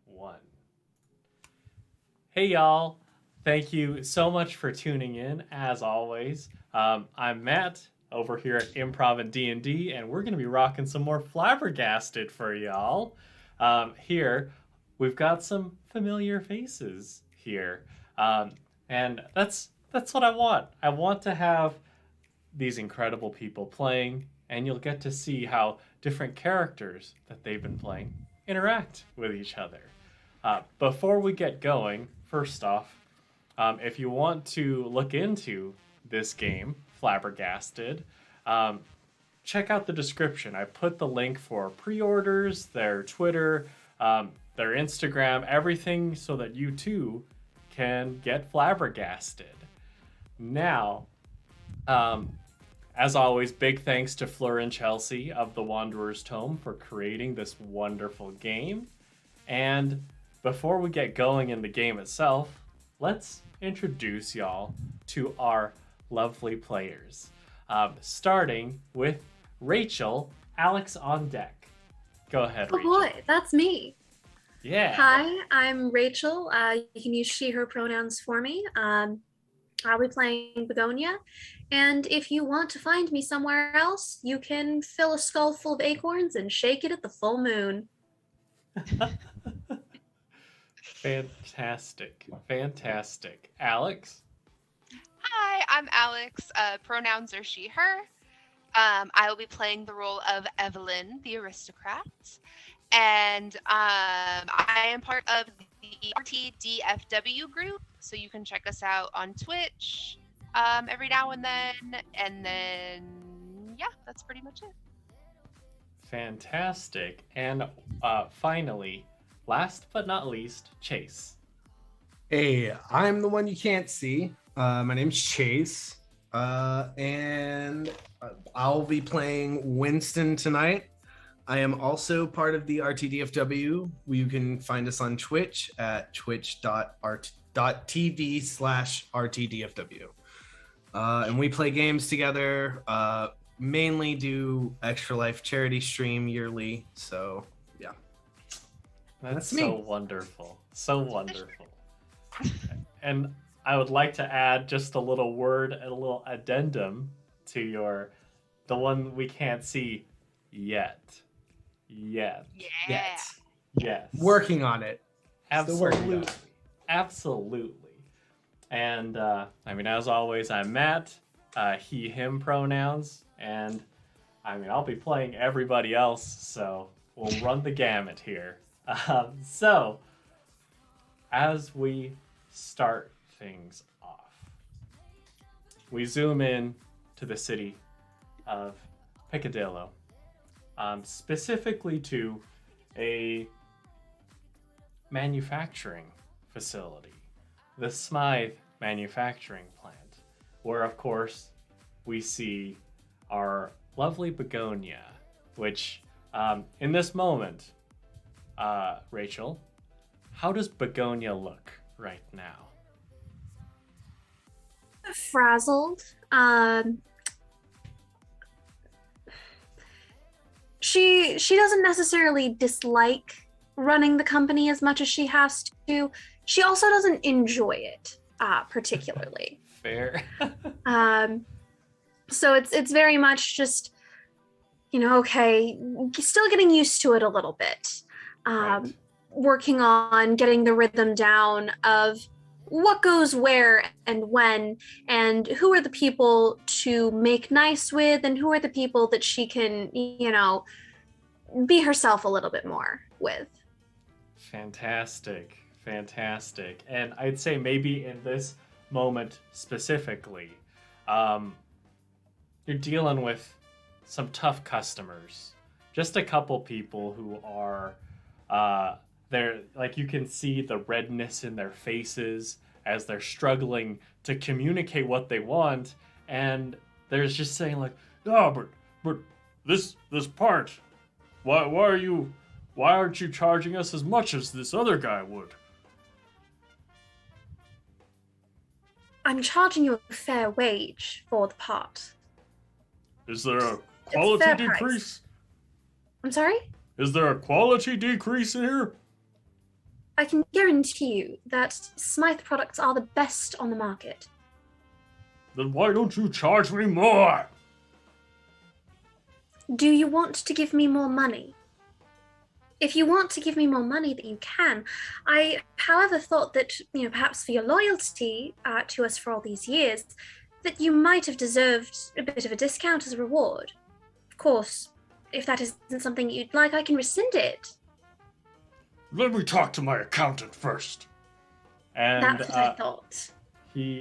One. Hey y'all, thank you so much for tuning in as always. I'm Matt over here at Improv and D&D, and we're going to be rocking some more Flabbergasted for y'all. Here, we've got some familiar faces here, and that's what I want. I want to have these incredible people playing, and you'll get to see how different characters that they've been playing interact with each other. Before we get going, first off, if you want to look into this game, Flabbergasted, check out the description. I put the link for pre-orders, their Twitter, their Instagram, everything so that you too can get Flabbergasted. Now, as always, big thanks to Fleur and Chelsea of the Wanderer's Tome for creating this wonderful game. And before we get going in the game itself, let's introduce y'all to our lovely players. Starting with Rachel, Alex on deck. Go ahead, Rachel. Oh boy, that's me. Yeah. Hi, I'm Rachel. You can use she, her pronouns for me. I'll be playing Begonia. And if you want to find me somewhere else, you can fill a skull full of acorns and shake it at the full moon. Fantastic. Fantastic. Alex? Hi, I'm Alex. Pronouns are she, her. I will be playing the role of Evelyn, the aristocrat. And I am part of the RTDFW group, so you can check us out on Twitch every now and then. And then, yeah, that's pretty much it. Fantastic. And finally, last but not least, Chase. Hey, I'm the one you can't see. My name's Chase, and I'll be playing Winston tonight. I am also part of the RTDFW. You can find us on Twitch at twitch.tv/RTDFW. And we play games together, mainly do Extra Life charity stream yearly. So, yeah. That's so wonderful. So wonderful. And I would like to add just a little word, a little addendum to the one we can't see yet. Yet. Yeah. Yes. Working on it. Absolutely. Absolutely. And as always, I'm Matt, he, him pronouns, and I'll be playing everybody else, so we'll run the gamut here. So, as we start things off, we zoom in to the city of Picadillo, specifically to a manufacturing facility, the Smythe manufacturing plant, where of course we see our lovely Begonia, which in this moment Rachel, how does Begonia look right now? Frazzled. She doesn't necessarily dislike running the company as much as she has to. She also doesn't enjoy it particularly. Fair. So it's very much just, okay, still getting used to it a little bit. Right. Working on getting the rhythm down of what goes where and when, and who are the people to make nice with, and who are the people that she can, be herself a little bit more with. Fantastic. And I'd say maybe in this moment specifically, you're dealing with some tough customers. Just a couple people who are, they're like, you can see the redness in their faces as they're struggling to communicate what they want, and they're just saying like, "Oh, but this part, why aren't you charging us as much as this other guy would?" I'm charging you a fair wage for the part. Is there a It's a quality fair decrease? price. I'm sorry? Is there a quality decrease in here? I can guarantee you that Smythe products are the best on the market. Then why don't you charge me more? Do you want to give me more money? If you want to give me more money, that you can. I, however, thought that, perhaps for your loyalty to us for all these years, that you might have deserved a bit of a discount as a reward. Of course, if that isn't something you'd like, I can rescind it. Let me talk to my accountant first. And That's what I thought.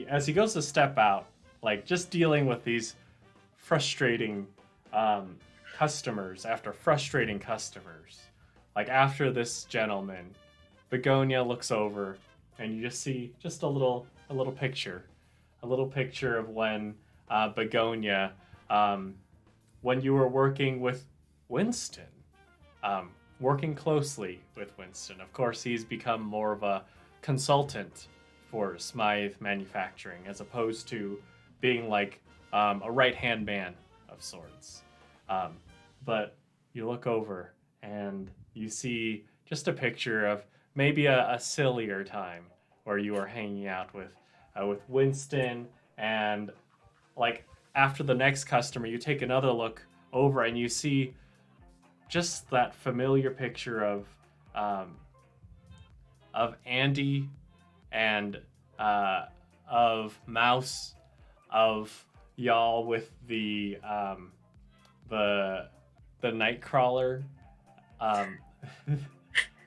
as he goes to step out, like just dealing with these frustrating customers after frustrating customers. Like after this gentleman, Begonia looks over and you just see just a little picture of when Begonia, when you were working with Winston, working closely with Winston. Of course, he's become more of a consultant for Smythe Manufacturing as opposed to being like a right-hand man of sorts. But you look over and you see just a picture of maybe a sillier time where you were hanging out with Winston, and like after the next customer, you take another look over and you see just that familiar picture of Andy and of Mouse, of y'all with the Nightcrawler,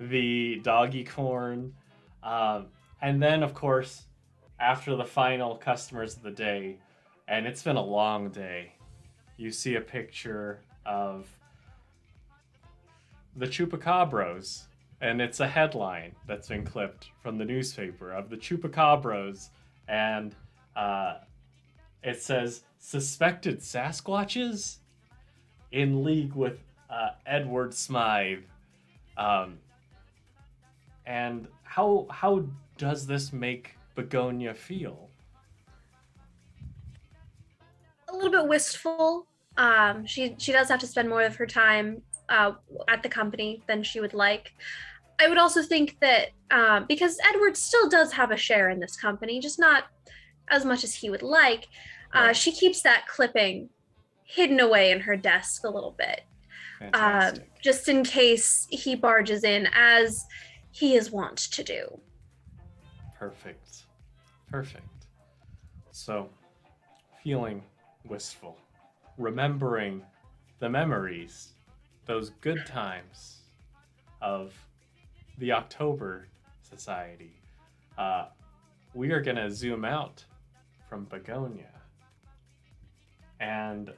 the doggy corn, and then of course after the final customers of the day, and it's been a long day, you see a picture of the Chupacabros, and it's a headline that's been clipped from the newspaper of the Chupacabros, and it says suspected Sasquatches in league with Edward Smythe. And how does this make Begonia feel? A little bit wistful. She does have to spend more of her time at the company than she would like. I would also think that because Edward still does have a share in this company, just not as much as he would like, Right. she keeps that clipping hidden away in her desk a little bit, Fantastic. just in case he barges in, as he is wont to do. Perfect. So, feeling wistful, remembering the memories, those good times of the October Society, we are gonna zoom out from Begonia, and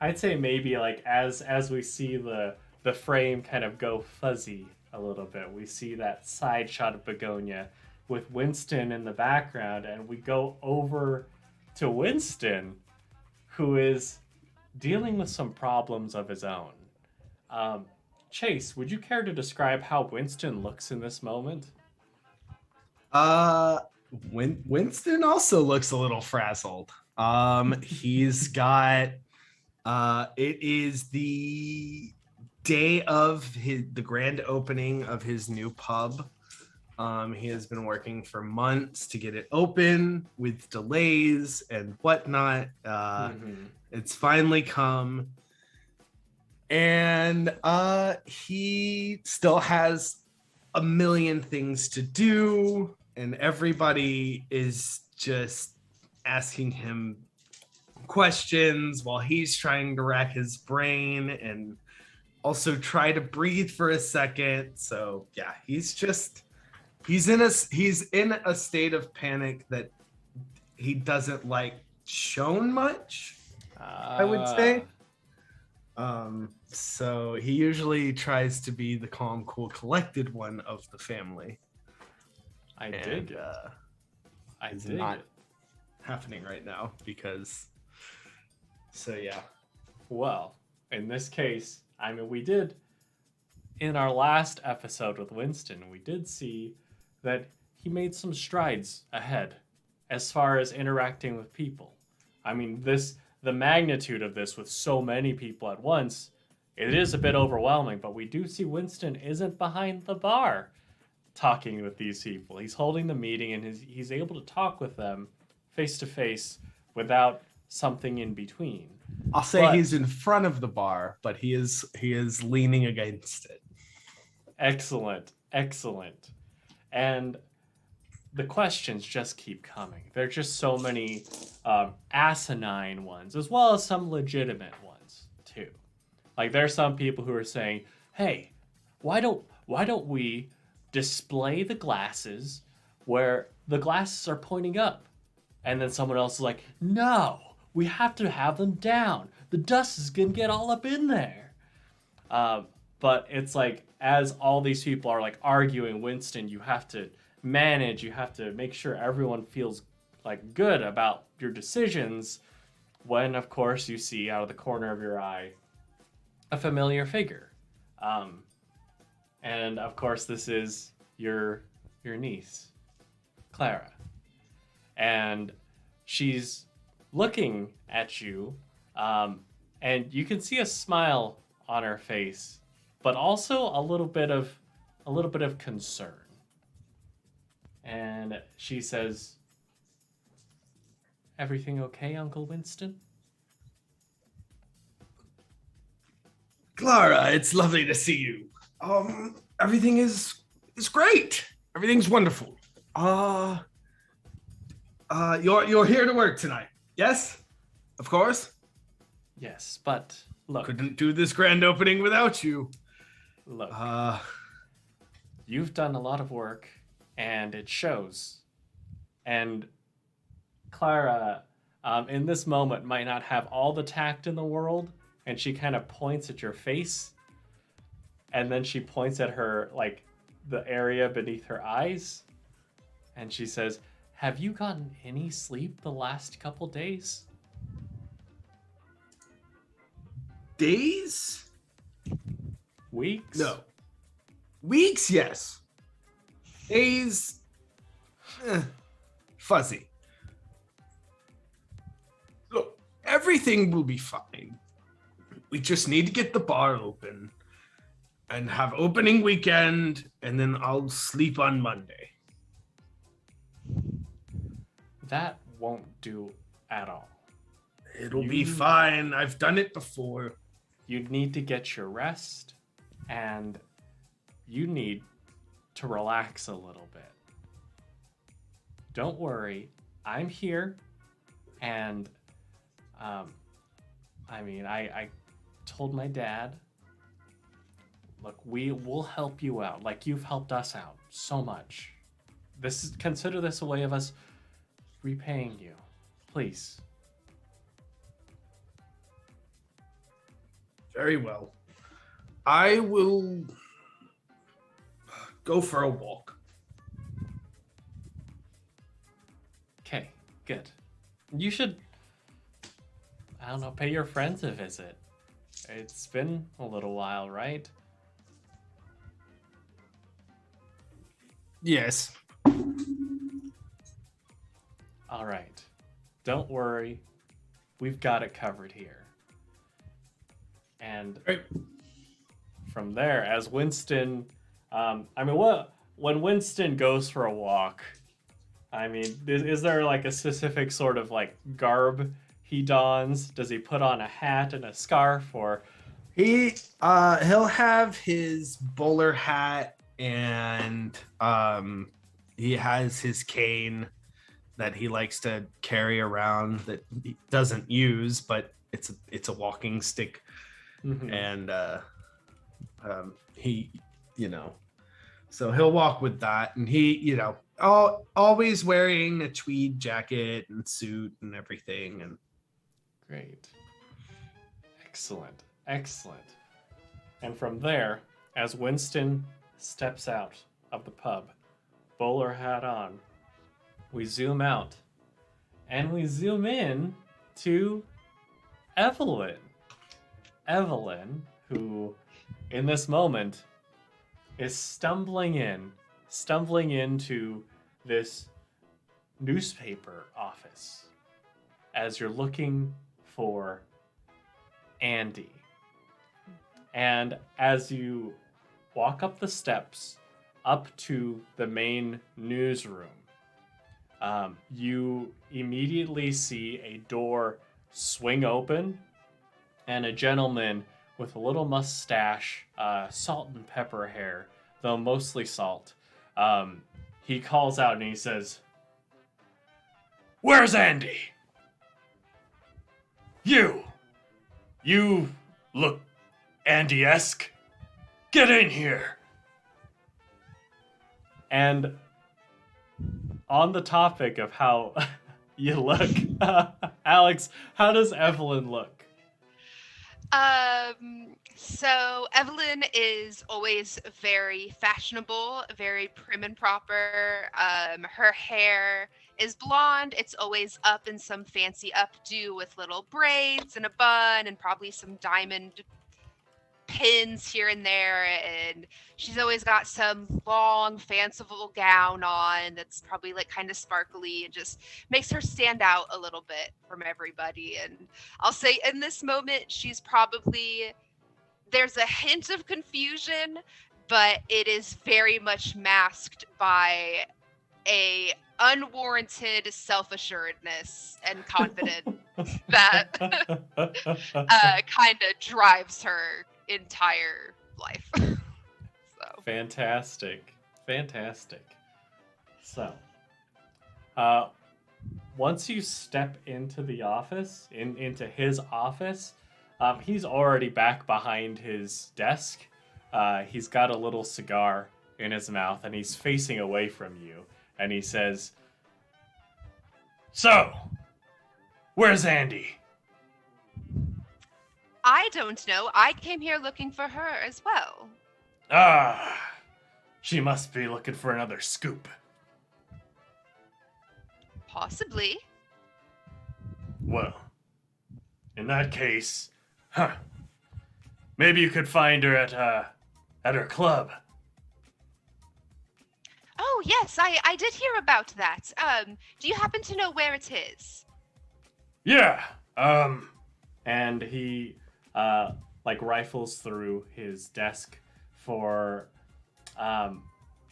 I'd say maybe like as we see the frame kind of go fuzzy a little bit, we see that side shot of Begonia with Winston in the background, and we go over to Winston, who is dealing with some problems of his own. Chase, would you care to describe how Winston looks in this moment? Winston also looks a little frazzled. He's got it is the day of the grand opening of his new pub. He has been working for months to get it open with delays and whatnot. It's finally come. And he still has a million things to do, and everybody is just asking him questions while he's trying to rack his brain and also try to breathe for a second. So yeah, he's in a state of panic that he doesn't like shown much, I would say. So he usually tries to be the calm, cool, collected one of the family. I dig it. It's not happening right now because. So yeah. Well, in this case, I mean, we did in our last episode with Winston, we did see that he made some strides ahead as far as interacting with people. I mean, the magnitude of this with so many people at once, it is a bit overwhelming, but we do see Winston isn't behind the bar talking with these people. He's holding the meeting and he's able to talk with them face to face without something in between. I'll say he's in front of the bar, but he is leaning against it. Excellent. And the questions just keep coming. There are just so many asinine ones, as well as some legitimate ones too. Like there's some people who are saying, "Hey, why don't we display the glasses where the glasses are pointing up?" And then someone else is like, "No, we have to have them down. The dust is gonna get all up in there." But it's like, as all these people are like arguing, Winston, you have to make sure everyone feels like good about your decisions, when of course you see out of the corner of your eye a familiar figure. And of course this is your niece, Clara. And she's looking at you, and you can see a smile on her face, but also a little bit of concern. And she says, "Everything okay, Uncle Winston?" Clara, it's lovely to see you. Everything is great. Everything's wonderful. You're here to work tonight. Yes? Of course. Yes, but look. Couldn't do this grand opening without you. Look. You've done a lot of work, and it shows. And Clara, in this moment, might not have all the tact in the world, and she kind of points at your face, and then she points at her, like, the area beneath her eyes, and she says, "Have you gotten any sleep the last couple days?" Days? Weeks? No. Weeks, yes. Days, fuzzy. Look, everything will be fine. We just need to get the bar open and have opening weekend, and then I'll sleep on Monday. That won't do at all. It'll be fine. I've done it before. You need to get your rest, and you need to relax a little bit. Don't worry, I'm here, and I told my dad, look, we will help you out, like you've helped us out so much. Consider this a way of us repaying you, please. Very well. I will go for a walk. Okay, good. You should, I don't know, pay your friends a visit. It's been a little while, right? Yes. All right. Don't worry. We've got it covered here. And Right. from there, as Winston, when Winston goes for a walk, I mean, is there like a specific sort of like garb he dons? Does he put on a hat and a scarf, or He'll have his bowler hat, and he has his cane that he likes to carry around that he doesn't use, but it's a walking stick. Mhm. And he, so he'll walk with that, and he, always wearing a tweed jacket and suit and everything. And Great. Excellent. Excellent. And from there, as Winston steps out of the pub, bowler hat on, we zoom out and we zoom in to Evelyn. Evelyn, who in this moment is stumbling into this newspaper office as you're looking for Andy. And as you walk up the steps up to the main newsroom, you immediately see a door swing open and a gentleman with a little mustache, salt and pepper hair, though mostly salt. He calls out and he says, "Where's Andy? You look Andy-esque. Get in here." And on the topic of how you look, Alex, how does Evelyn look? So Evelyn is always very fashionable, very prim and proper. Her hair is blonde. It's always up in some fancy updo with little braids and a bun and probably some diamond pins here and there. And she's always got some long, fanciful gown on that's probably like kind of sparkly and just makes her stand out a little bit from everybody. And I'll say in this moment, she's probably, there's a hint of confusion, but it is very much masked by a unwarranted self-assuredness and confidence that kind of drives her entire life. So Fantastic. So, once you step into the office, into his office, he's already back behind his desk. He's got a little cigar in his mouth, and he's facing away from you. And he says, "So, where's Andy?" I don't know. I came here looking for her as well. Ah, she must be looking for another scoop. Possibly. Well, in that case, maybe you could find her at her club. Oh, yes, I did hear about that. Do you happen to know where it is? Yeah. And he rifles through his desk for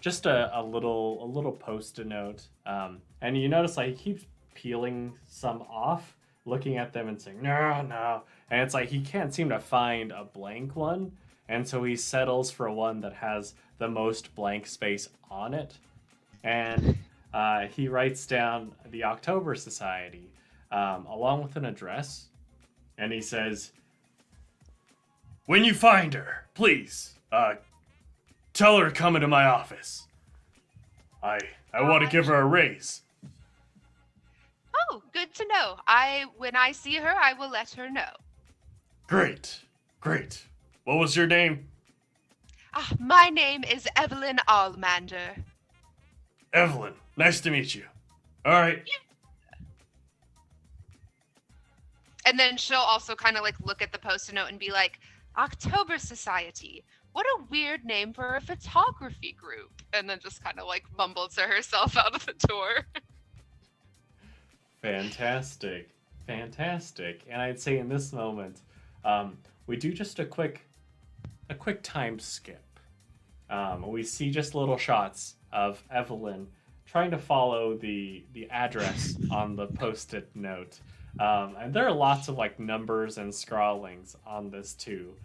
just a little post-it note. And you notice he keeps peeling some off, looking at them and saying, no. And it's like he can't seem to find a blank one. And so he settles for one that has the most blank space on it. And he writes down the October Society along with an address. And he says, "When you find her, please tell her to come into my office. I want to give her a raise." Oh, good to know. When I see her, I will let her know. Great. What was your name? My name is Evelyn Allmander. Evelyn. Nice to meet you. All right. And then she'll also kind of look at the post-it note and be like, October Society. what a weird name for a photography group. And then just kind of like mumbled to herself out of the door. Fantastic. Fantastic. And I'd say in this moment, we do just a quick time skip. We see just little shots of Evelyn trying to follow the address on the post-it note. And there are lots of like numbers and scrawlings on this too.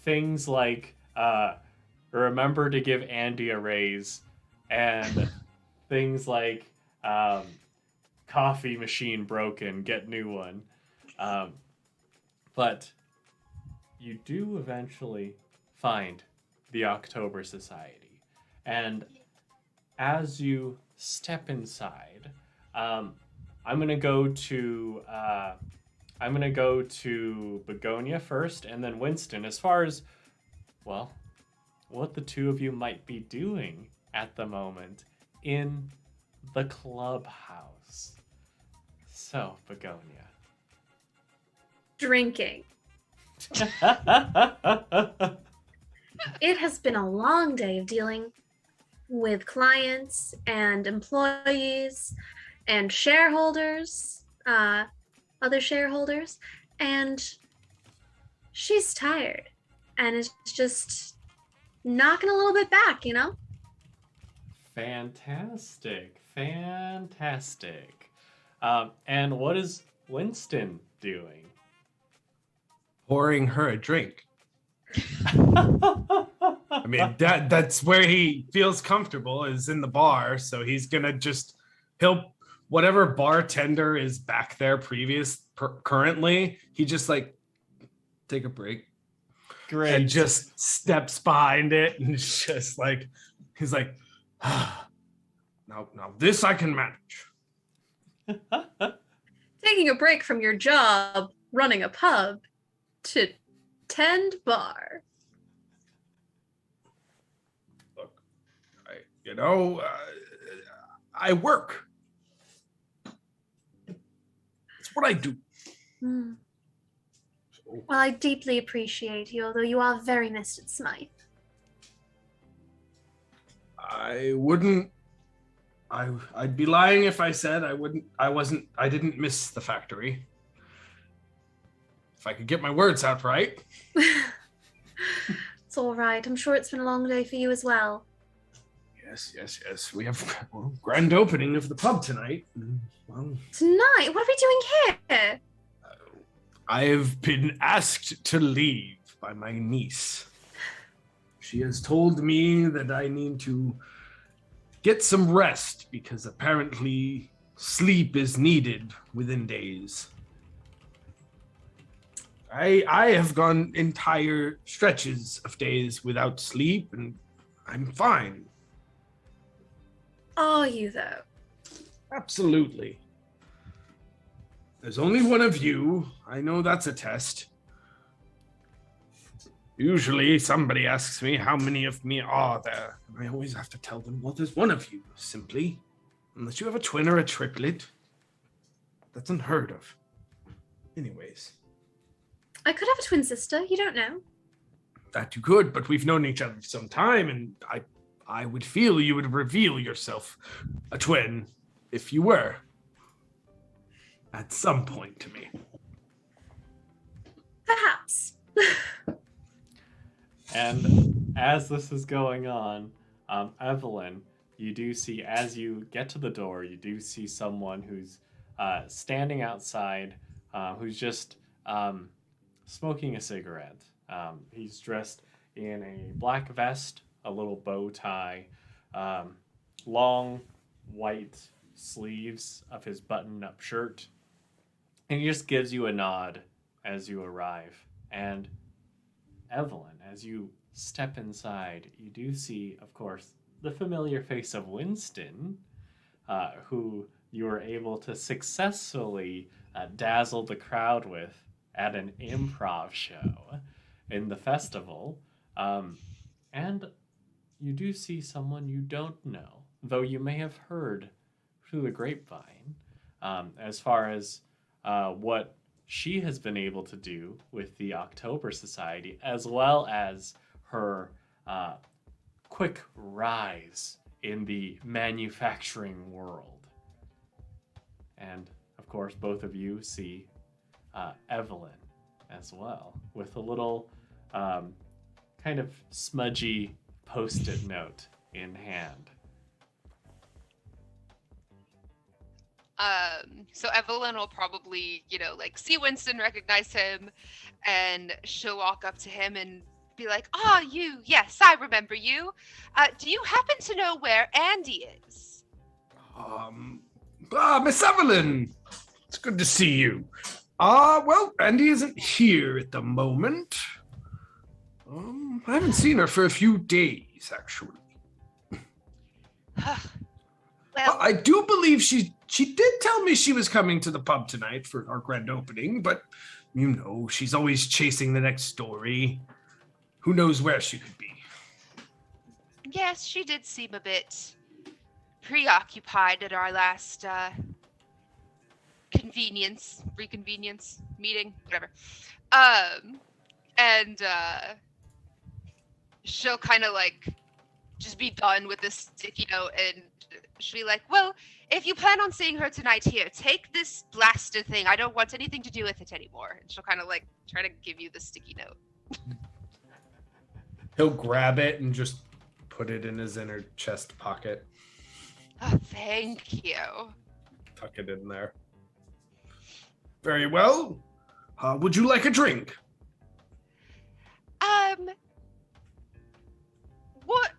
Things like remember to give Andy a raise, and things like coffee machine broken, get new one. But you do eventually find the October Society, and as you step inside, I'm gonna go to Begonia first, and then Winston. As far as what the two of you might be doing at the moment in the clubhouse. So, Begonia. Drinking. It has been a long day of dealing with clients and employees and shareholders, other shareholders, and she's tired and is just knocking a little bit back, you know? Fantastic. And what is Winston doing? Pouring her a drink. I mean, that's where he feels comfortable, is in the bar. So he's gonna whatever bartender is back there currently, he just like take a break. Great. And just steps behind it and just like he's like, now this I can manage. Taking a break from your job, running a pub, to tend bar. Look, I work. It's what I do. Hmm. So, Well, I deeply appreciate you, although you are very missed at Smythe. I'd be lying if I said I didn't miss the factory. If I could get my words out right. It's all right. I'm sure it's been a long day for you as well. Yes. We have grand opening of the pub tonight. Well, Tonight? What are we doing here? I've been asked to leave by my niece. She has told me that I need to get some rest because apparently sleep is needed within days. I have gone entire stretches of days without sleep, and I'm fine. Are you, though? Absolutely. There's only one of you. I know that's a test. Usually somebody asks me how many of me are there, and I always have to tell them, well, there's one of you, simply. Unless you have a twin or a triplet. That's unheard of. Anyways. I could have a twin sister. You don't know. That you could, but we've known each other for some time, and I would feel you would reveal yourself a twin if you were. At some point to me. Perhaps. And as this is going on, Evelyn, you do see, as you get to the door, you do see someone who's standing outside, who's just smoking a cigarette. He's dressed in a black vest, a little bow tie, long white sleeves of his button-up shirt, and he just gives you a nod as you arrive. And Evelyn, as you step inside, you do see, of course, the familiar face of Winston, who you were able to successfully dazzle the crowd with at an improv show in the festival. And you do see someone you don't know, though you may have heard through the grapevine, as far as what she has been able to do with the October Society, as well as her quick rise in the manufacturing world. And of course, both of you see Evelyn as well, with a little kind of smudgy post-it note in hand. So Evelyn will probably, like see Winston, recognize him, and she'll walk up to him and be like, you, yes, I remember you. Do you happen to know where Andy is? Miss Evelyn, it's good to see you. Well, Andy isn't here at the moment. I haven't seen her for a few days, actually. Well, I do believe she did tell me she was coming to the pub tonight for our grand opening, but she's always chasing the next story. Who knows where she could be? yes, she did seem a bit preoccupied at our last reconvenience meeting, whatever. And she'll kind of like just be done with this sticky note, and she'll be like, well, if you plan on seeing her tonight, here, take this blasted thing. I don't want anything to do with it anymore. And she'll kind of like try to give you the sticky note. He'll grab it and just put it in his inner chest pocket. Oh, thank you. Tuck it in there. Very well. Would you like a drink? What?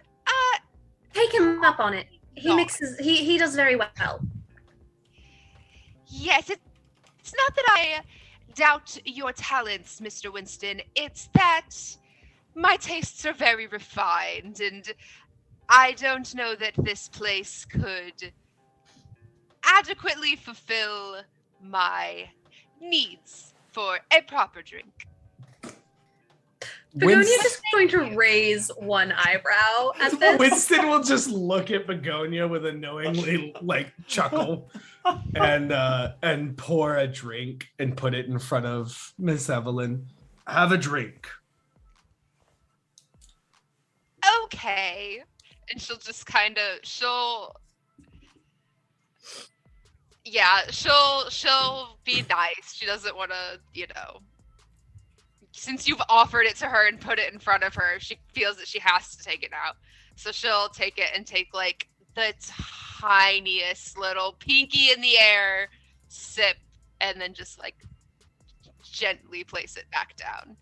Take him up on it. He No. mixes. He does very well. Yes, it's not that I doubt your talents, Mr. Winston. It's that my tastes are very refined, and I don't know that this place could adequately fulfill my needs for a proper drink. Begonia's just going to raise one eyebrow at this. Winston will just look at Begonia with a knowingly chuckle and pour a drink and put it in front of Miss Evelyn. Have a drink. Okay. And she'll just she'll be nice. She doesn't want to, since you've offered it to her and put it in front of her, she feels that she has to take it now. So she'll take it and take like the tiniest little pinky in the air sip, and then just like gently place it back down.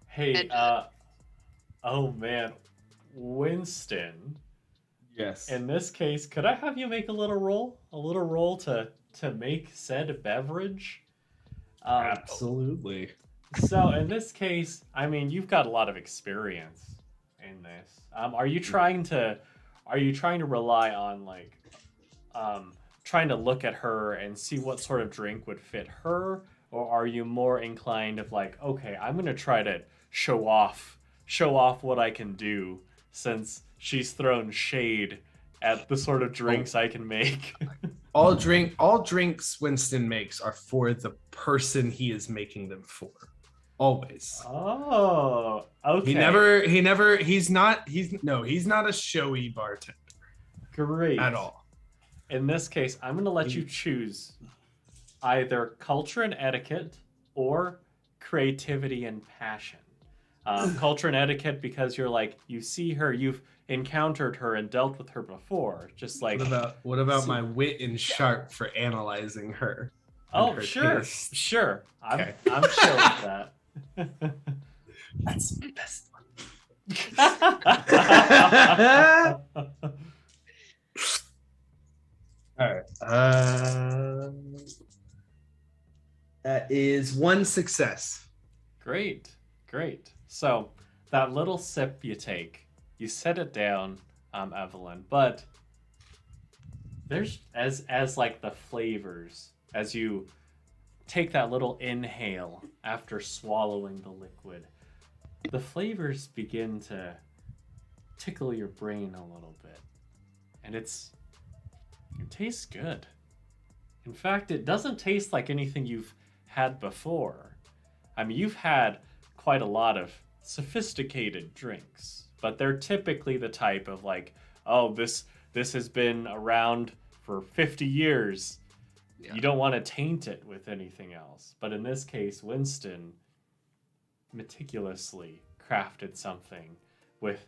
Hey, oh man, Winston. Yes. In this case, could I have you make a little roll to make said beverage? Absolutely. So in this case, I mean, you've got a lot of experience in this. Are you trying to rely on trying to look at her and see what sort of drink would fit her, or are you more inclined of okay, I'm gonna try to show off what I can do since she's thrown shade at the sort of drinks I can make? All drinks Winston makes are for the person he is making them for. Always. Oh, okay. He's not a showy bartender. Great. At all. In this case, I'm going to let you choose either culture and etiquette or creativity and passion. Culture and etiquette because you see her, you've encountered her and dealt with her before. Just what about my wit and sharp for analyzing her? Oh, her sure, taste? sure. I'm Okay. I'm chill with that. That's the best one. All right. That is one success. Great. So that little sip you take, you set it down, Evelyn, but there's as the flavors, as you take that little inhale after swallowing the liquid, the flavors begin to tickle your brain a little bit. And it tastes good. In fact, it doesn't taste like anything you've had before. I mean, you've had quite a lot of sophisticated drinks, but they're typically the type of like, oh, this has been around for 50 years. Yeah. You don't want to taint it with anything else. But in this case, Winston meticulously crafted something with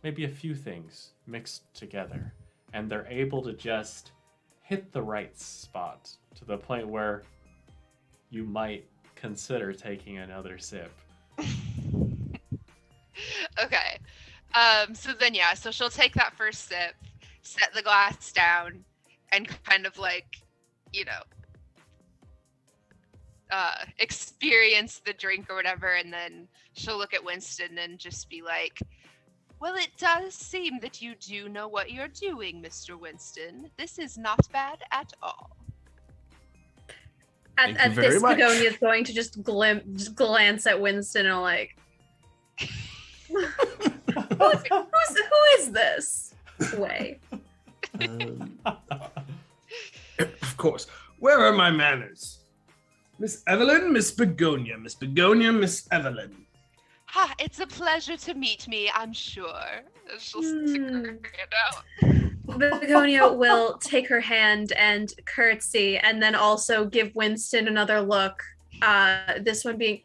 maybe a few things mixed together, and they're able to just hit the right spot to the point where you might consider taking another sip. Okay. So she'll take that first sip, set the glass down, and kind of like, experience the drink or whatever, and then she'll look at Winston and just be like, well, it does seem that you do know what you're doing, Mr. Winston. This is not bad at all. Thank you At very this, much. Begonia is going to just glance at Winston and like, who is this? Way. Of course. Where are my manners? Miss Evelyn, Miss Begonia, Miss Begonia, Miss Evelyn. It's a pleasure to meet me, I'm sure. She'll stick her hand out. Begonia will take her hand and curtsy, and then also give Winston another look. This one being,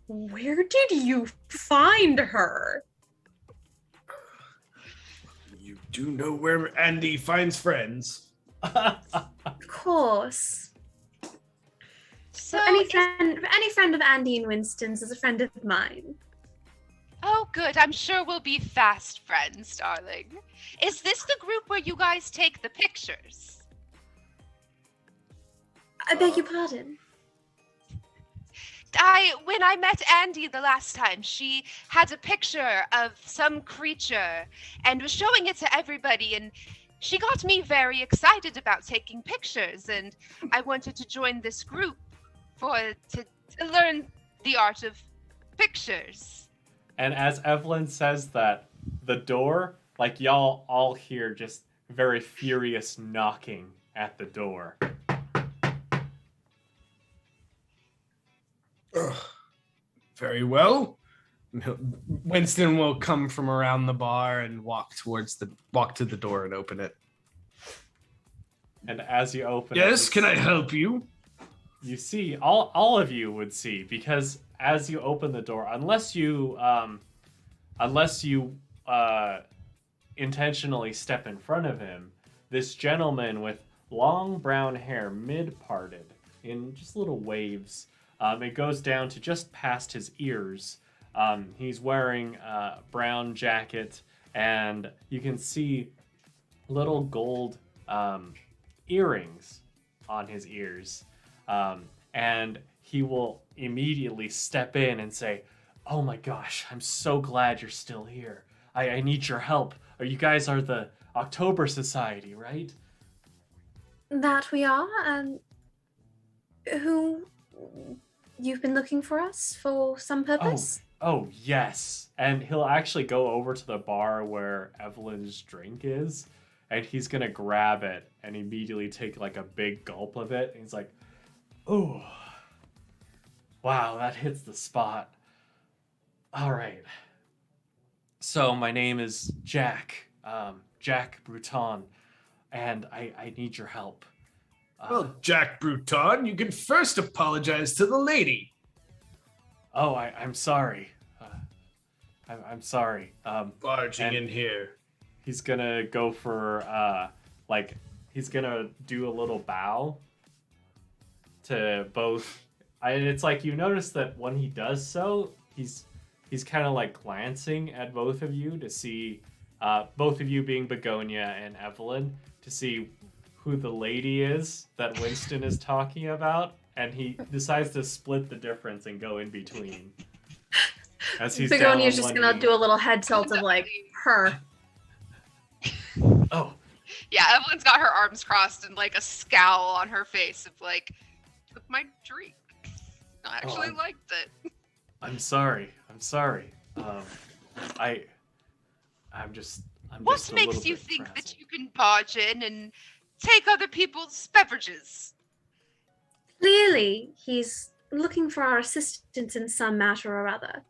where did you find her? You do know where Andy finds friends. Of course. So any friend of Andy and Winston's is a friend of mine. Oh, good. I'm sure we'll be fast friends, darling. Is this the group where you guys take the pictures? I beg your pardon. When I met Andy the last time, she had a picture of some creature and was showing it to everybody, and she got me very excited about taking pictures, and I wanted to join this group to learn the art of pictures. And as Evelyn says that, the door, like y'all all hear just very furious knocking at the door. Very well. Winston will come from around the bar and walk to the door and open it. And as you open it, Yes, can I help you? you see, all of you would see, because as you open the door, unless you intentionally step in front of him, this gentleman with long brown hair, mid-parted, in just little waves, it goes down to just past his ears. He's wearing a brown jacket, and you can see little gold earrings on his ears. And he will immediately step in and say, "Oh my gosh, I'm so glad you're still here. I need your help. You guys are the October Society, right?" That we are. Who? You've been looking for us for some purpose? Oh, yes. And he'll actually go over to the bar where Evelyn's drink is, and he's going to grab it and immediately take like a big gulp of it. And he's like, "Oh, wow, that hits the spot. All right. So my name is Jack, Jack Bruton, and I need your help." Well, Jack Bruton, you can first apologize to the lady. Oh, I'm sorry. I'm sorry. Barging and- in here. He's gonna go for he's gonna do a little bow to both. It's like you notice that when he does so, he's kind of like glancing at both of you to see, both of you being Begonia and Evelyn, to see who the lady is that Winston is talking about, and he decides to split the difference and go in between. As he's Begonia's down just on gonna one knee. do a little head tilt of like her. Oh, Yeah, Evelyn's got her arms crossed and like a scowl on her face of like, took my drink. I actually I'm- liked it. I'm sorry. I'm just What a makes little you bit think that frazzled. you can barge in and take other people's beverages? Clearly, he's looking for our assistance in some matter or other.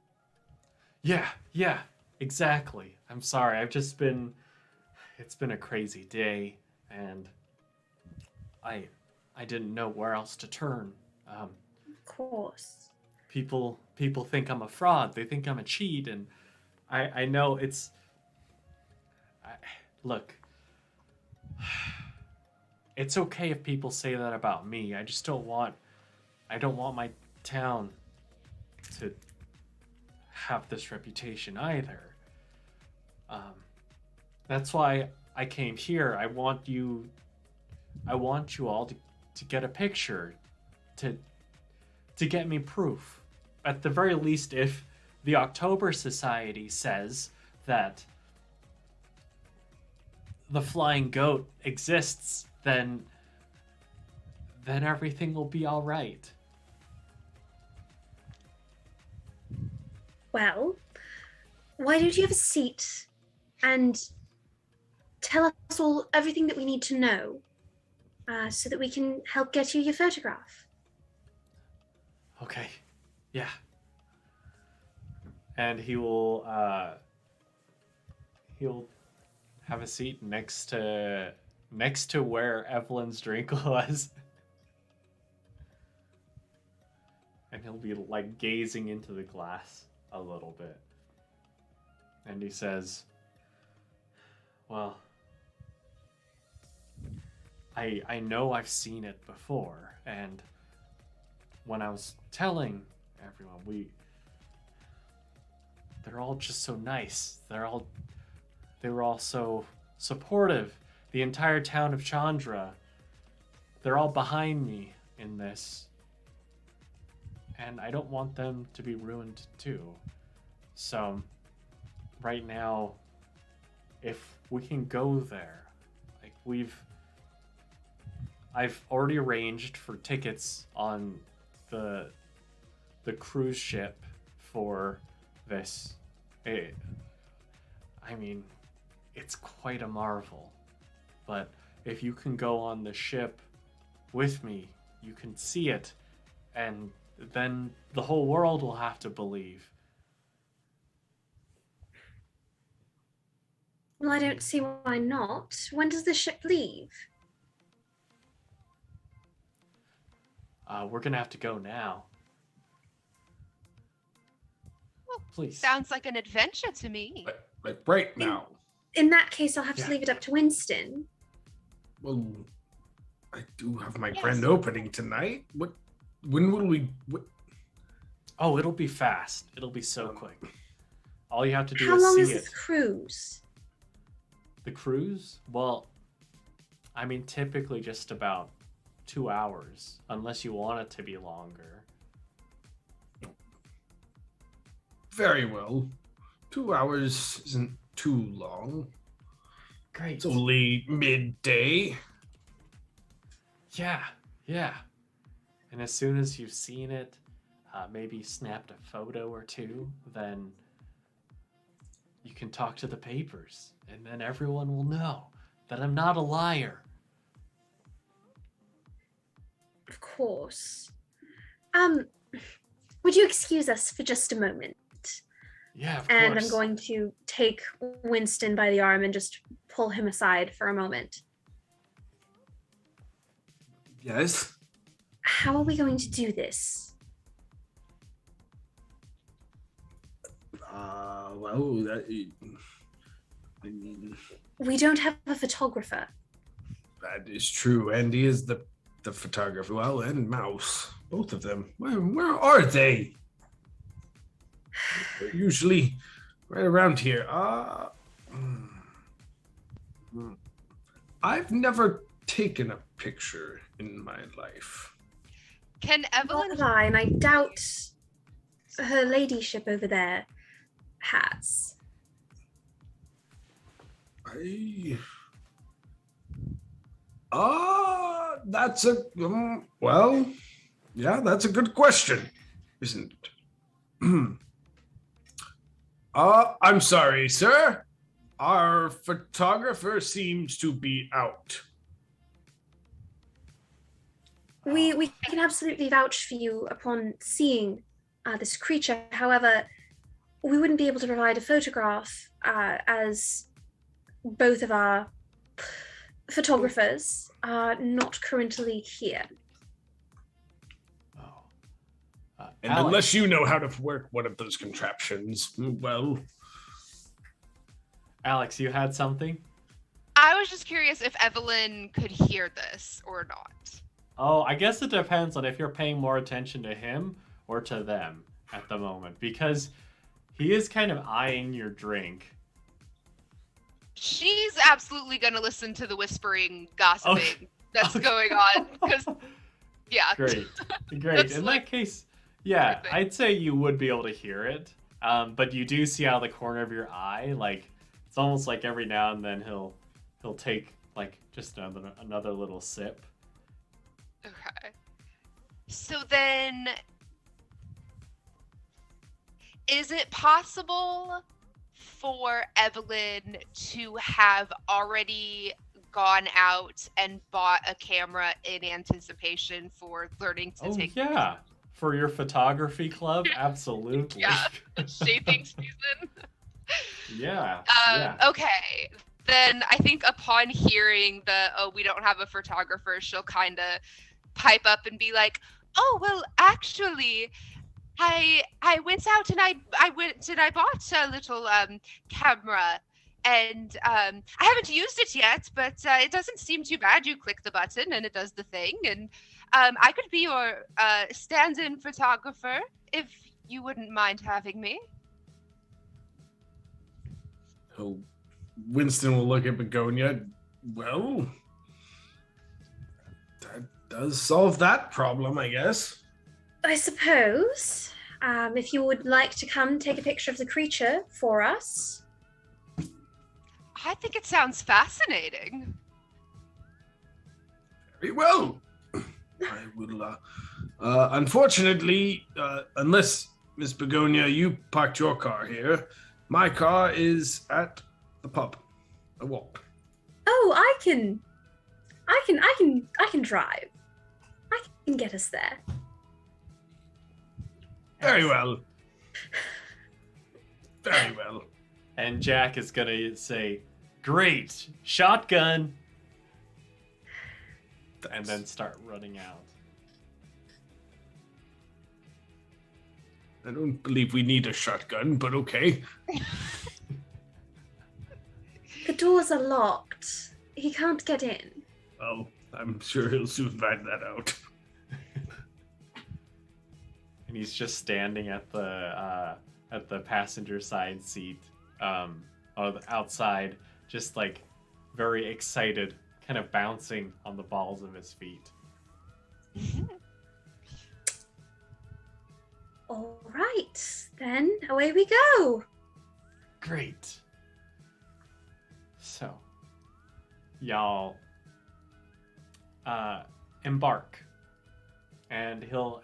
Yeah, exactly. I'm sorry. It's been a crazy day, and I didn't know where else to turn. Um, Of course. people think I'm a fraud. They think I'm a cheat, and I know I, look, it's okay if people say that about me. I don't want my town to have this reputation either. Um, that's why I came here. I want you all to get a picture, to get me proof. At the very least, if the October Society says that the flying goat exists, then everything will be all right. Well, why don't you have a seat and tell us all everything that we need to know so that we can help get you your photograph? Okay. Yeah. And he'll have a seat next to where Evelyn's drink was. And he'll be like gazing into the glass a little bit. And he says, "Well, I know I've seen it before, and when I was telling everyone, they're all just so nice. They were all so supportive. The entire town of Chandra, they're all behind me in this. And I don't want them to be ruined too. So right now, if we can go there, like I've already arranged for tickets on the cruise ship for this. I mean, it's quite a marvel. But if you can go on the ship with me, you can see it, and then the whole world will have to believe." Well, I don't see why not. When does the ship leave? We're gonna have to go now. Well, Please. sounds like an adventure to me. Like right now. In that case, I'll have to Yeah. leave it up to Winston. Well, I do have my Yes. grand opening tonight. When will we? Oh, it'll be fast. It'll be so quick. All you have to do How is long see is it. this cruise? The cruise? Well, I mean, typically just about 2 hours, unless you want it to be longer. Very well. 2 hours isn't too long. Great. It's only midday. Yeah. And as soon as you've seen it, maybe snapped a photo or two, then you can talk to the papers, and then everyone will know that I'm not a liar. Of course. Would you excuse us for just a moment? Yeah, of And course. I'm going to take Winston by the arm and just pull him aside for a moment. Yes. How are we going to do this? Well, that. I mean, We don't have a photographer. that is true. Andy is the photographer. Well, and Mouse, both of them. Where are they? They're usually right around here. I've never taken a picture in my life. Can Nor Evelyn have I, and I doubt her ladyship over there has. That's a well, yeah, that's a good question, isn't it? I'm sorry, sir. Our photographer seems to be out. We can absolutely vouch for you upon seeing this creature. However, we wouldn't be able to provide a photograph as both of our photographers are not currently here. Oh. And Alex, unless you know how to work one of those contraptions, well, Alex, you had something? I was just curious if Evelyn could hear this or not. Oh, I guess it depends on if you're paying more attention to him or to them at the moment, because he is kind of eyeing your drink. She's absolutely gonna listen to the whispering, gossiping Okay. that's Okay. going on. Because, yeah. Great. Great. That's In like that case, yeah, everything. I'd say you would be able to hear it. But you do see out of the corner of your eye, like it's almost like every now and then he'll take like just another little sip. Okay. So then, is it possible for Evelyn to have already gone out and bought a camera in anticipation for learning to Oh take yeah. For your photography club, absolutely. Yeah. shaping season? Yeah. Okay. Then I think upon hearing we don't have a photographer, she'll kind of pipe up and be like, oh, well, actually, I went out and I went and I bought a little camera, and I haven't used it yet, but it doesn't seem too bad. You click the button and it does the thing, and I could be your stand-in photographer if you wouldn't mind having me. oh, Winston will look at Begonia. Well, that does solve that problem, I guess. I suppose, if you would like to come take a picture of the creature for us. I think it sounds fascinating. Very well. I will. Unfortunately, unless Miss Begonia, you parked your car here, my car is at the pub. I walk. Oh, I can drive. I can get us there. Very well. Very well. And Jack is gonna say, "Great shotgun," and then start running out. I don't believe we need a shotgun, but okay. The doors are locked. He can't get in. Well, I'm sure he'll soon find that out. And he's just standing at the passenger side seat, or the outside, just like very excited, kind of bouncing on the balls of his feet. All right, then away we go. Great. So, y'all embark, and he'll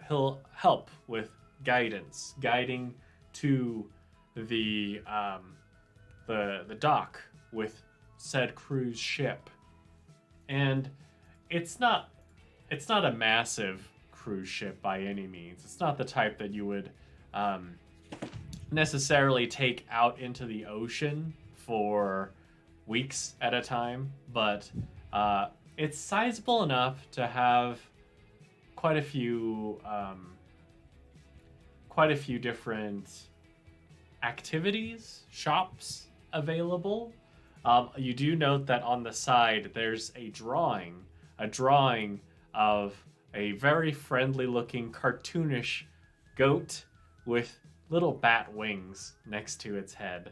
help with guiding to the dock with said cruise ship. And it's not a massive cruise ship by any means. It's not the type that you would necessarily take out into the ocean for weeks at a time, but it's sizable enough to have quite a few different activities, shops available. You do note that on the side there's a drawing of a very friendly looking cartoonish goat with little bat wings next to its head.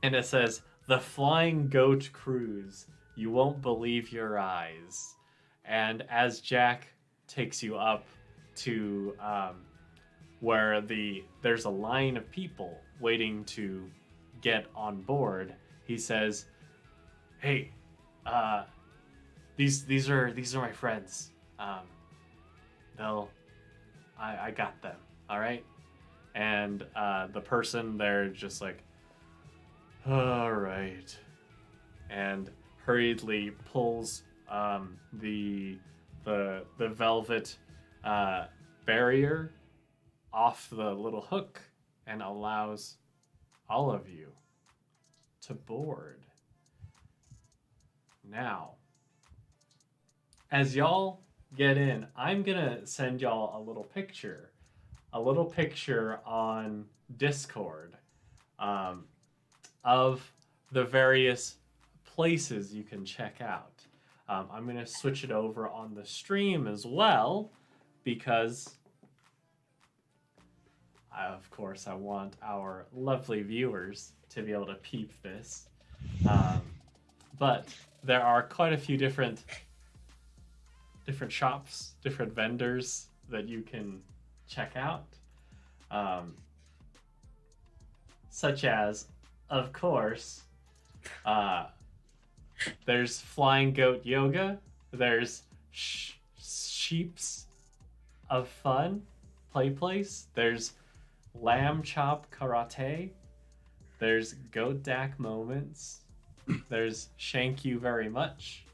And it says, "The Flying Goat Cruise. You won't believe your eyes." And as Jack takes you up to where there's a line of people waiting to get on board, he says, "Hey, these are my friends. I got them. All right." And the person there just like, "All right," and hurriedly pulls the velvet barrier off the little hook and allows all of you to board. Now, as y'all get in, I'm gonna send y'all a little picture on Discord of the various places you can check out. I'm going to switch it over on the stream as well because, of course, I want our lovely viewers to be able to peep this. But there are quite a few different shops, different vendors that you can check out. Such as, of course, there's Flying Goat Yoga, there's Sheeps of Fun Play Place, there's Lamb Chop Karate, there's Goat Dak Moments, there's Shank You Very Much,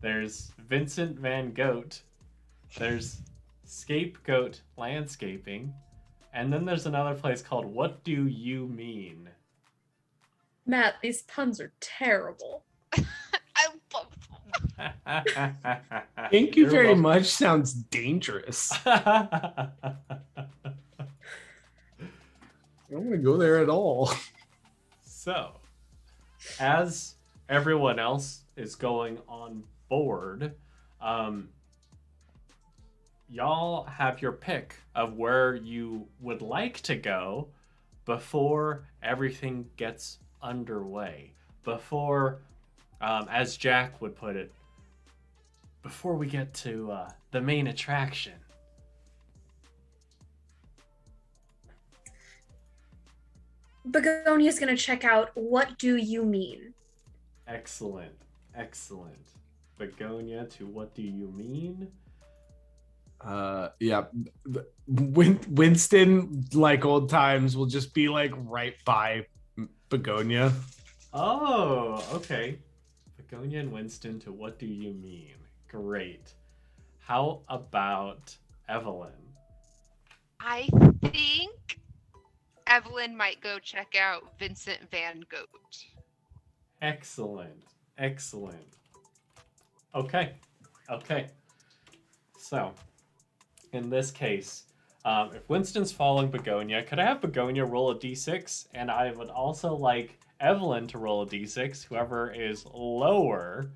there's Vincent Van Goat, there's Scapegoat Landscaping, and then there's another place called What Do You Mean? Matt, these puns are terrible. I love them. Thank you You're very welcome. much sounds dangerous. I don't want to go there at all. So, as everyone else is going on board, y'all have your pick of where you would like to go before everything gets underway. Before, as Jack would put it, before we get to the main attraction. Begonia's gonna check out What Do You Mean? Excellent. Begonia to What Do You Mean? Yeah. Winston, like old times, will just be like right by Begonia. Oh, okay. Begonia and Winston to What Do You Mean? Great. How about Evelyn? I think Evelyn might go check out Vincent Van Goat. Excellent. Okay. So, in this case, if Winston's following Begonia, could I have Begonia roll a d6? And I would also like Evelyn to roll a d6. Whoever is lower,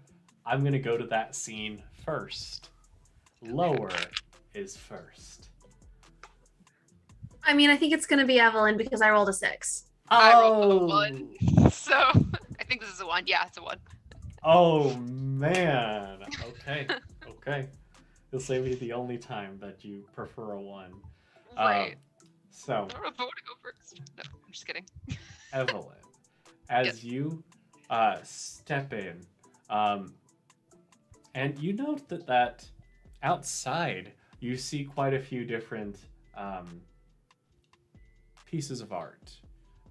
I'm going to go to that scene first. Lower is first. I mean, I think it's gonna be Evelyn because I rolled a 6. I rolled a 1. So, I think this is a 1. Yeah, it's a 1. Oh, man. Okay. This may be the only time that you prefer a 1. Right. So, I don't know if I want to go first. No, I'm just kidding. Evelyn, as Yes. you step in, and you note that outside you see quite a few different pieces of art.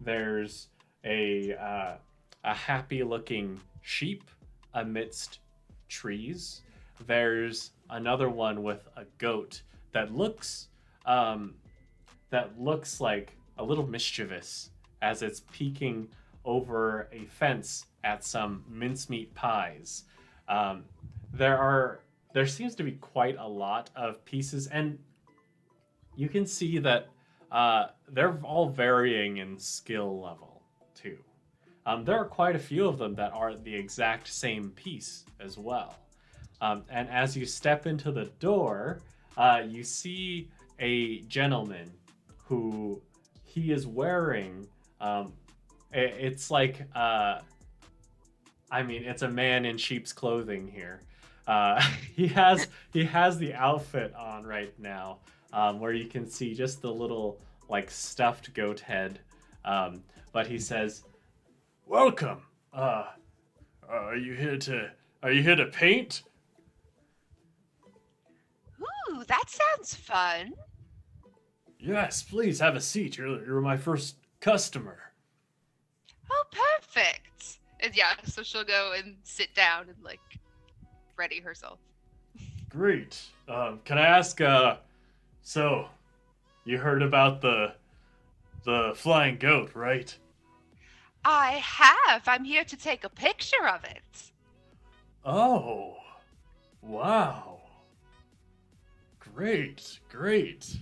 There's a happy-looking sheep amidst trees. There's another one with a goat that looks like a little mischievous as it's peeking over a fence at some mincemeat pies. There seems to be quite a lot of pieces, and you can see that they're all varying in skill level too. There are quite a few of them that are the exact same piece as well. And as you step into the door, you see a gentleman who he is wearing. It's like, it's a man in sheep's clothing here. He has the outfit on right now, where you can see just the little like stuffed goat head. But he says, "Welcome. Are you here to paint?" Ooh, that sounds fun. Yes, please have a seat. You're my first customer. Oh, perfect. And yeah, so she'll go and sit down and like ready herself. Great. Can I ask? So, you heard about the the flying goat, right? I have. I'm here to take a picture of it. Oh, wow. Great, great.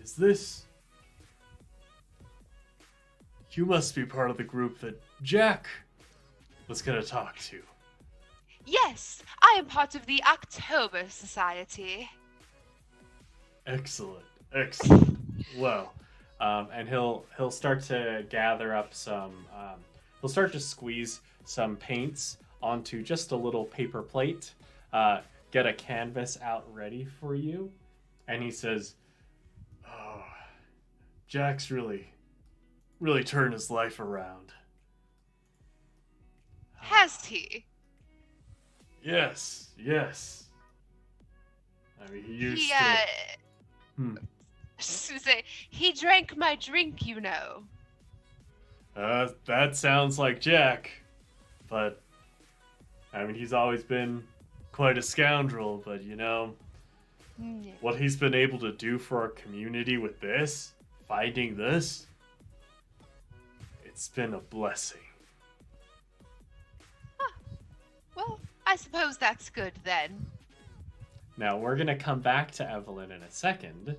Is this... You must be part of the group that Jack was gonna talk to. Yes, I am part of the October Society. Excellent, excellent. Well, and he'll start to gather up some. He'll start to squeeze some paints onto just a little paper plate. Get a canvas out ready for you, and he says, "Oh, Jack's really turned his life around." Has he? Yes, yes. I mean, he used He, to. Say, he drank my drink, you know. That sounds like Jack, but I mean, he's always been quite a scoundrel. But you know, what he's been able to do for our community with this, finding this, it's been a blessing. Well, I suppose that's good then. Now, we're going to come back to Evelyn in a second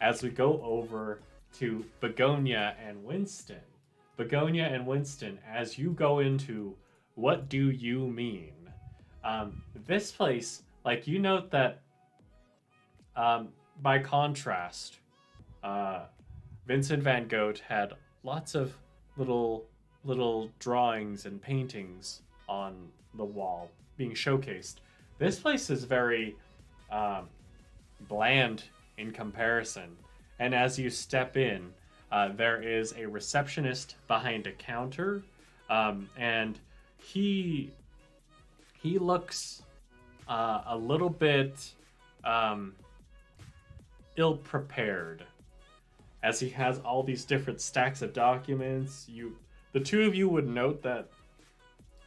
as we go over to Begonia and Winston. Begonia and Winston, as you go into what do you mean? This place, like, you note that by contrast, Vincent van Gogh had lots of little drawings and paintings on the wall being showcased. This place is very bland in comparison, and as you step in, there is a receptionist behind a counter, and he looks a little bit ill-prepared, as he has all these different stacks of documents. The two of you would note that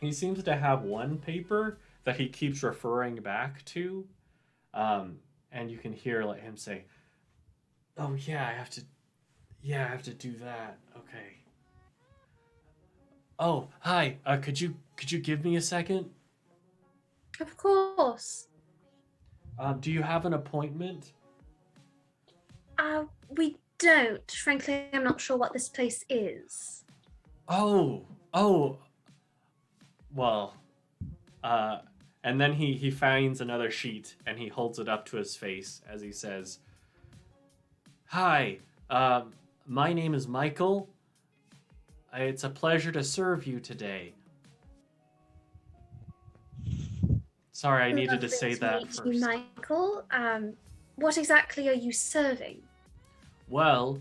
he seems to have one paper that he keeps referring back to, and you can hear him say, "Oh yeah, I have to do that. Okay. Oh, hi. Could you give me a second? Of course. Do you have an appointment?" We don't. Frankly, I'm not sure what this place is. Oh. Well, and then he finds another sheet and he holds it up to his face as he says, "Hi, my name is Michael. It's a pleasure to serve you today." Sorry, I needed to Lovely say that meet first. you, Michael. What exactly are you serving? Well,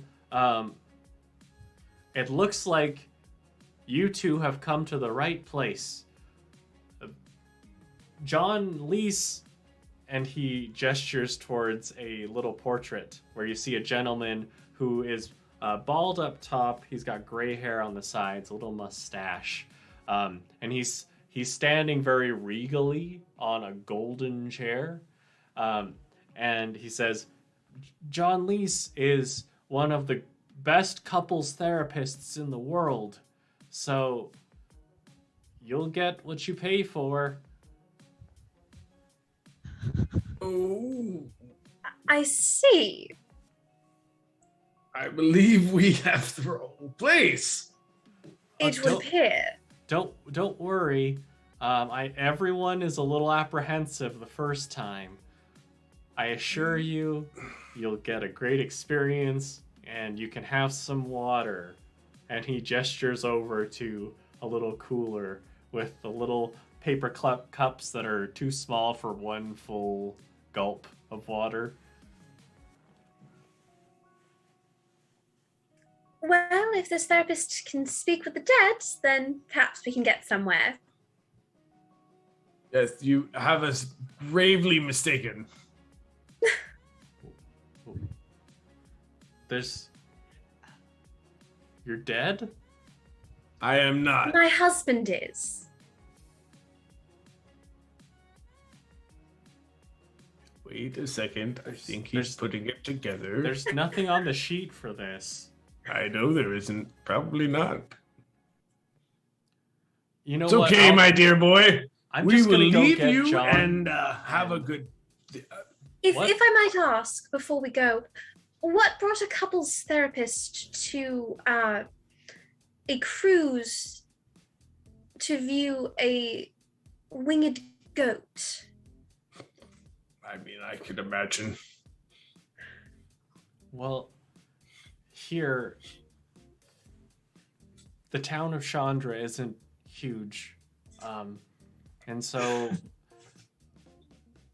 it looks like you two have come to the right place. John Leese, and he gestures towards a little portrait where you see a gentleman who is bald up top. He's got gray hair on the sides, a little mustache, and he's standing very regally on a golden chair, and he says, "John Leese is one of the best couples therapists in the world, so you'll get what you pay for." Oh, I see. I believe we have the wrong place. It would appear. Don't worry. Everyone is a little apprehensive the first time. I assure you, you'll get a great experience, and you can have some water. And he gestures over to a little cooler with the little paper cups that are too small for one full gulp of water. Well, if this therapist can speak with the dead, then perhaps we can get somewhere. Yes, you have us gravely mistaken. You're dead? I am not. My husband is. Wait a second. I think There's- he's putting it together. There's nothing on the sheet for this. I know there isn't. Probably not. You know It's what? okay, my dear boy. I'm We just will gonna go leave get you John and have a and- good. What? If I might ask before we go, what brought a couples therapist to a cruise to view a winged goat? I mean, I could imagine. Well, here, the town of Chandra isn't huge. And so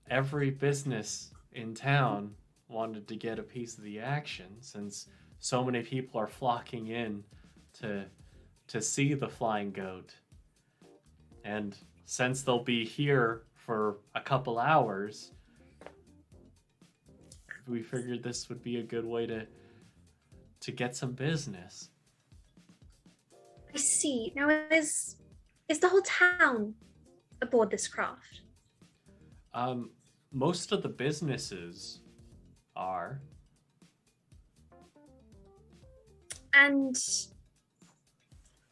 every business in town wanted to get a piece of the action since so many people are flocking in to see the flying goat. And since they'll be here for a couple hours, we figured this would be a good way to get some business. I see. Now is the whole town aboard this craft? Most of the businesses are. And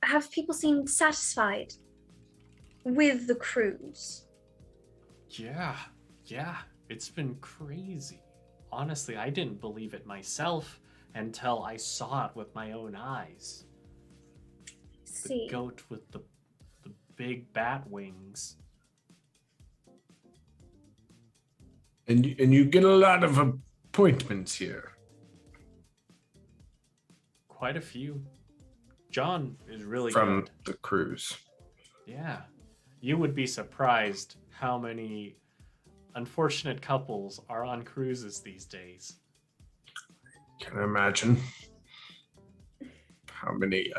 have people seemed satisfied with the cruise? Yeah, it's been crazy. Honestly, I didn't believe it myself until I saw it with my own eyes. See. The goat with the big bat wings. And you get a lot of appointments here. Quite a few. John is really From good. the cruise. Yeah. You would be surprised how many unfortunate couples are on cruises these days. Can I imagine how many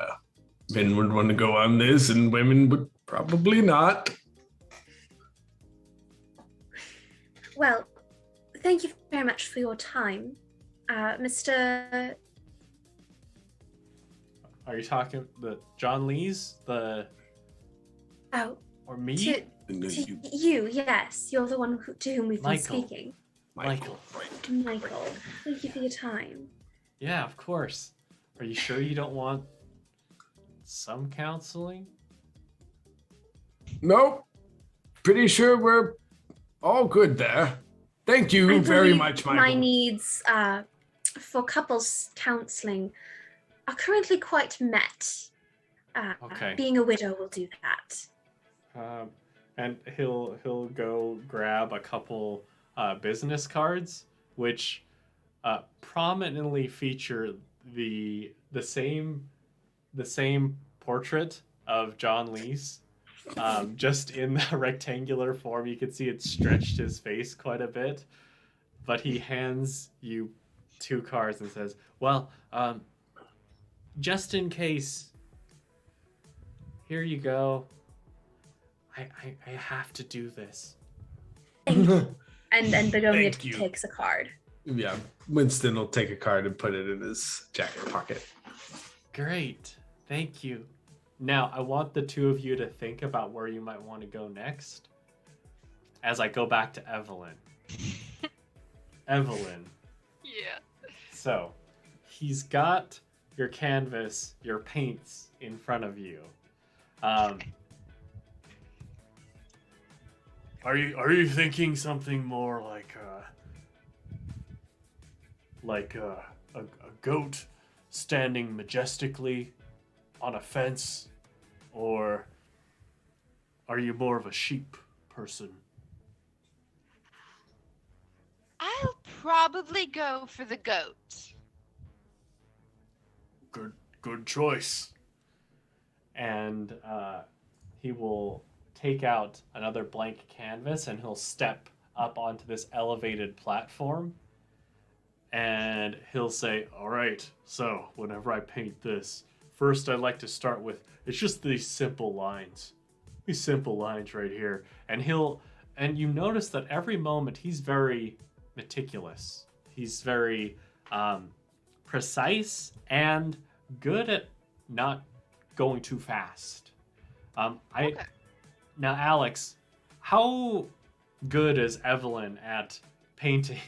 men would want to go on this and women would probably not. Well, thank you very much for your time, Mr. Are you talking the John Lee's? Oh, Or me? to you, yes, you're the one to whom we've Michael. been speaking. Michael. Right. Michael, thank you for your time. Yeah, of course. Are you sure you don't want some counseling? Nope. Pretty sure we're all good there. Thank you I very believe much, Michael. my needs for couples counseling are currently quite met. Okay. Being a widow will do that. And he'll go grab a couple business cards, which prominently feature the same portrait of John Lee's, just in the rectangular form. You can see it stretched his face quite a bit, but he hands you 2 cards and says, "Well, just in case, here you go. I have to do this." And Begonia Thank you. takes a card. Yeah, Winston will take a card and put it in his jacket pocket. Great. Thank you. Now, I want the 2 of you to think about where you might want to go next as I go back to Evelyn. Evelyn. Yeah. So, he's got your canvas, your paints in front of you. Are you thinking something more like a goat standing majestically on a fence, or are you more of a sheep person? I'll probably go for the goat. Good choice. And he will take out another blank canvas and he'll step up onto this elevated platform. And he'll say, "All right, so whenever I paint this, first I'd like to start with, it's just these simple lines. These simple lines right here." And you notice that every moment he's very meticulous. He's very precise and good at not going too fast. Okay. Now, Alex, how good is Evelyn at painting?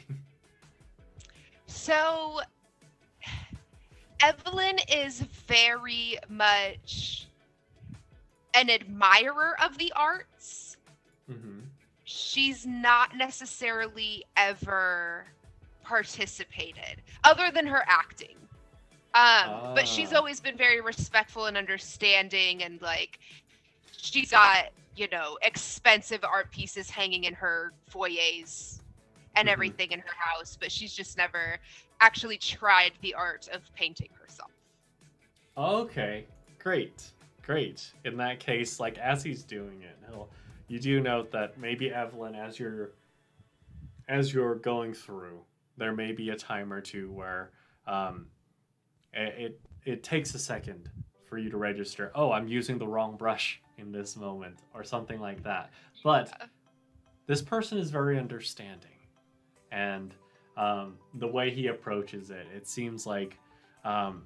So, Evelyn is very much an admirer of the arts. Mm-hmm. She's not necessarily ever participated, other than her acting. But she's always been very respectful and understanding, and like, she's got, expensive art pieces hanging in her foyers and everything in her house, but she's just never actually tried the art of painting herself. Okay, great. In that case, like as he's doing it, you do note that maybe Evelyn, as you're going through, there may be a time or two where it takes a second for you to register. Oh, I'm using the wrong brush in this moment, or something like that. But this person is very understanding, and the way he approaches it, it seems like, and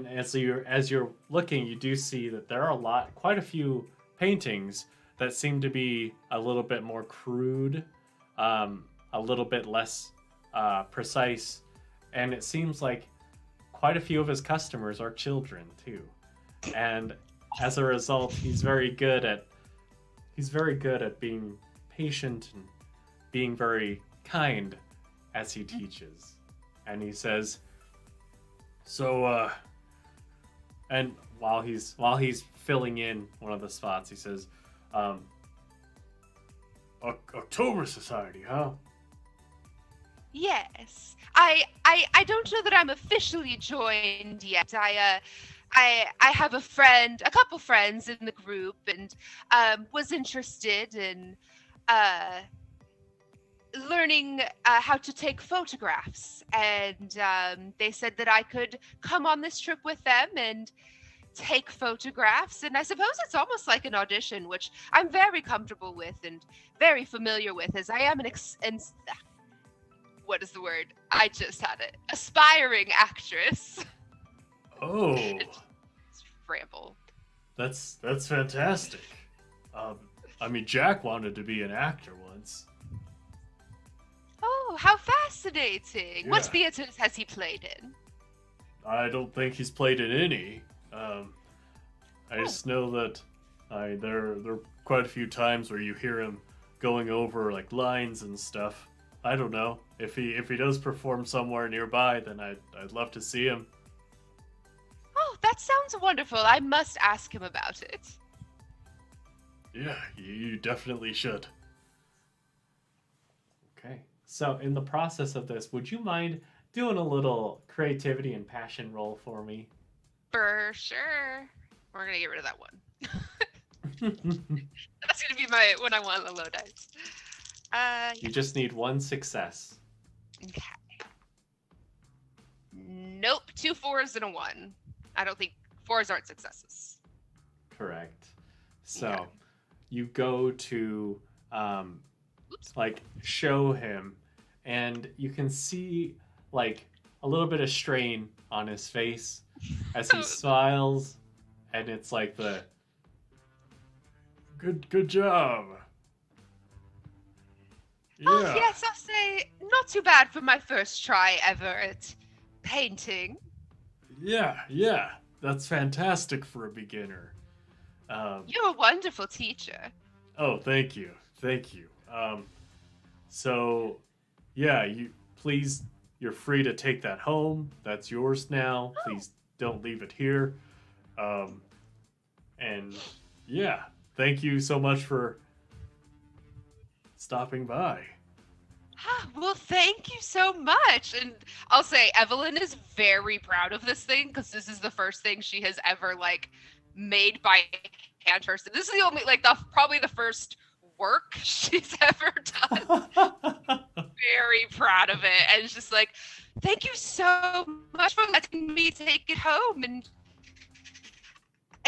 as you're looking, you do see that there are quite a few paintings that seem to be a little bit more crude, a little bit less precise, and it seems like quite a few of his customers are children too, and as a result, he's very good at being patient and being very kind as he teaches. And he says, so and while he's filling in one of the spots, he says, October Society, huh? Yes. I don't know that I'm officially joined yet. I have a couple friends in the group, and was interested in learning how to take photographs, and they said that I could come on this trip with them and take photographs, and I suppose it's almost like an audition, which I'm very comfortable with and very familiar with, as I am what is the word? I just had it. Aspiring actress. Oh, It's ramble. that's fantastic. I mean, Jack wanted to be an actor once. Oh, how fascinating! Yeah. What theaters has he played in? I don't think he's played in any. I just know that there are quite a few times where you hear him going over like lines and stuff. I don't know if he does perform somewhere nearby, then I'd love to see him. Oh, that sounds wonderful. I must ask him about it. Yeah, you definitely should. Okay, so in the process of this, would you mind doing a little creativity and passion roll for me? For sure. We're gonna get rid of that one. That's gonna be when I want the low dice. You just need one success. Okay. Nope, 2 4s and a 1. I don't think 4s aren't successes. Correct. So Okay. you go to like show him, and you can see like a little bit of strain on his face as he smiles, and it's like the good job. Yeah. Oh, yes, I'll say not too bad for my first try ever at painting. Yeah. That's fantastic for a beginner. You're a wonderful teacher. Oh, thank you. So, yeah, you're free to take that home. That's yours now. Oh. Please don't leave it here. And yeah, thank you so much for stopping by. Well, thank you so much. And I'll say Evelyn is very proud of this thing, because this is the first thing she has ever made by hand herself. This is the only probably the first work she's ever done. Very proud of it, and it's just thank you so much for letting me take it home, and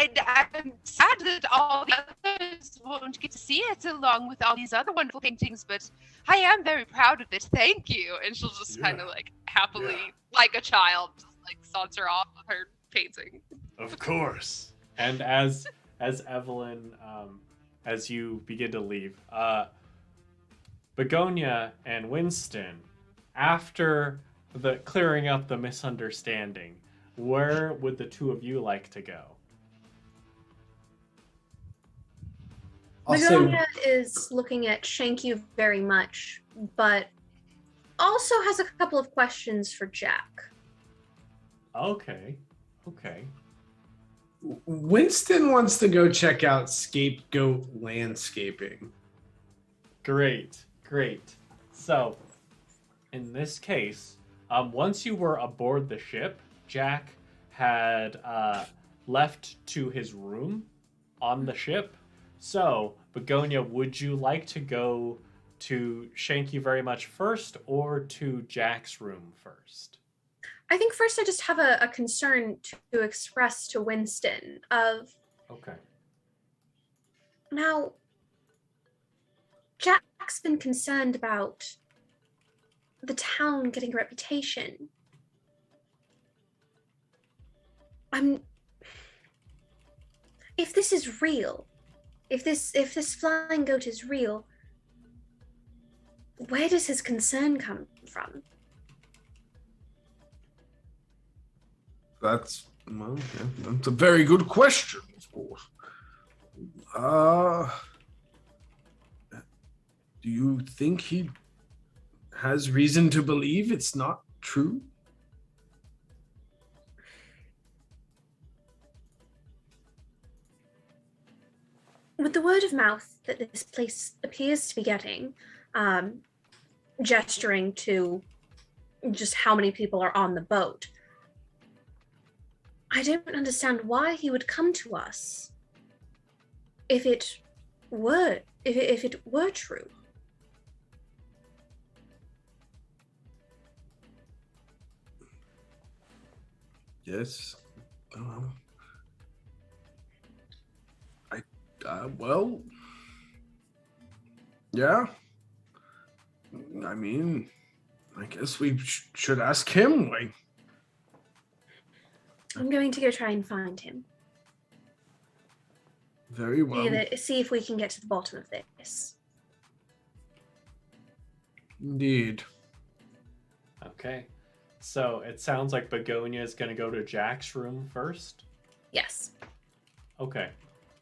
I'm sad that all the others won't get to see it along with all these other wonderful paintings, but I am very proud of it. Thank you. And she'll just kind of happily, like a child, just saunter off with her painting. Of course. And as Evelyn, as you begin to leave, Begonia and Winston, after the clearing up the misunderstanding, where would the two of you like to go? Begonia is looking at Shanky very much, but also has a couple of questions for Jack. Okay. Winston wants to go check out Scapegoat Landscaping. Great. So, in this case, once you were aboard the ship, Jack had left to his room on the ship. So, Begonia, would you like to go to Shanky very much first or to Jack's room first? I think first I just have a concern to express to Winston of... Okay. Now, Jack's been concerned about the town getting a reputation. If this is real, if this flying goat is real, where does his concern come from? That's a very good question, of course. Do you think he has reason to believe it's not true? With the word of mouth that this place appears to be getting, gesturing to just how many people are on the boat, I don't understand why he would come to us if it were true. Yes. Well, yeah. I mean, I guess we should ask him. I'm going to go try and find him. Very well. See if we can get to the bottom of this. Indeed. Okay. So it sounds like Begonia is going to go to Jack's room first. Yes. Okay.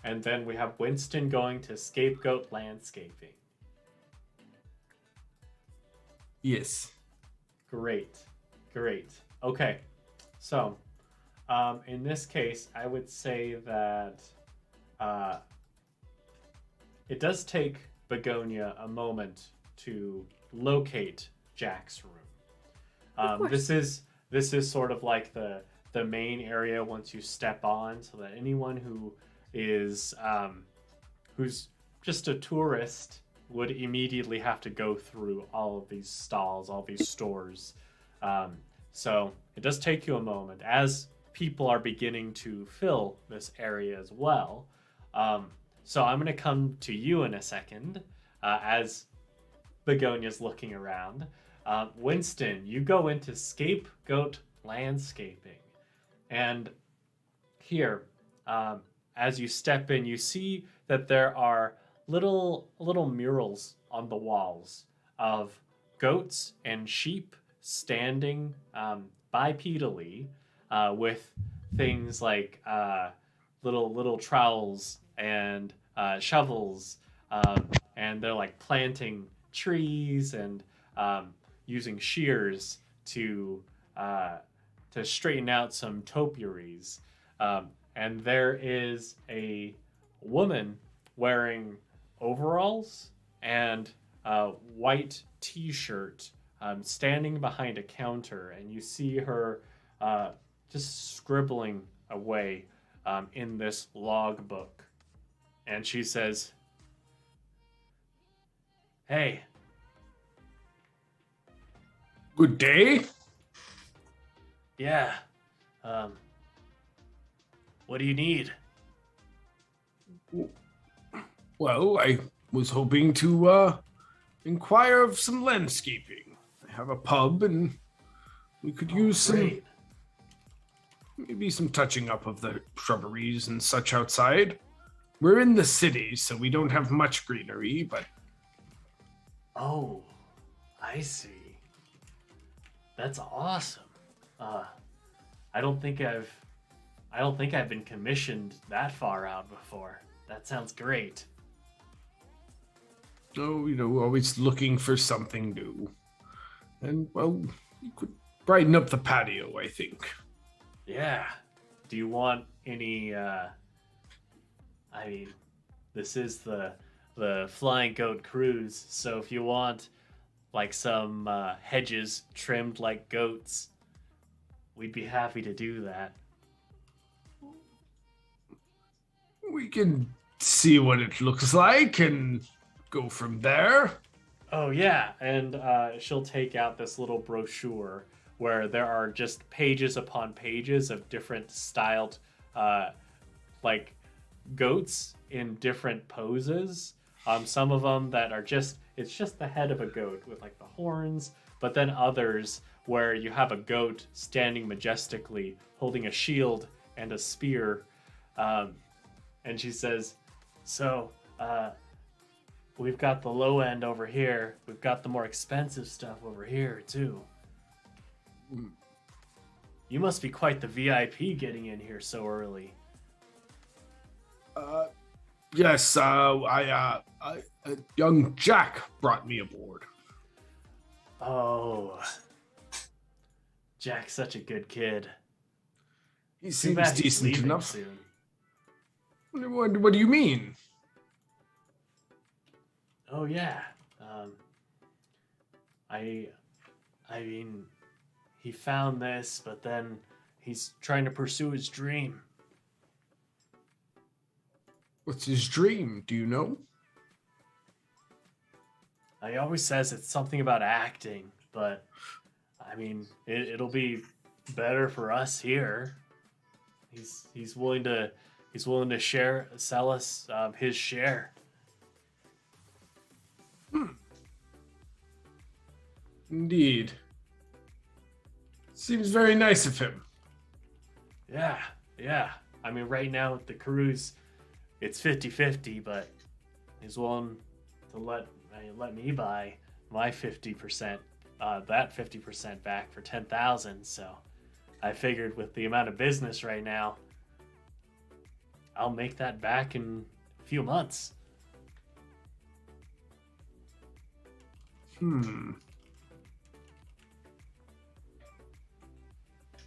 And then we have Winston going to Scapegoat Landscaping. Yes. Great. Okay. So, in this case, I would say that it does take Begonia a moment to locate Jack's room. This is sort of like the main area once you step on, so that anyone who is who's just a tourist would immediately have to go through all of these stalls, all these stores. So it does take you a moment as people are beginning to fill this area as well. So I'm going to come to you in a second as Begonia's looking around. Winston, you go into Scapegoat Landscaping. And here, as you step in, you see that there are little murals on the walls of goats and sheep standing bipedally with things like little trowels and shovels, and they're like planting trees and using shears to straighten out some topiaries. And there is a woman wearing overalls and a white t-shirt standing behind a counter, and you see her just scribbling away in this logbook. And she says, "Hey." Good day. Yeah. What do you need? Well, I was hoping to inquire of some landscaping. I have a pub and we could use maybe some touching up of the shrubberies and such outside. We're in the city, so we don't have much greenery, but Oh, I see. That's awesome. I don't think I've been commissioned that far out before. That sounds great. Oh, always looking for something new. And, well, you could brighten up the patio, I think. Yeah. Do you want any this is the Flying Goat Cruise, so if you want like some hedges trimmed like goats, we'd be happy to do that. We can see what it looks like and go from there. Oh yeah, and she'll take out this little brochure where there are just pages upon pages of different styled like goats in different poses. Some of them that are it's just the head of a goat with like the horns, but then others where you have a goat standing majestically holding a shield and a spear. And she says, so we've got the low end over here. We've got the more expensive stuff over here too. You must be quite the VIP getting in here so early. Yes, young Jack brought me aboard. Oh, Jack's such a good kid. He Too seems bad he's decent leaving enough. soon. What do you mean? Oh yeah. I mean, he found this, but then he's trying to pursue his dream. What's his dream? Do you know? He always says it's something about acting, but I mean, it'll be better for us here. He's willing to sell us his share. Indeed. Seems very nice of him. Yeah. I mean, right now with the cruise, it's 50-50, but he's willing to let me buy my 50%, that 50% back for 10,000. So I figured with the amount of business right now, I'll make that back in a few months.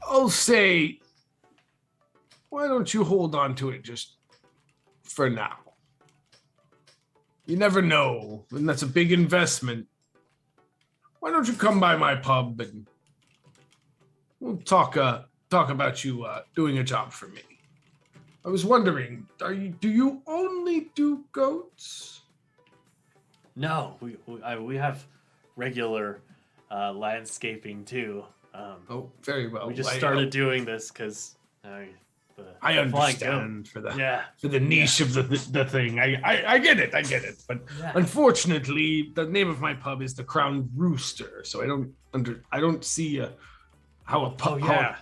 I'll say, why don't you hold on to it just for now? You never know, and that's a big investment. Why don't you come by my pub and we'll talk about you doing a job for me. I was wondering, do you only do goats? No, we have regular landscaping too. Oh, very well. We just started doing this because I understand for the niche of the thing. I get it, but yeah. Unfortunately, the name of my pub is the Crown Rooster, so I don't see how a pub how a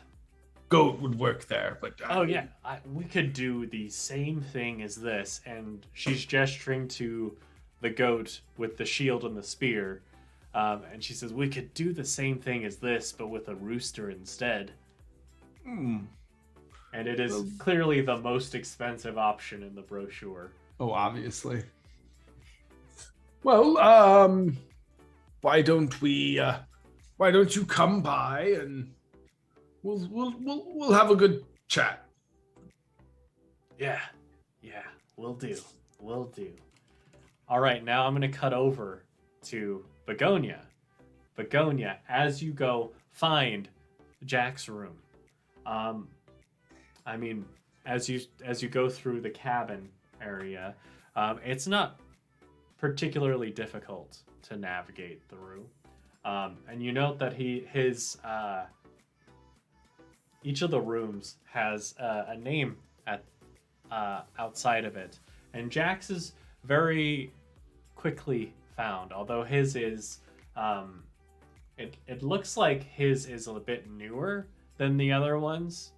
goat would work there. But we could do the same thing as this, and she's gesturing to the goat with the shield and the spear, and she says we could do the same thing as this, but with a rooster instead. And it is clearly the most expensive option in the brochure. Oh, obviously. Well, why don't you come by and we'll have a good chat. Yeah, will do. All right, now I'm going to cut over to Begonia. Begonia, as you go find Jack's room. I mean, as you go through the cabin area, it's not particularly difficult to navigate the room. And you note that his each of the rooms has a name at outside of it, and Jack's is very quickly found. Although his is, it looks like his is a bit newer than the other ones.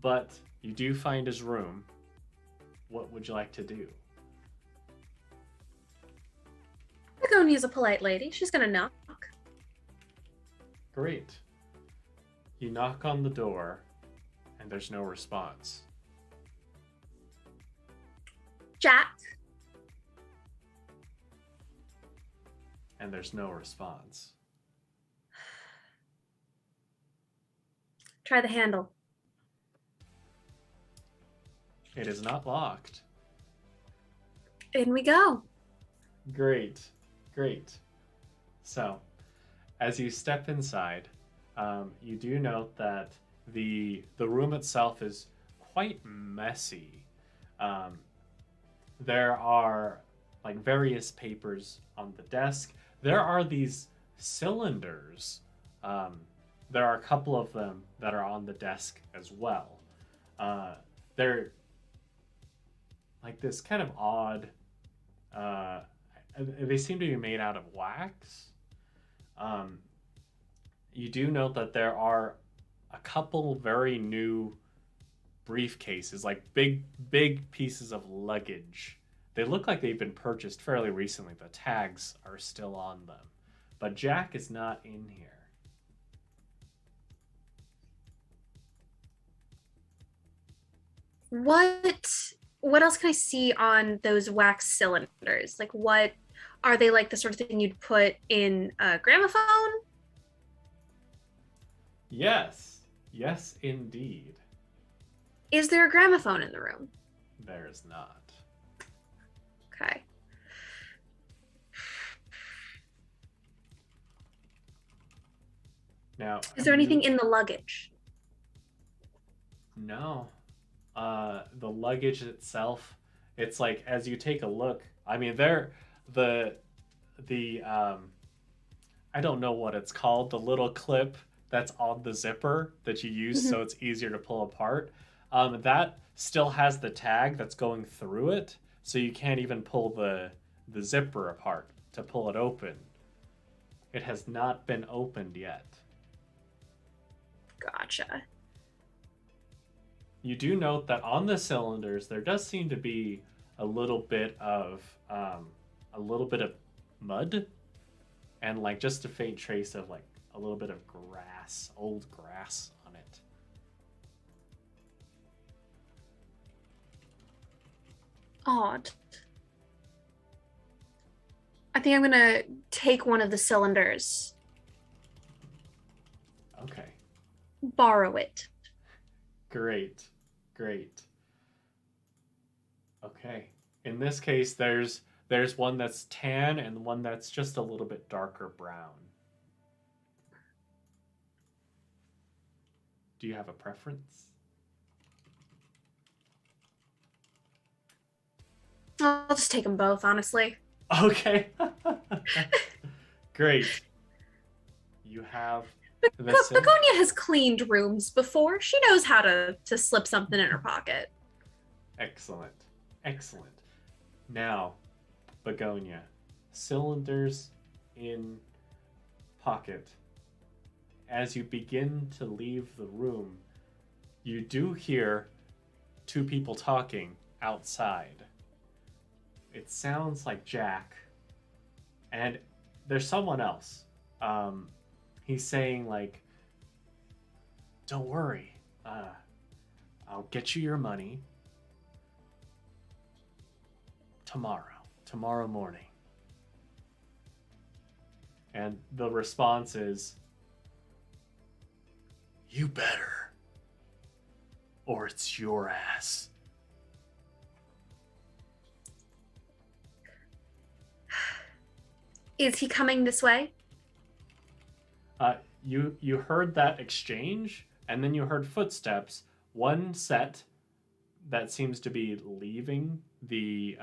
But you do find his room. What would you like to do? Begonia's a polite lady. She's gonna knock. Great. You knock on the door, and there's no response. Jack. And there's no response. Try the handle. It is not locked. In we go. Great, great. So, as you step inside, you do note that the room itself is quite messy. There are like various papers on the desk. There are these cylinders. There are a couple of them that are on the desk as well. They're like this kind of odd. They seem to be made out of wax. You do note that there are a couple very new briefcases, like big pieces of luggage. They look like they've been purchased fairly recently. The tags are still on them. But Jack is not in here. What else can I see on those wax cylinders? Like, what are they, like the sort of thing you'd put in a gramophone? Yes. Yes, indeed. Is there a gramophone in the room? There is not. Okay. Now, Is there anything in the luggage? No. The luggage itself, it's like as you take a look, I mean the I don't know what it's called, the little clip that's on the zipper that you use so it's easier to pull apart. That still has the tag that's going through it, so you can't even pull the zipper apart to pull it open. It has not been opened yet. Gotcha. You do note that on the cylinders there does seem to be a little bit of mud, and like just a faint trace of like a little bit of grass, old grass on it. Odd. I think I'm gonna take one of the cylinders. Okay. Borrow it. Great. Okay. In this case, there's one that's tan and one that's just a little bit darker brown. Do you have a preference? I'll just take them both, honestly. Okay. Great. You have Begonia has cleaned rooms before. She knows how to slip something in her pocket. Excellent. Now, Begonia, cylinders in pocket. As you begin to leave the room, you do hear two people talking outside. It sounds like Jack, and there's someone else. He's saying like, "Don't worry, I'll get you your money tomorrow morning." And the response is, "You better, or it's your ass." Is he coming this way? You heard that exchange, and then you heard footsteps. One set that seems to be leaving the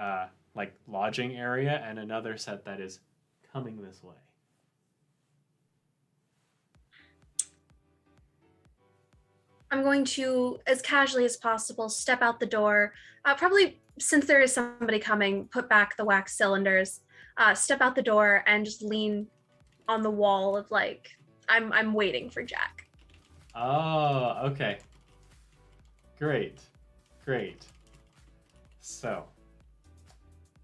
like lodging area, and another set that is coming this way. I'm going to, as casually as possible, step out the door. Probably, since there is somebody coming, put back the wax cylinders, step out the door, and just lean on the wall of like, I'm waiting for Jack. Oh, okay. Great. So,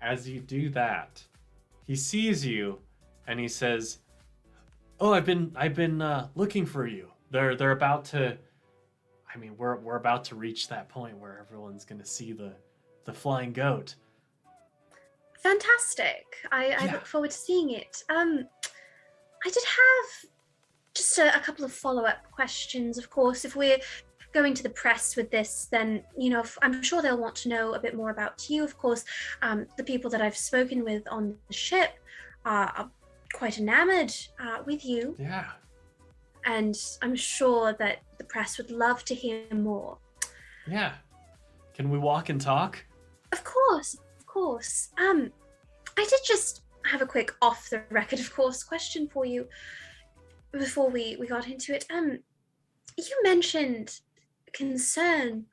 as you do that, he sees you, and he says, "Oh, I've been looking for you. They're about to. I mean, we're about to reach that point where everyone's gonna see the flying goat." Fantastic. I Yeah. look forward to seeing it. I did have just a couple of follow-up questions, of course. If we're going to the press with this, then, I'm sure they'll want to know a bit more about you. Of course, the people that I've spoken with on the ship are quite enamored with you, Yeah. and I'm sure that the press would love to hear more. Yeah. Can we walk and talk? Of course, of course. I did just have a quick off the record, of course, question for you before we got into it. You mentioned concern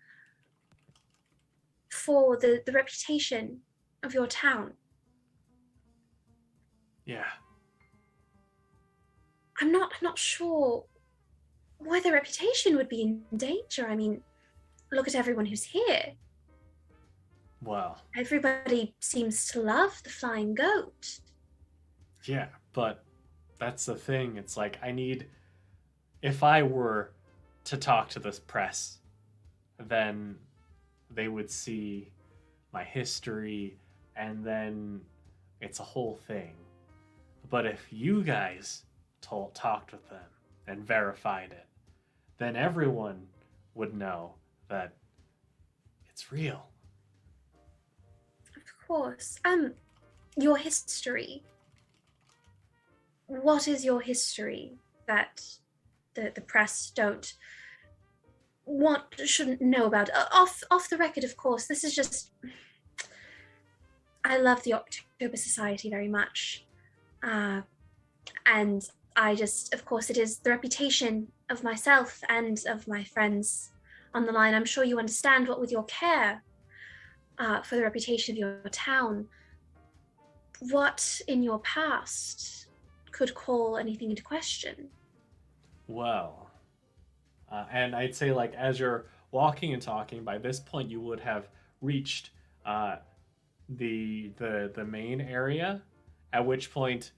for the reputation of your town. Yeah. I'm not sure why the reputation would be in danger. I mean, look at everyone who's here. Well, Everybody seems to love the flying goat. yeah, but that's the thing. It's like if I were to talk to this press, then they would see my history, and then it's a whole thing. But if you guys talked with them and verified it, then everyone would know that it's real. Of course. Your history. What is your history that the press shouldn't know about? Off the record, of course. This is just. I love the October Society very much, and I just, of course, it is the reputation of myself and of my friends on the line. I'm sure you understand what with your care for the reputation of your town. What in your past could call anything into question? Well, and I'd say like as you're walking and talking, by this point you would have reached the main area, at which point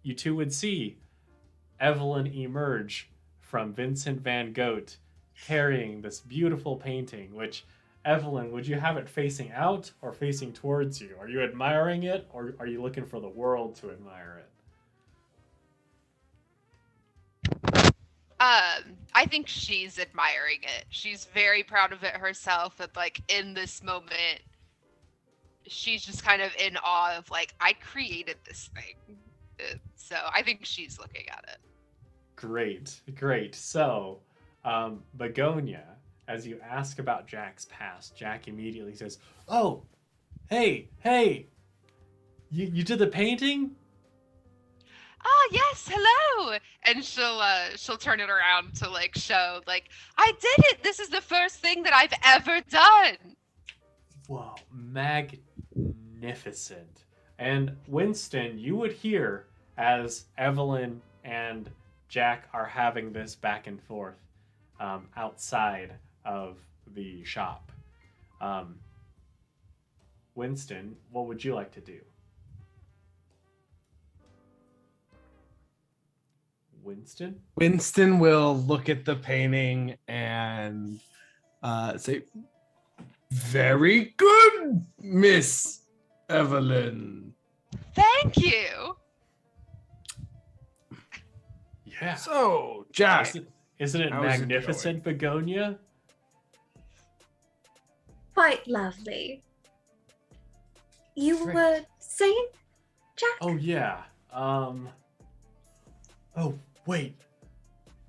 you two would see Evelyn emerge from Vincent van Gogh carrying this beautiful painting, which, Evelyn, would you have it facing out or facing towards you? Are you admiring it, or are you looking for the world to admire it? I think she's admiring it. She's very proud of it herself, and like in this moment, she's just kind of in awe of like, I created this thing. So I think she's looking at it. Great. So, Begonia, as you ask about Jack's past, Jack immediately says, "Oh, hey, you did the painting?" Oh yes, hello. And she'll turn it around to like show like, I did it. This is the first thing that I've ever done. Whoa, magnificent. And Winston, you would hear as Evelyn and Jack are having this back and forth outside of the shop. Winston, what would you like to do? Winston will look at the painting and say, "Very good, Miss Evelyn." Thank you. Yeah. So, Jack, Isn't it How's it magnificent, Begonia? Quite lovely. You Great. were saying, Jack? Oh yeah. Oh wait.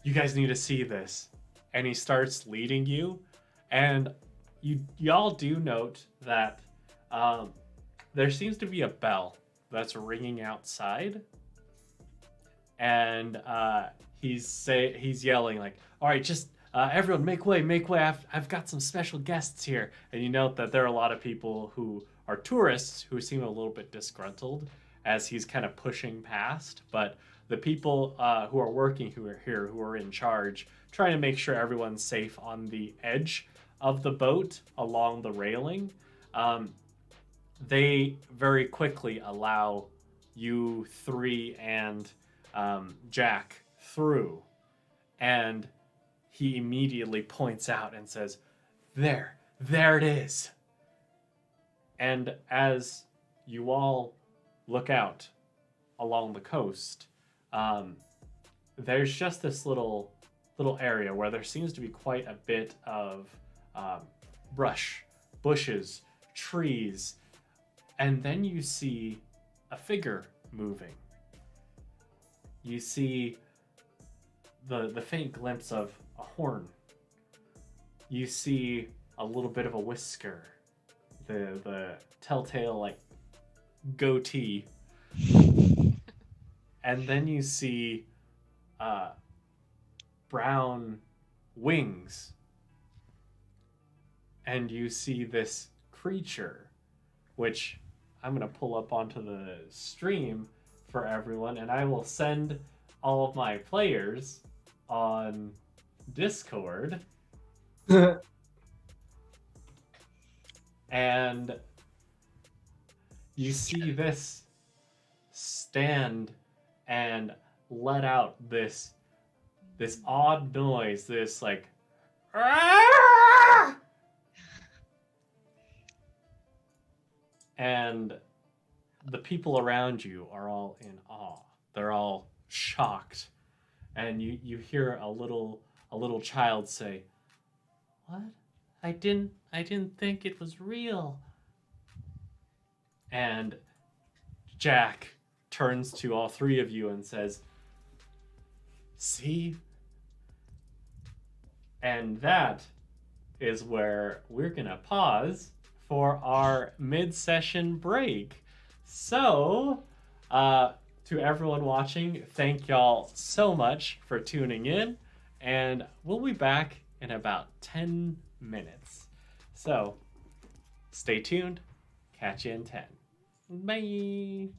You guys need to see this. And he starts leading you, and y'all do note that there seems to be a bell that's ringing outside, and he's yelling like, "All right, just everyone make way! I've got some special guests here." And you note that there are a lot of people who are tourists who seem a little bit disgruntled as he's kind of pushing past, but the people who are working, who are here, who are in charge, trying to make sure everyone's safe on the edge of the boat along the railing, they very quickly allow you three and Jack through, and he immediately points out and says, there it is. And as you all look out along the coast, there's just this little area where there seems to be quite a bit of brush, bushes, trees, and then you see a figure moving. You see the faint glimpse of a horn. You see a little bit of a whisker, the telltale like goatee, and then you see brown wings, and you see this creature, which I'm gonna pull up onto the stream for everyone, and I will send all of my players on Discord. And you see this stand and let out this odd noise, this like and the people around you are all in awe. They're all shocked. And you hear a little child say, "What? I didn't think it was real." And Jack turns to all three of you and says, "See?" And that is where we're gonna pause for our mid-session break. So, to everyone watching, thank y'all so much for tuning in, and we'll be back in about 10 minutes. So, stay tuned. Catch you in 10. Bye.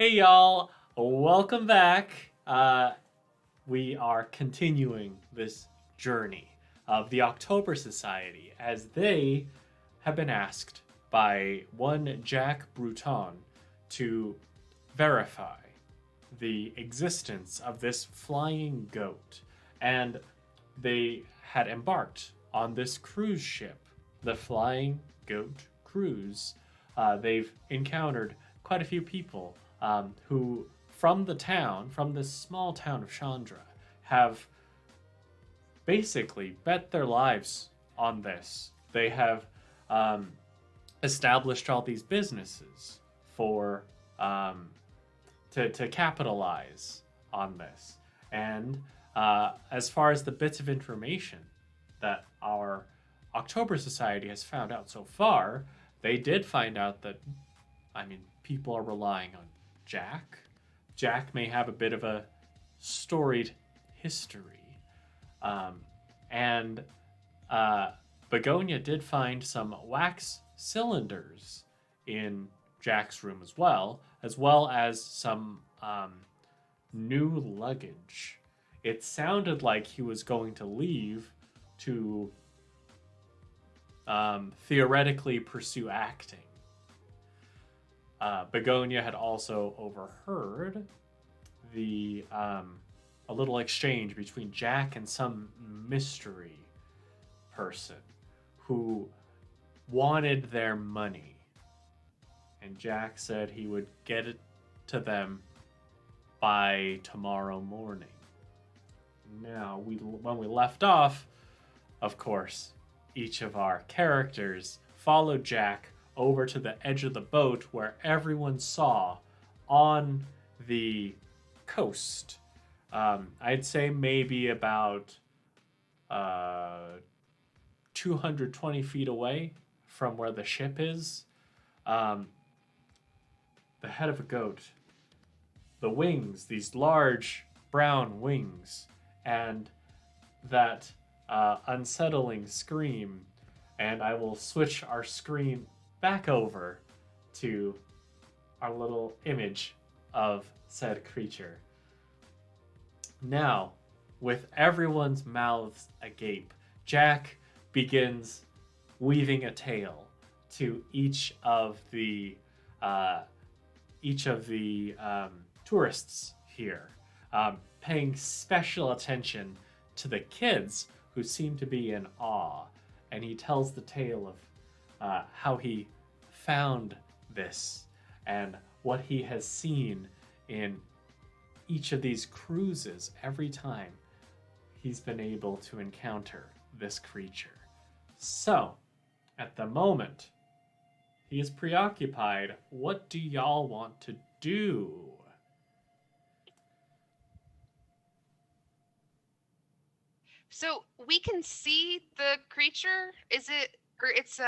Hey y'all, welcome back. We are continuing this journey of the October Society as they have been asked by one Jack Bruton to verify the existence of this flying goat. And they had embarked on this cruise ship, the Flying Goat Cruise. They've encountered quite a few people who, from this small town of Chandra, have basically bet their lives on this. They have established all these businesses for to capitalize on this. And as far as the bits of information that our October Society has found out so far, they did find out that, people are relying on Jack. Jack may have a bit of a storied history. And Begonia did find some wax cylinders in Jack's room as well as some new luggage. It sounded like he was going to leave to theoretically pursue acting. Begonia had also overheard a little exchange between Jack and some mystery person who wanted their money. And Jack said he would get it to them by tomorrow morning. Now, when we left off, of course, each of our characters followed Jack over to the edge of the boat where everyone saw on the coast. I'd say maybe about 220 feet away from where the ship is. The head of a goat. The wings, these large brown wings, and that unsettling scream. And I will switch our screen back over to our little image of said creature. Now, with everyone's mouths agape, Jack begins weaving a tale to each of the tourists here, paying special attention to the kids who seem to be in awe. And he tells the tale of how he found this and what he has seen in each of these cruises every time he's been able to encounter this creature. So, at the moment, he is preoccupied. What do y'all want to do? So we can see the creature? Is it, or it's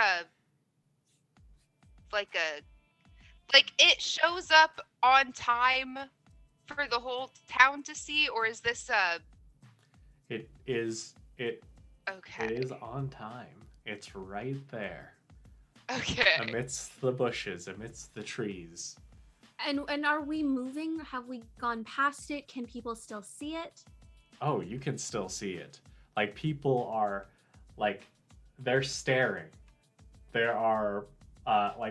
like it shows up on time for the whole town to see, or is this It is okay? It is on time. It's right there. Okay. Amidst the bushes, amidst the trees. And are we moving? Have we gone past it? Can people still see it? Oh, you can still see it. Like, people are, like, they're staring. There are,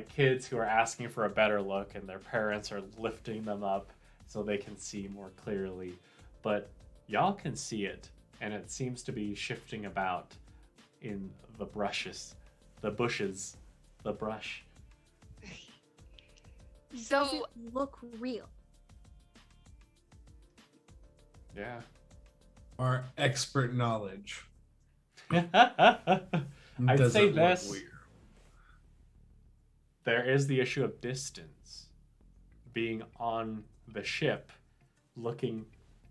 kids who are asking for a better look, and their parents are lifting them up so they can see more clearly. But y'all can see it, and it seems to be shifting about in the bushes. So Does it look real? Yeah. Our expert knowledge I'd doesn't say look this. weird. There is the issue of distance. Being on the ship, looking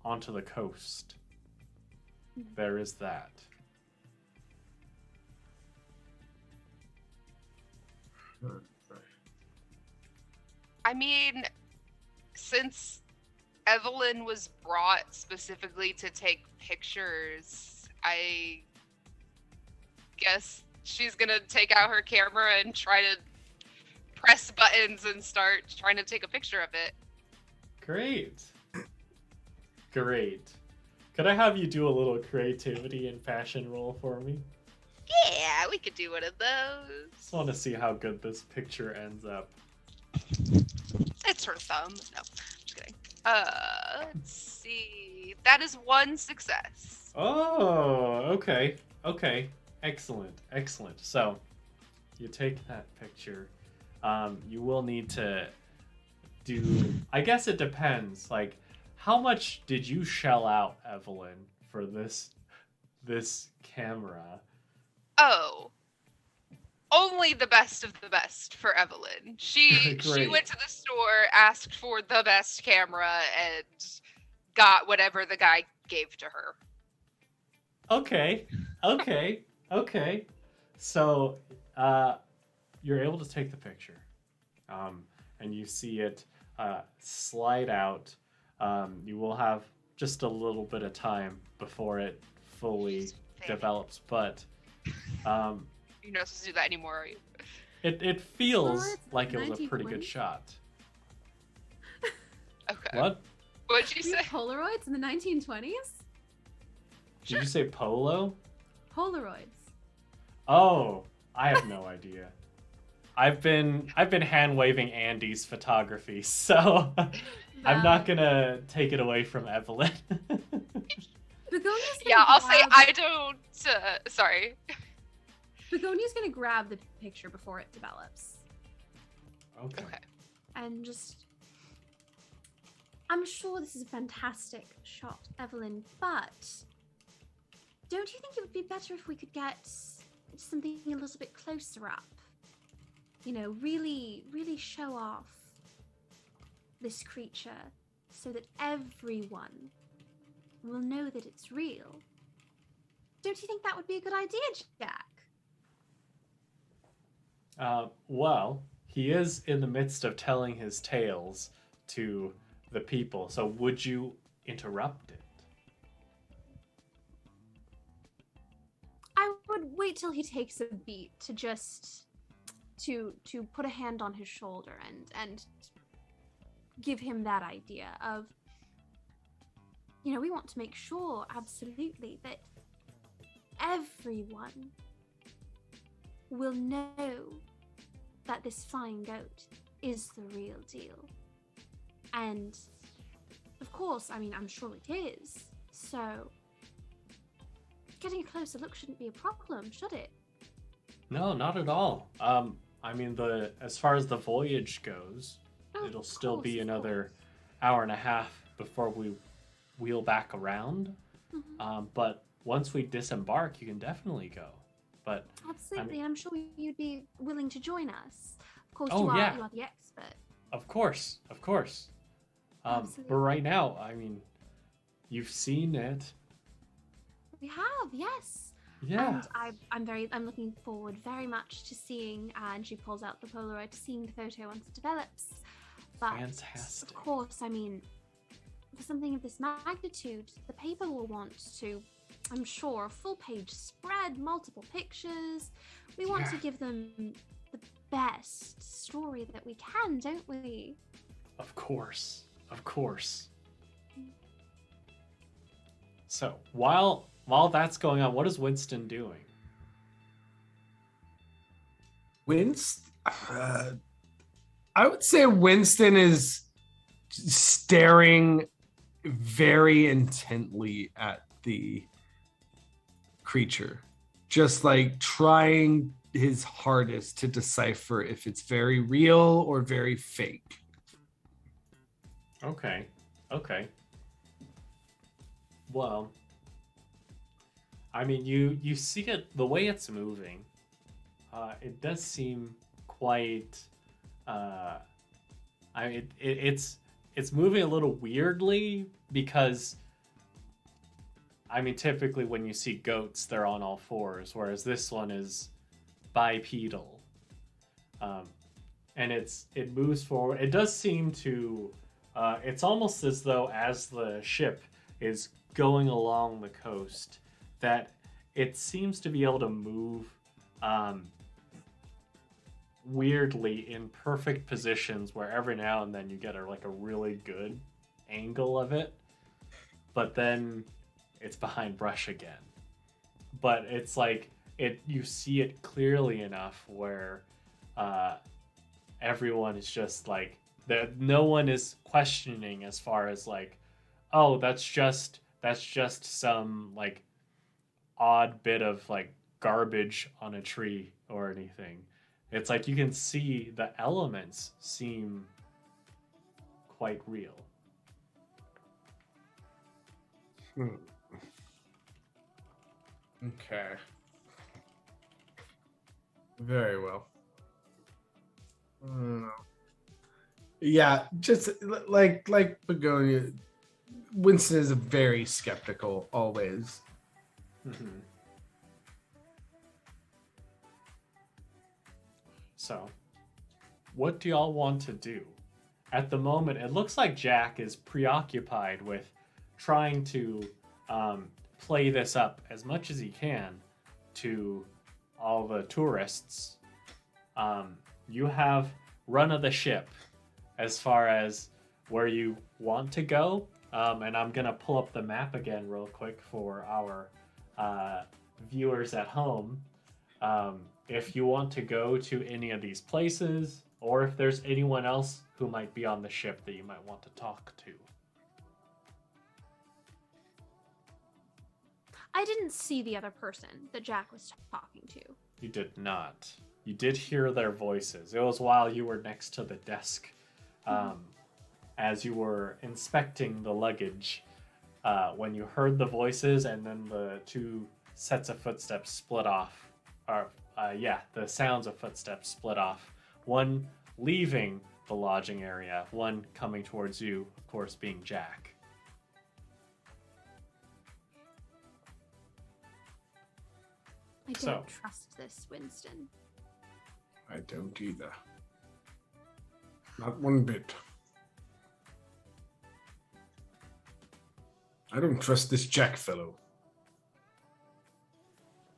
onto the coast. There is that. I mean, since Evelyn was brought specifically to take pictures, I guess she's gonna take out her camera and try to press buttons and start trying to take a picture of it. Great. Great. Could I have you do a little creativity and fashion roll for me? Yeah, we could do one of those. Just want to see how good this picture ends up. It's her thumb. No, just kidding. Let's see. That is one success. Oh, okay. Okay. Excellent. Excellent. So, you take that picture. You will need to do... I guess it depends. Like, how much did you shell out, Evelyn, for this camera? Oh. Only the best of the best for Evelyn. She Great. went to the store, asked for the best camera, and got whatever the guy gave to her. Okay. Okay. Okay. So, you're able to take the picture. And you see it slide out. You will have just a little bit of time before it fully develops, but You're not supposed to do that anymore, are you? it feels Well, it's like it was a pretty 1920s. good shot. Okay. What? What'd you We say? had Polaroids in the 1920s? Did you say polo? Polaroids. Oh, I have no idea. I've been hand waving Andy's photography, so I'm not gonna take it away from Evelyn. Begonia's gonna Yeah, I'll say grab- I don't. Sorry. Begonia's gonna grab the picture before it develops. Okay. Okay. And just... I'm sure this is a fantastic shot, Evelyn, but... Don't you think it would be better if we could get something a little bit closer up? You know, really, really show off this creature so that everyone will know that it's real. Don't you think that would be a good idea, Jack? Well, he is in the midst of telling his tales to the people, so would you interrupt it? I would wait till he takes a beat to just to put a hand on his shoulder and give him that idea of, you know, we want to make sure absolutely that everyone will know that this flying goat is the real deal. And of course, I mean, I'm sure it is. So getting a closer look shouldn't be a problem, should it? No, not at all. I mean, as far as the voyage goes, Oh, it'll of still course, be of another course. hour and a half before we wheel back around. Mhm. But once we disembark, you can definitely go. But Absolutely, and I'm sure you'd be willing to join us. Of course, Oh, you yeah. are the expert. of course. But Absolutely. right now, I mean, you've seen it. We have, yes. Yeah. And I'm looking forward very much to seeing, and she pulls out the Polaroid, to seeing the photo once it develops. But Fantastic. of course, I mean, for something of this magnitude, the paper will want to, I'm sure, a full page spread, multiple pictures. We want to Yeah. give them the best story that we can, don't we? Of course. So while that's going on, what is Winston doing? I would say Winston is staring very intently at the creature, just like trying his hardest to decipher if it's very real or very fake. Okay. Well, I mean, you see it the way it's moving. It does seem quite. It's moving a little weirdly because. I mean, typically when you see goats, they're on all fours, whereas this one is bipedal. And it moves forward. It does seem to. It's almost as though as the ship is going along the coast, that it seems to be able to move weirdly in perfect positions where every now and then you get a really good angle of it, but then it's behind brush again. But it's like you see it clearly enough where everyone is just like no one is questioning as far as like, oh, that's just some like odd bit of like garbage on a tree or anything. It's like you can see the elements seem quite real. Okay. Very well. Yeah, just like Begonia, Winston is very skeptical always. Mm-hmm. So, what do y'all want to do? At the moment, it looks like Jack is preoccupied with trying to play this up as much as he can to all the tourists. You have run of the ship as far as where you want to go. And I'm going to pull up the map again real quick for our viewers at home. If you want to go to any of these places, or if there's anyone else who might be on the ship that you might want to talk to. I didn't see the other person that Jack was talking to. You did not. You did hear their voices. It was while you were next to the desk. As you were inspecting the luggage, when you heard the voices and then the two sets of footsteps split off. The sounds of footsteps split off. One leaving the lodging area, one coming towards you, of course, being Jack. I don't trust this, Winston. I don't either. Not one bit. I don't trust this Jack fellow.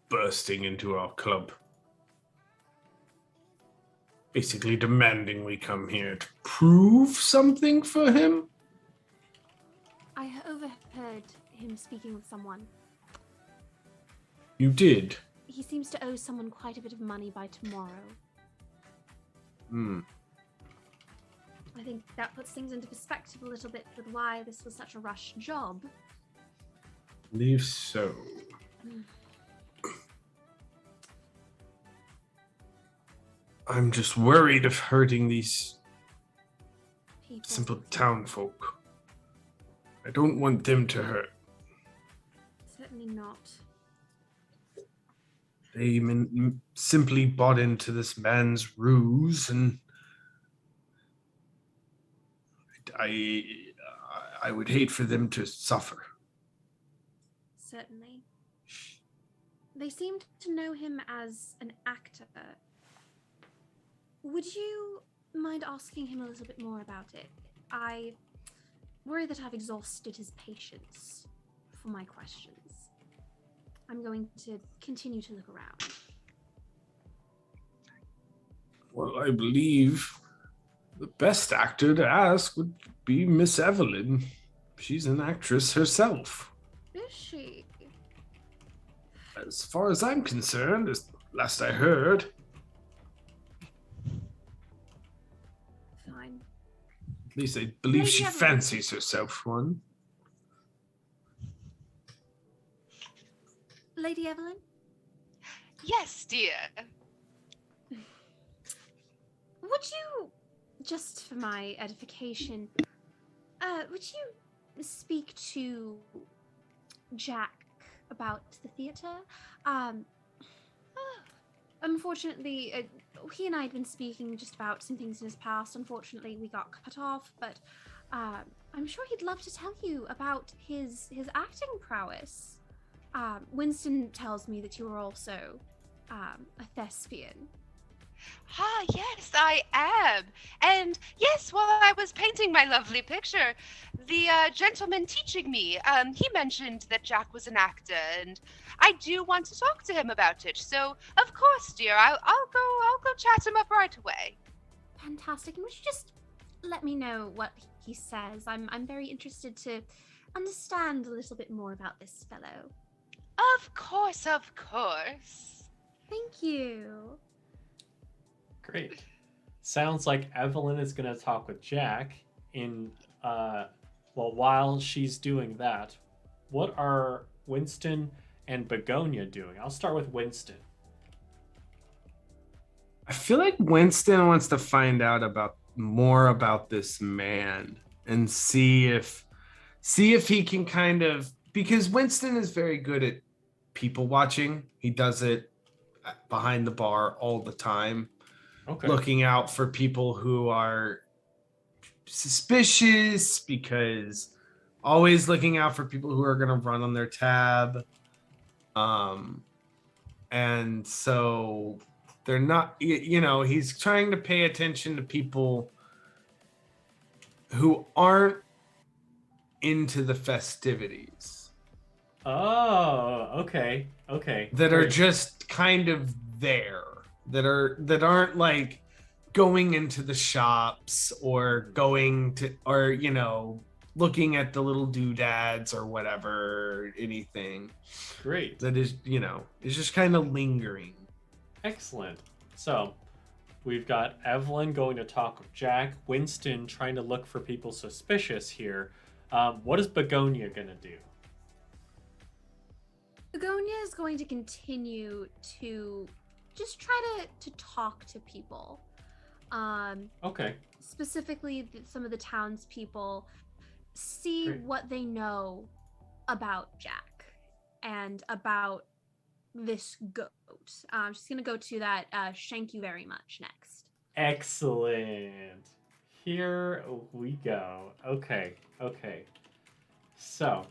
Bursting into our club. Basically demanding we come here to prove something for him. I overheard him speaking with someone. You did? He seems to owe someone quite a bit of money by tomorrow. I think that puts things into perspective a little bit with why this was such a rush job. Believe so. I'm just worried of hurting these People. simple town folk. I don't want them to hurt. Certainly not. They simply bought into this man's ruse, and I would hate for them to suffer. Certainly. They seemed to know him as an actor. Would you mind asking him a little bit more about it? I worry that I've exhausted his patience for my questions. I'm going to continue to look around. Well, I believe the best actor to ask would be Miss Evelyn. She's an actress herself. Is she? As far as I'm concerned, as last I heard. Fine. At least I believe Lady she Evelyn. fancies herself one. Lady Evelyn? Yes, dear. Would you, just for my edification, would you speak to Jack about the theatre? Unfortunately, he and I had been speaking just about some things in his past. Unfortunately, we got cut off, but I'm sure he'd love to tell you about his acting prowess. Winston tells me that you are also a thespian. Ah, yes, I am. And yes, while I was painting my lovely picture, the gentleman teaching me, he mentioned that Jack was an actor, and I do want to talk to him about it. So, of course, dear, I'll go chat him up right away. Fantastic. And would you just let me know what he says. I'm very interested to understand a little bit more about this fellow. Of course, of course. Thank you. Great. Sounds like Evelyn is going to talk with Jack in, well, while she's doing that, what are Winston and Begonia doing? I'll start with Winston. I feel like Winston wants to find out more about this man and see if he can kind of, because Winston is very good at people watching. He does it behind the bar all the time. Okay. Looking out for people who are suspicious, because always looking out for people who are going to run on their tab. And so they're not, he's trying to pay attention to people who aren't into the festivities. Oh, okay. That are Great. just kind of there. That aren't like going into the shops or going to, or looking at the little doodads or whatever, anything. Great. That is, is just kind of lingering. Excellent. So, we've got Evelyn going to talk with Jack, Winston trying to look for people suspicious here. What is Begonia going to do? Begonia is going to continue to just try to talk to people. Okay. Specifically, some of the townspeople, see Great. what they know about Jack and about this goat. She's going to go to that "Shank you very much" next. Excellent. Here we go. Okay. So,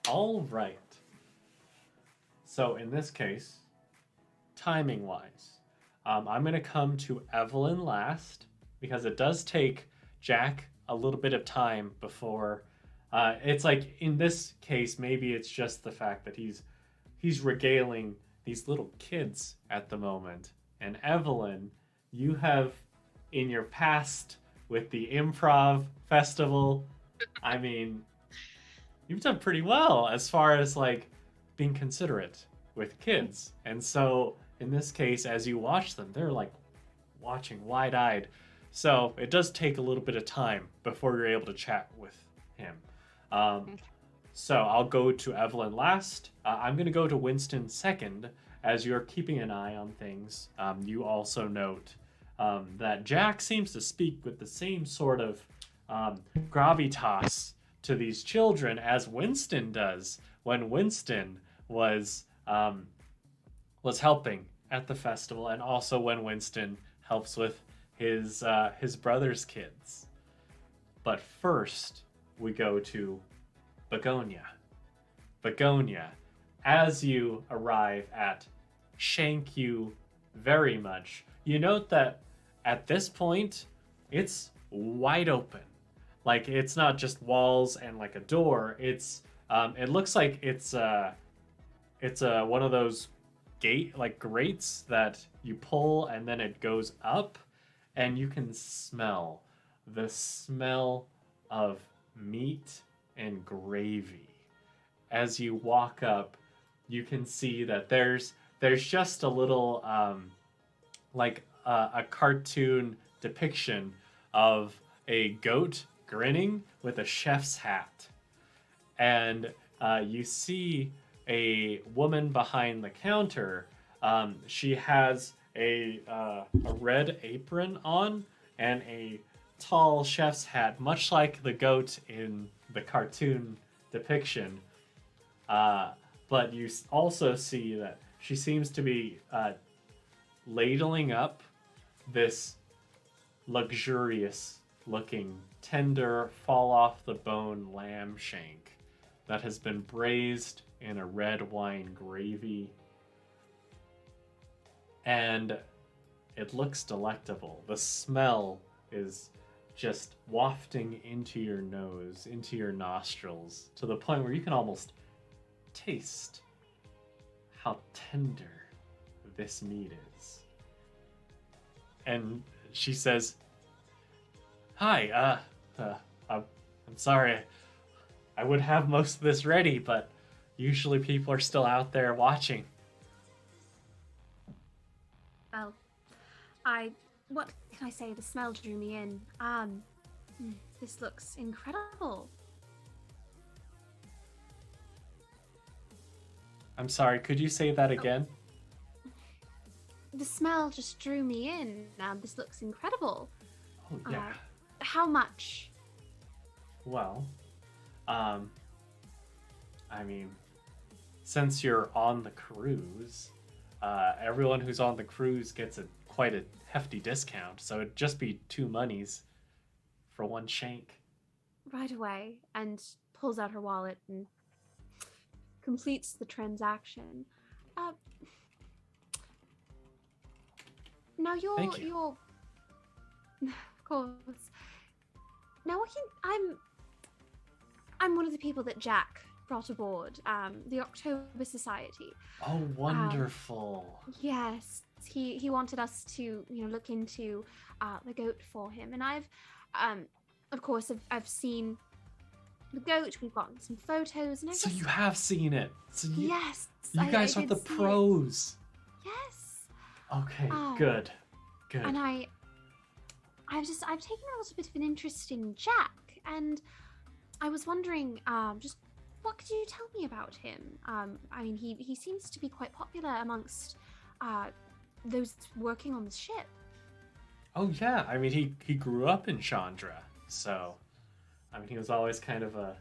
all right. So in this case, timing wise, I'm going to come to Evelyn last because it does take Jack a little bit of time before. It's like in this case, maybe it's just the fact that he's regaling these little kids at the moment. And Evelyn, you have in your past with the improv festival, I mean, you've done pretty well as far as like being considerate with kids. And so in this case, as you watch them, they're like watching wide-eyed. So it does take a little bit of time before you're able to chat with him. So I'll go to Evelyn last. I'm going to go to Winston second. As you're keeping an eye on things, you also note that Jack seems to speak with the same sort of gravitas to these children as Winston does when Winston was helping at the festival, and also when Winston helps with his brother's kids. But first, we go to Begonia. Begonia, as you arrive at "Shank you very much," you note that at this point, it's wide open. Like, it's not just walls and like a door. It's it looks like it's one of those grates that you pull and then it goes up, and you can smell the smell of meat and gravy. As you walk up, you can see that there's just a little a cartoon depiction of a goat grinning with a chef's hat. And you see a woman behind the counter. She has a red apron on and a tall chef's hat, much like the goat in the cartoon depiction. But you also see that she seems to be ladling up this luxurious looking, tender, fall off the bone lamb shank that has been braised in a red wine gravy. And it looks delectable. The smell is just wafting into your nose, into your nostrils, to the point where you can almost taste how tender this meat is. And she says, Hi, I'm sorry. I would have most of this ready, but usually people are still out there watching. Well, what can I say? The smell drew me in. This looks incredible. I'm sorry, could you say that again? The smell just drew me in. This looks incredible. Oh, yeah. How much? Well, I mean, since you're on the cruise, everyone who's on the cruise gets quite a hefty discount, so it'd just be 2 monies for 1 shank. Right away, and pulls out her wallet and completes the transaction. Now Thank you. you're of course. Now I'm one of the people that Jack brought aboard, the October Society. Oh, wonderful. Yes, he wanted us to, look into the goat for him, and I've of course I've seen the goat. We've gotten some photos, and So you have seen it. So yes, you guys I are the did see it. pros. Yes, Okay, good. and I've taken a little bit of an interest in Jack, and I was wondering, just what could you tell me about him? I mean, he seems to be quite popular amongst those working on the ship. Oh yeah, I mean he grew up in Chandra, so I mean he was always kind of a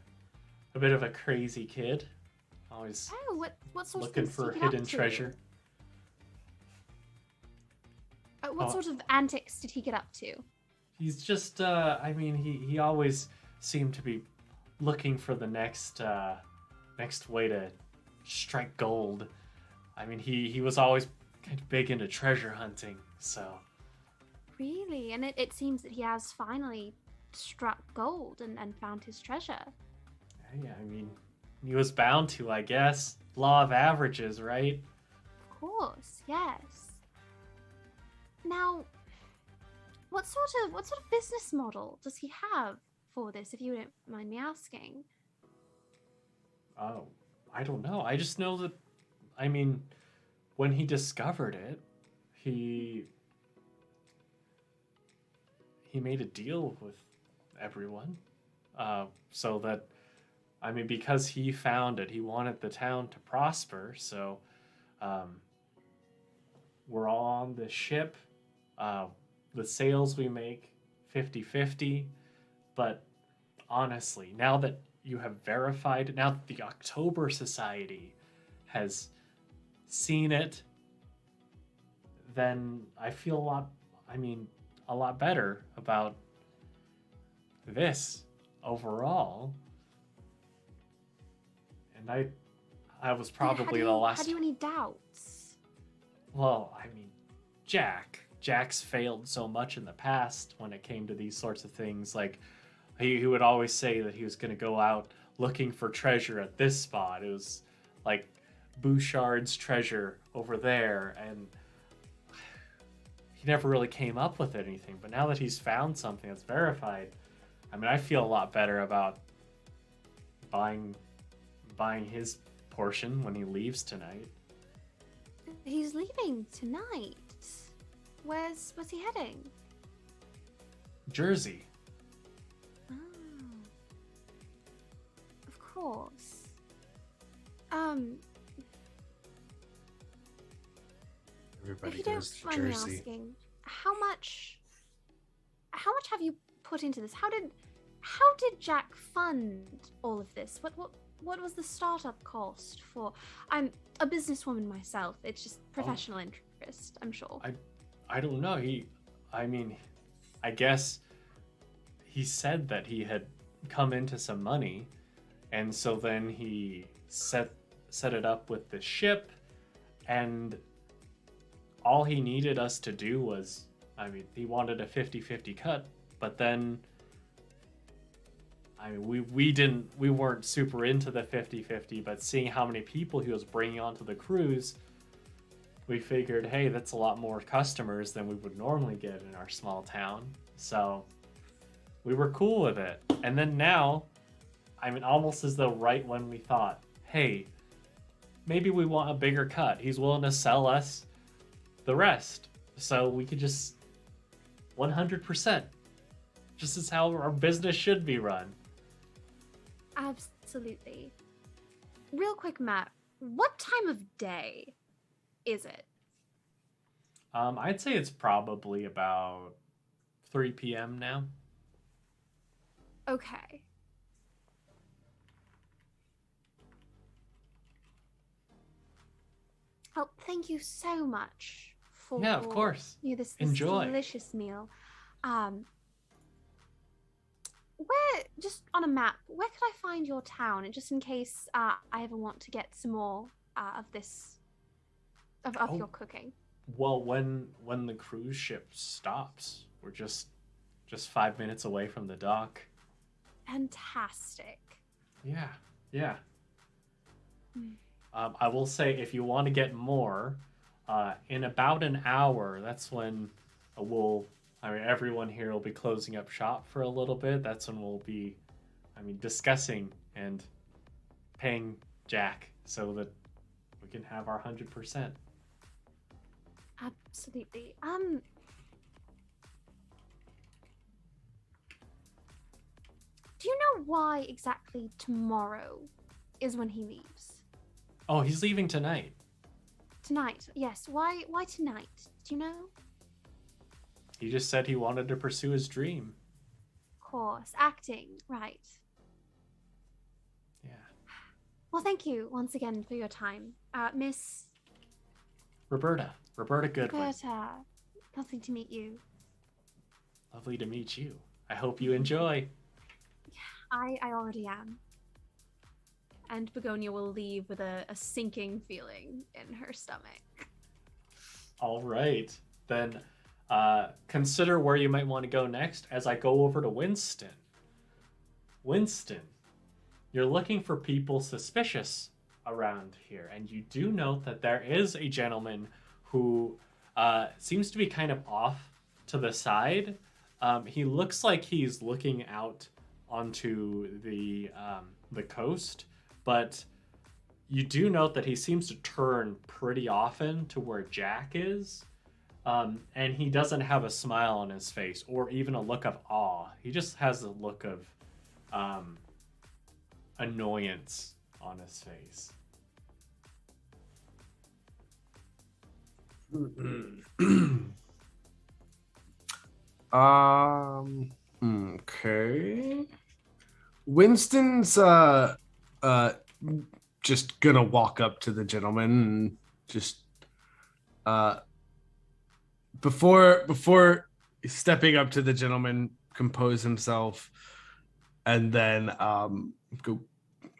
bit of a crazy kid, always Oh, what sort looking of things for did he get up hidden to? treasure. What Oh. sort of antics did he get up to? He's just I mean he always seemed to be looking for the next way to strike gold. I mean he was always kind of big into treasure hunting, so Really? And it seems that he has finally struck gold and found his treasure. yeah, I mean he was bound to, I guess. Law of averages, right? Of course, yes. Now, what sort of business model does he have for this, if you don't mind me asking? Oh, I don't know. I just know that, I mean, when he discovered it, he made a deal with everyone, so that, I mean, because he found it, he wanted the town to prosper. So, we're all on the ship. The sales we make 50-50, but honestly, now that you have verified, now that the October Society has seen it, then I feel a lot better about this overall. And I was probably the last. Had you any doubts? Well, I mean, Jack's failed so much in the past when it came to these sorts of things. Like, he would always say that he was going to go out looking for treasure at this spot. It was like Bouchard's treasure over there, and he never really came up with anything. But now that he's found something that's verified, I mean, I feel a lot better about buying his portion when he leaves tonight. He's leaving tonight. Where's he heading? Jersey. Oh. Of course. Everybody If you goes don't to mind me Jersey. asking, how much have you put into this? How did Jack fund all of this? What was the startup cost for? I'm a businesswoman myself. It's just professional interest, I'm sure. I don't know. I mean, I guess he said that he had come into some money, and so then he set it up with the ship, and all he needed us to do was, I mean, he wanted a 50-50 cut, but then, I mean, we weren't super into the 50-50, but seeing how many people he was bringing onto the cruise, we figured, hey, that's a lot more customers than we would normally get in our small town. So We were cool with it. And then now, I mean, almost as though right when we thought, hey, maybe we want a bigger cut. He's willing to sell us the rest. So we could just 100%. Just as how our business should be run. Absolutely. Real quick, Matt, what time of day is it? I'd say it's probably about 3 p.m. now. Okay. Well, thank you so much for Yeah, of course. this Enjoy. delicious meal. Where, just on a map, where could I find your town? And just in case I ever want to get some more of this, of your cooking. Well, when the cruise ship stops, we're just 5 minutes away from the dock. Fantastic. Yeah. I will say, if you want to get more, in about an hour, that's when everyone here will be closing up shop for a little bit. That's when we'll be, discussing and paying Jack so that we can have our 100%. Absolutely. Do you know why exactly tomorrow is when he leaves? Oh, he's leaving tonight. Tonight, yes. Why tonight? Do you know? He just said he wanted to pursue his dream. Of course, acting, right. Yeah. Well, thank you once again for your time. Miss Roberta Goodwin. Roberta, lovely to meet you. Lovely to meet you. I hope you enjoy. I already am. And Begonia will leave with a sinking feeling in her stomach. All right. Then consider where you might want to go next as I go over to Winston. Winston, you're looking for people suspicious around here, and you do note that there is a gentleman who seems to be kind of off to the side. He looks like he's looking out onto the coast, but you do note that he seems to turn pretty often to where Jack is, and he doesn't have a smile on his face or even a look of awe. He just has a look of annoyance on his face. Okay. Winston's just gonna walk up to the gentleman and just before stepping up to the gentleman, compose himself, and then go,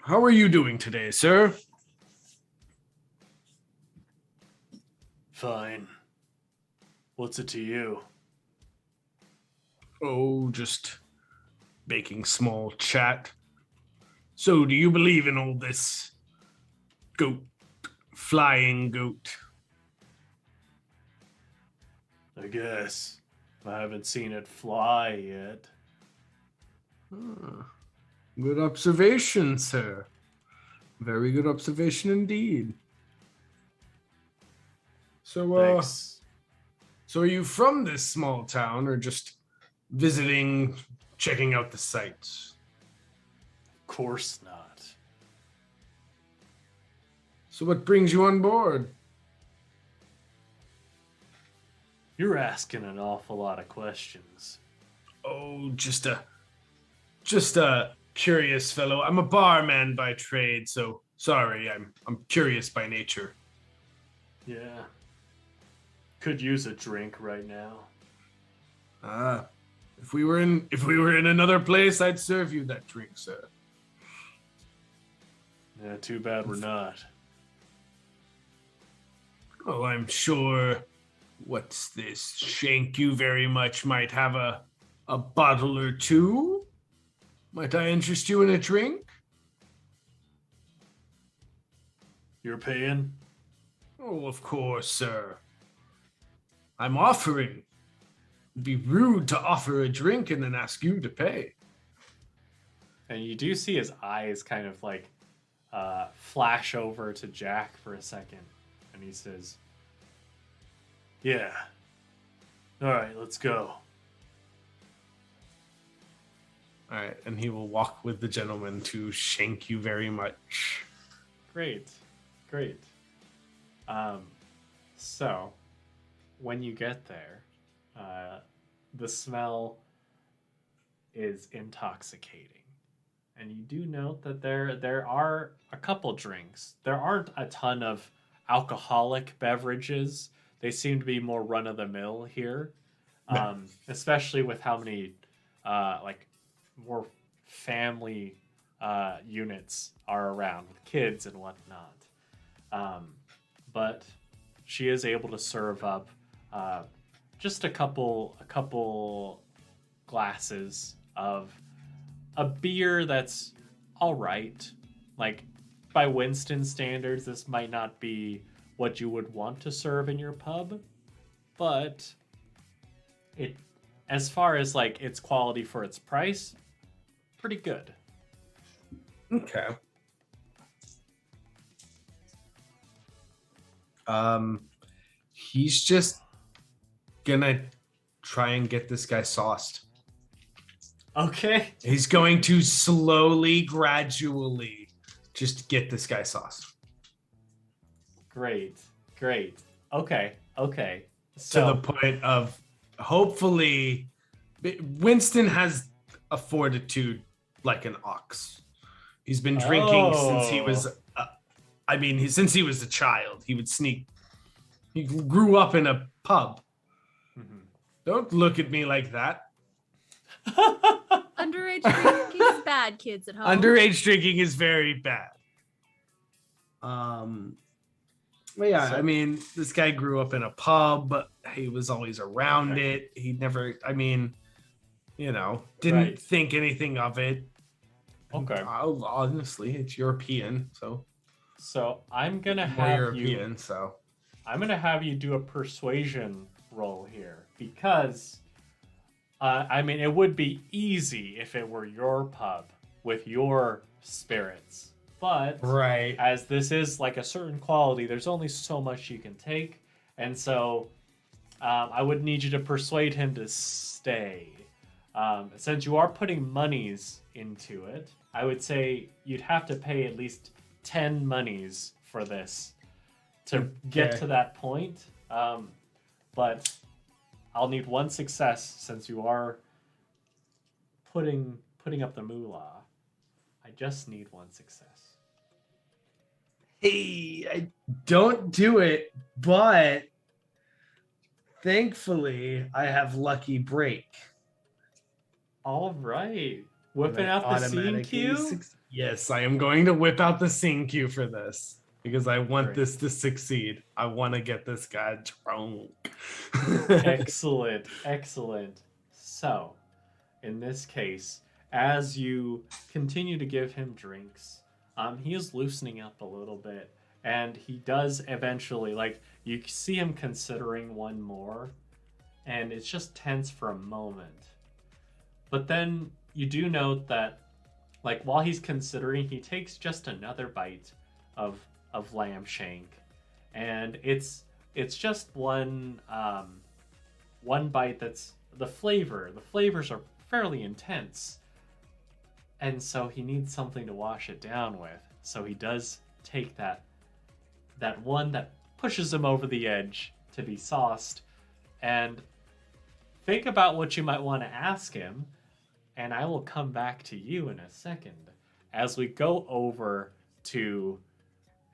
"How are you doing today, sir?" Fine. What's it to you? Oh, just making small chat. So, do you believe in all this flying goat? I guess. I haven't seen it fly yet. Good observation, sir. Very good observation indeed. So, Thanks. So are you from this small town or just visiting, checking out the sights? Of course not. So what brings you on board? You're asking an awful lot of questions. Oh, just a curious fellow. I'm a barman by trade, so sorry, I'm curious by nature. Yeah. Could use a drink right now. If we were in another place, I'd serve you that drink, sir. Yeah, too bad we're not. Oh, I'm sure. What's this? Shank you very much. Might have a bottle or two. Might I interest you in a drink? You're paying? Oh, of course, sir. I'm offering. be rude to offer a drink and then ask you to pay. And you do see his eyes kind of like flash over to Jack for a second. And he says, "Yeah. All right, let's go." All right, and he will walk with the gentleman to shank you very much. Great. Great. So, when you get there, the smell is intoxicating. And you do note that there are a couple drinks. There aren't a ton of alcoholic beverages. They seem to be more run-of-the-mill here, especially with how many like more family units are around with kids and whatnot. But she is able to serve up just a couple glasses of a beer that's all right. Like, by Winston standards, this might not be what you would want to serve in your pub, but it, as far as like its quality for its price, pretty good. Okay. He's just gonna try and get this guy sauced. Okay. He's going to slowly, gradually just get this guy sauced. Great. Okay. To the point of hopefully Winston has a fortitude like an ox. He's been drinking since he was since he was a child. He would sneak. He grew up in a pub. Mm-hmm. Don't look at me like that. Underage drinking is bad, kids at home. Underage drinking is very bad. But yeah, I mean, this guy grew up in a pub. He was always around it. He never, didn't think anything of it. Okay. Honestly, it's European, so. So I'm gonna More have European, you. so. I'm gonna have you do a persuasion roll here because, it would be easy if it were your pub with your spirits, but Right. as this is like a certain quality, there's only so much you can take, and so I would need you to persuade him to stay. Since you are putting monies into it, I would say you'd have to pay at least 10 monies for this to get to that point. But I'll need one success since you are putting up the moolah. I just need one success. Hey, I don't do it, but thankfully I have lucky break. All right. Whipping out the scene cue? Yes, I am going to whip out the scene cue for this because I want Great. this to succeed. I want to get this guy drunk. Excellent. So, in this case, as you continue to give him drinks, he is loosening up a little bit, and he does eventually, like, you see him considering one more, and it's just tense for a moment. But then you do note that, like, while he's considering, he takes just another bite of lamb shank, and it's just one bite that's the flavors are fairly intense, and so he needs something to wash it down with. So he does take that one that pushes him over the edge to be sauced, and think about what you might want to ask him, and I will come back to you in a second as we go over to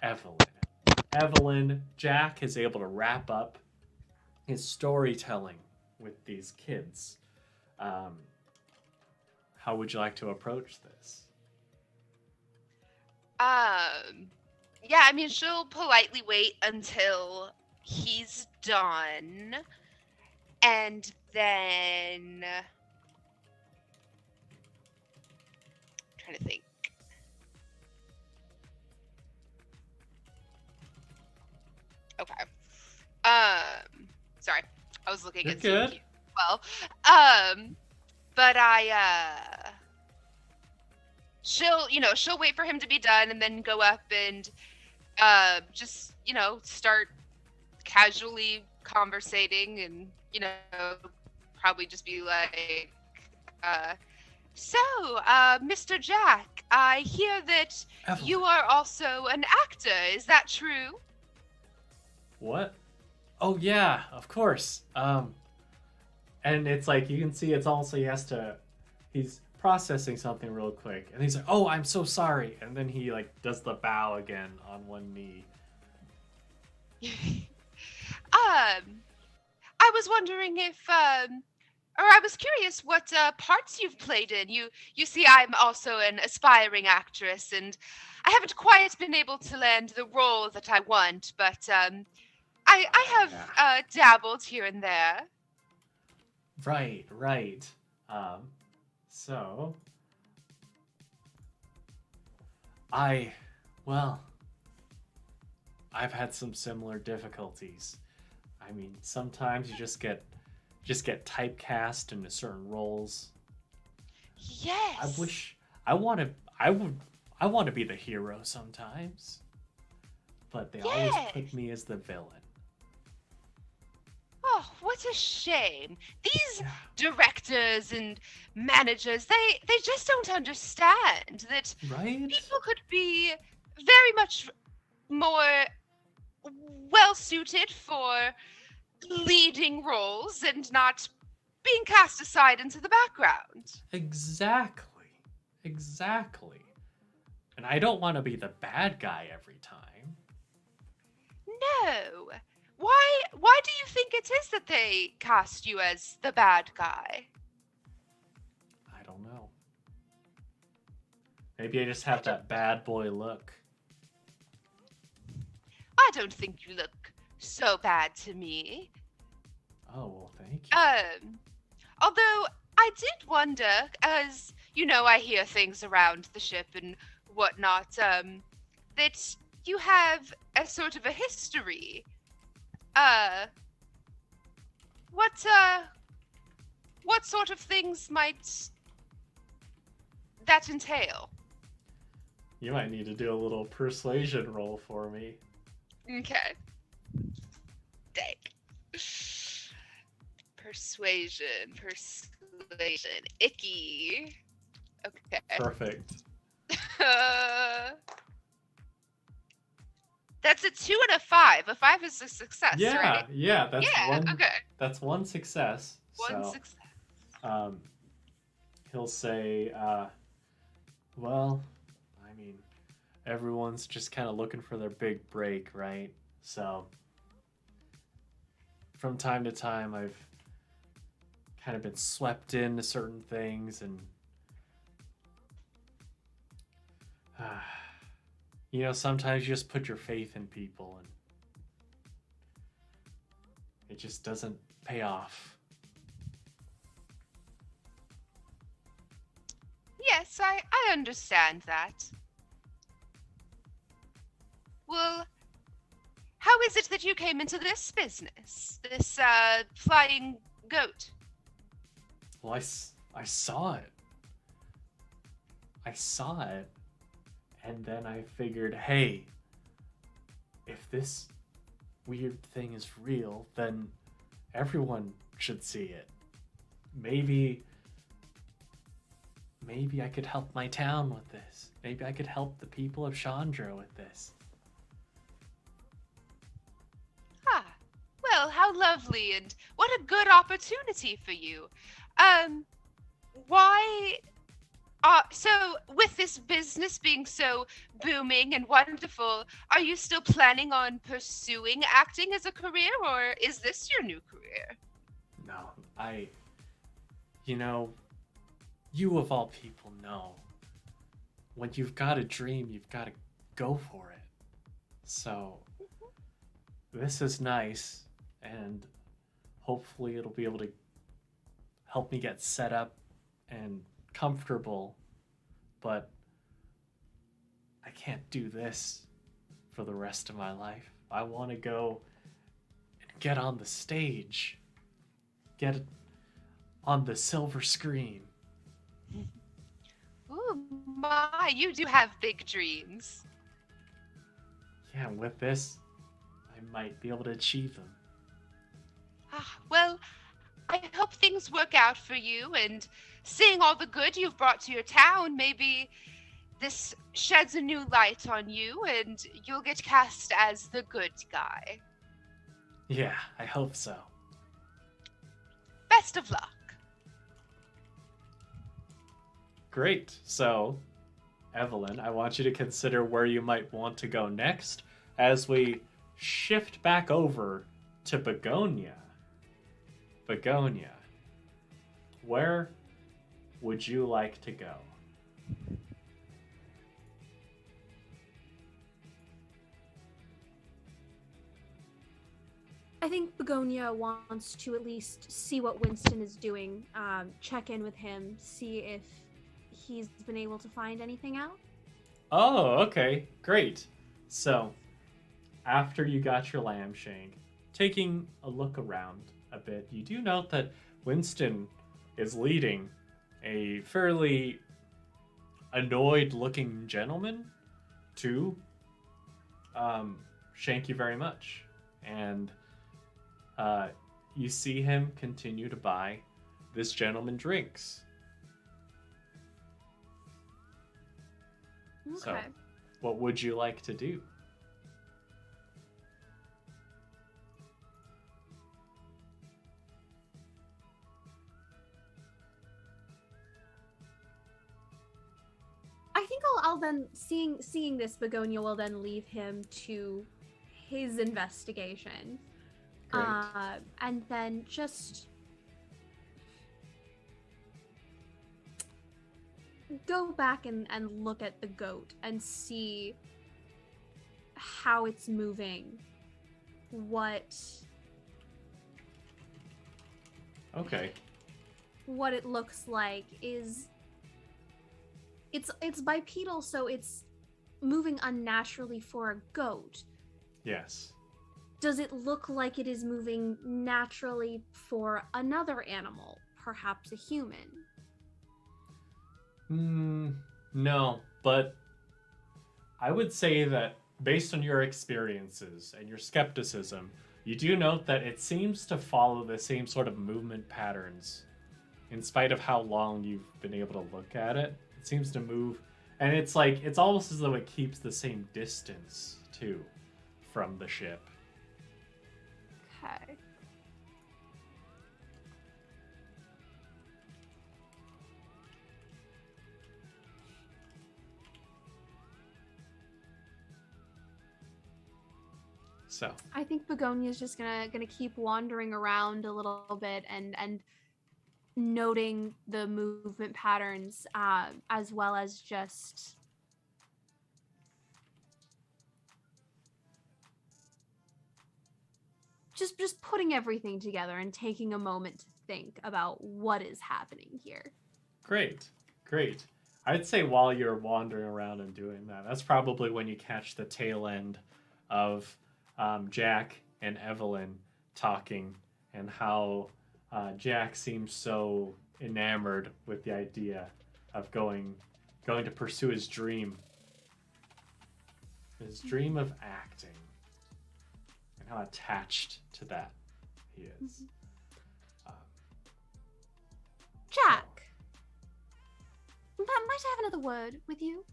Evelyn. Evelyn, Jack is able to wrap up his storytelling with these kids. How would you like to approach this? She'll politely wait until he's done, and then trying to think. Okay. Sorry, I was looking You're at good. CQ. well. But she'll wait for him to be done and then go up and just start casually conversating and probably just be like, so Mr. Jack, I hear that Evelyn. you are also an actor. Is that true? What? Oh yeah, of course. And it's like you can see it's also he's processing something real quick, and he's like, "Oh, I'm so sorry," and then he like does the bow again on one knee. I was wondering if or I was curious what parts you've played in. You see, I'm also an aspiring actress, and I haven't quite been able to land the role that I want, but I have dabbled here and there. Right. So I've had some similar difficulties. I mean, sometimes you just get typecast into certain roles. Yes. I want to be the hero sometimes, but they always put me as the villain. Oh, what a shame. These directors and managers, they just don't understand that Right? people could be very much more well suited for leading roles and not being cast aside into the background. Exactly. And I don't want to be the bad guy every time. No. Why do you think it is that they cast you as the bad guy? I don't know. Maybe I just have that bad boy look. I don't think you look so bad to me. Oh, well, thank you. Although I did wonder, as I hear things around the ship and whatnot, that you have a sort of a history. What sort of things might that entail? You might need to do a little persuasion roll for me. Okay. Dang. Persuasion. Icky. Okay. Perfect. That's a 2 and a 5. A 5 is a success, Yeah, right? yeah, that's one. Okay. That's one success. One so, success. He'll say, well, I mean, everyone's just kind of looking for their big break, right? So, from time to time, I've kind of been swept into certain things, and sometimes you just put your faith in people, and it just doesn't pay off. Yes, I understand that. Well, how is it that you came into this business? This flying goat? Well, I saw it. And then I figured, hey, if this weird thing is real, then everyone should see it. Maybe I could help my town with this. Maybe I could help the people of Chandra with this. Ah, well, how lovely, and what a good opportunity for you. So with this business being so booming and wonderful, are you still planning on pursuing acting as a career, or is this your new career? No, you of all people know, when you've got a dream, you've got to go for it. So, this is nice, and hopefully it'll be able to help me get set up and comfortable, but I can't do this for the rest of my life. I want to go and get on the stage, get on the silver screen. Ooh, my, you do have big dreams. Yeah, and with this, I might be able to achieve them. Well, I hope things work out for you, and seeing all the good you've brought to your town, maybe this sheds a new light on you, and you'll get cast as the good guy. Yeah, I hope so. Best of luck. Great. So, Evelyn, I want you to consider where you might want to go next as we shift back over to Begonia. Begonia, where would you like to go? I think Begonia wants to at least see what Winston is doing, check in with him, see if he's been able to find anything out. Oh, okay. Great. So, after you got your lamb shank, taking a look around a bit, you do note that Winston is leading a fairly annoyed-looking gentleman to shank you very much. And you see him continue to buy this gentleman drinks. Okay. So, what would you like to do? I think I'll then seeing this, Begonia will then leave him to his investigation. Great. And then just go back and look at the goat and see how it's moving. Okay. What it looks like is it's bipedal, so it's moving unnaturally for a goat. Yes. Does it look like it is moving naturally for another animal, perhaps a human? No, but I would say that based on your experiences and your skepticism, you do note that it seems to follow the same sort of movement patterns in spite of how long you've been able to look at it. It seems to move, and it's almost as though it keeps the same distance too from the ship. Okay. So, I think Begonia's just gonna keep wandering around a little bit and noting the movement patterns, as well as just putting everything together and taking a moment to think about what is happening here. great. I'd say while you're wandering around and doing that, that's probably when you catch the tail end of Jack and Evelyn talking, and how Jack seems so enamored with the idea of going to pursue his dream of acting, and how attached to that he is. Jack, might I have another word with you?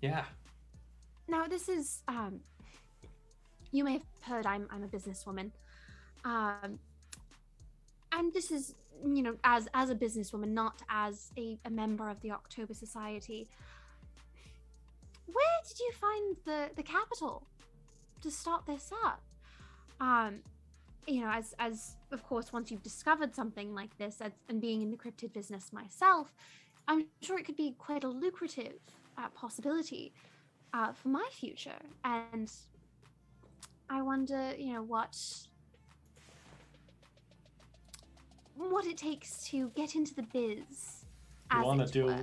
Yeah. Now, this is, you may have heard I'm a businesswoman. And this is, as a businesswoman, not as a member of the October Society. Where did you find the capital to start this up? As of course, once you've discovered something like this, and being in the cryptid business myself, I'm sure it could be quite a lucrative possibility for my future. And I wonder, what it takes to get into the biz. You want to do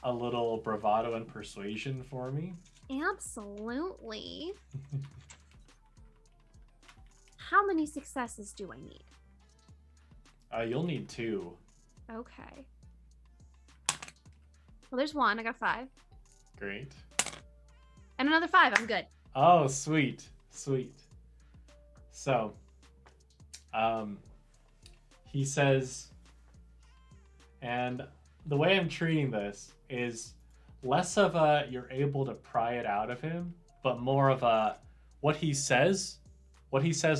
a little bravado and persuasion for me? Absolutely. How many successes do I need? You'll need 2. Okay. Well, there's 1. I got 5. Great. And another 5. I'm good. Oh, sweet. Sweet. So, he says, and the way I'm treating this is less of a you're able to pry it out of him, but more of a what he says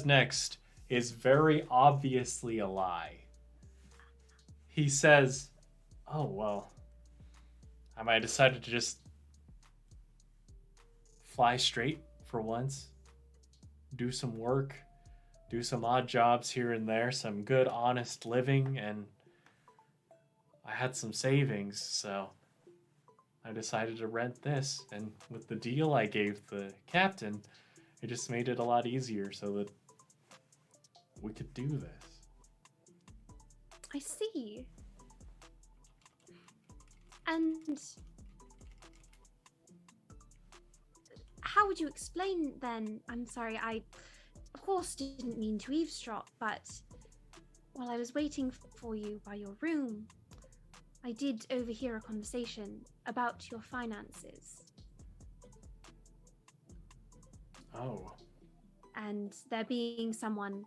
next is very obviously a lie. He says, oh, well, I might have decided to just fly straight for once, do some work, do some odd jobs here and there, some good, honest living, and I had some savings, so I decided to rent this. And with the deal I gave the captain, it just made it a lot easier so that we could do this. I see. And how would you explain then? I'm sorry, I of course didn't mean to eavesdrop, but while I was waiting for you by your room, I did overhear a conversation about your finances. Oh. And there being someone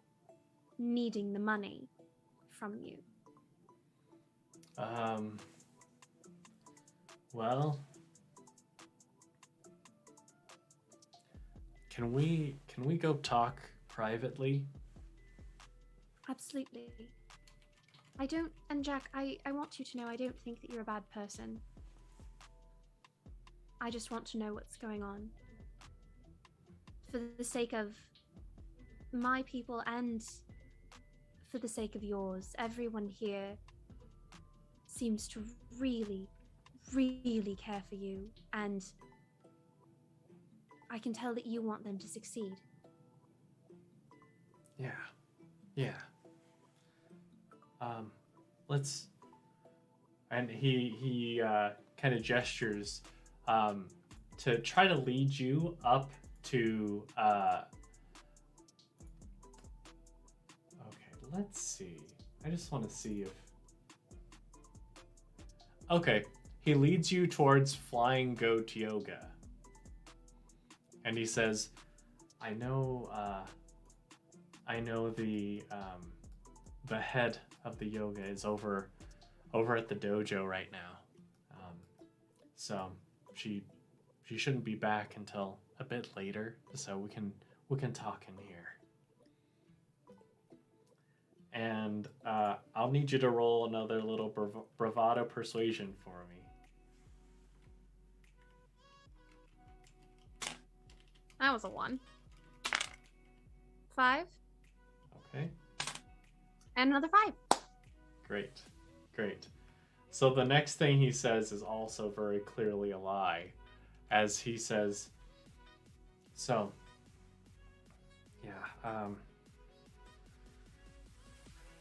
needing the money from you. Well, can we go talk privately? Absolutely. And Jack, I want you to know I don't think that you're a bad person. I just want to know what's going on. For the sake of my people and for the sake of yours, everyone here seems to really, really care for you, and I can tell that you want them to succeed. Yeah. Let's. And he kind of gestures to try to lead you up to. Okay, let's see. I just want to see if. Okay, he leads you towards Flying Goat Yoga, and he says, "I know the head of the yoga is over at the dojo right now. So she shouldn't be back until a bit later, so we can talk in here. And I'll need you to roll another little bravado persuasion for me." That was a 1. 5. Okay. And another 5. Great. So the next thing he says is also very clearly a lie, as he says, so, yeah,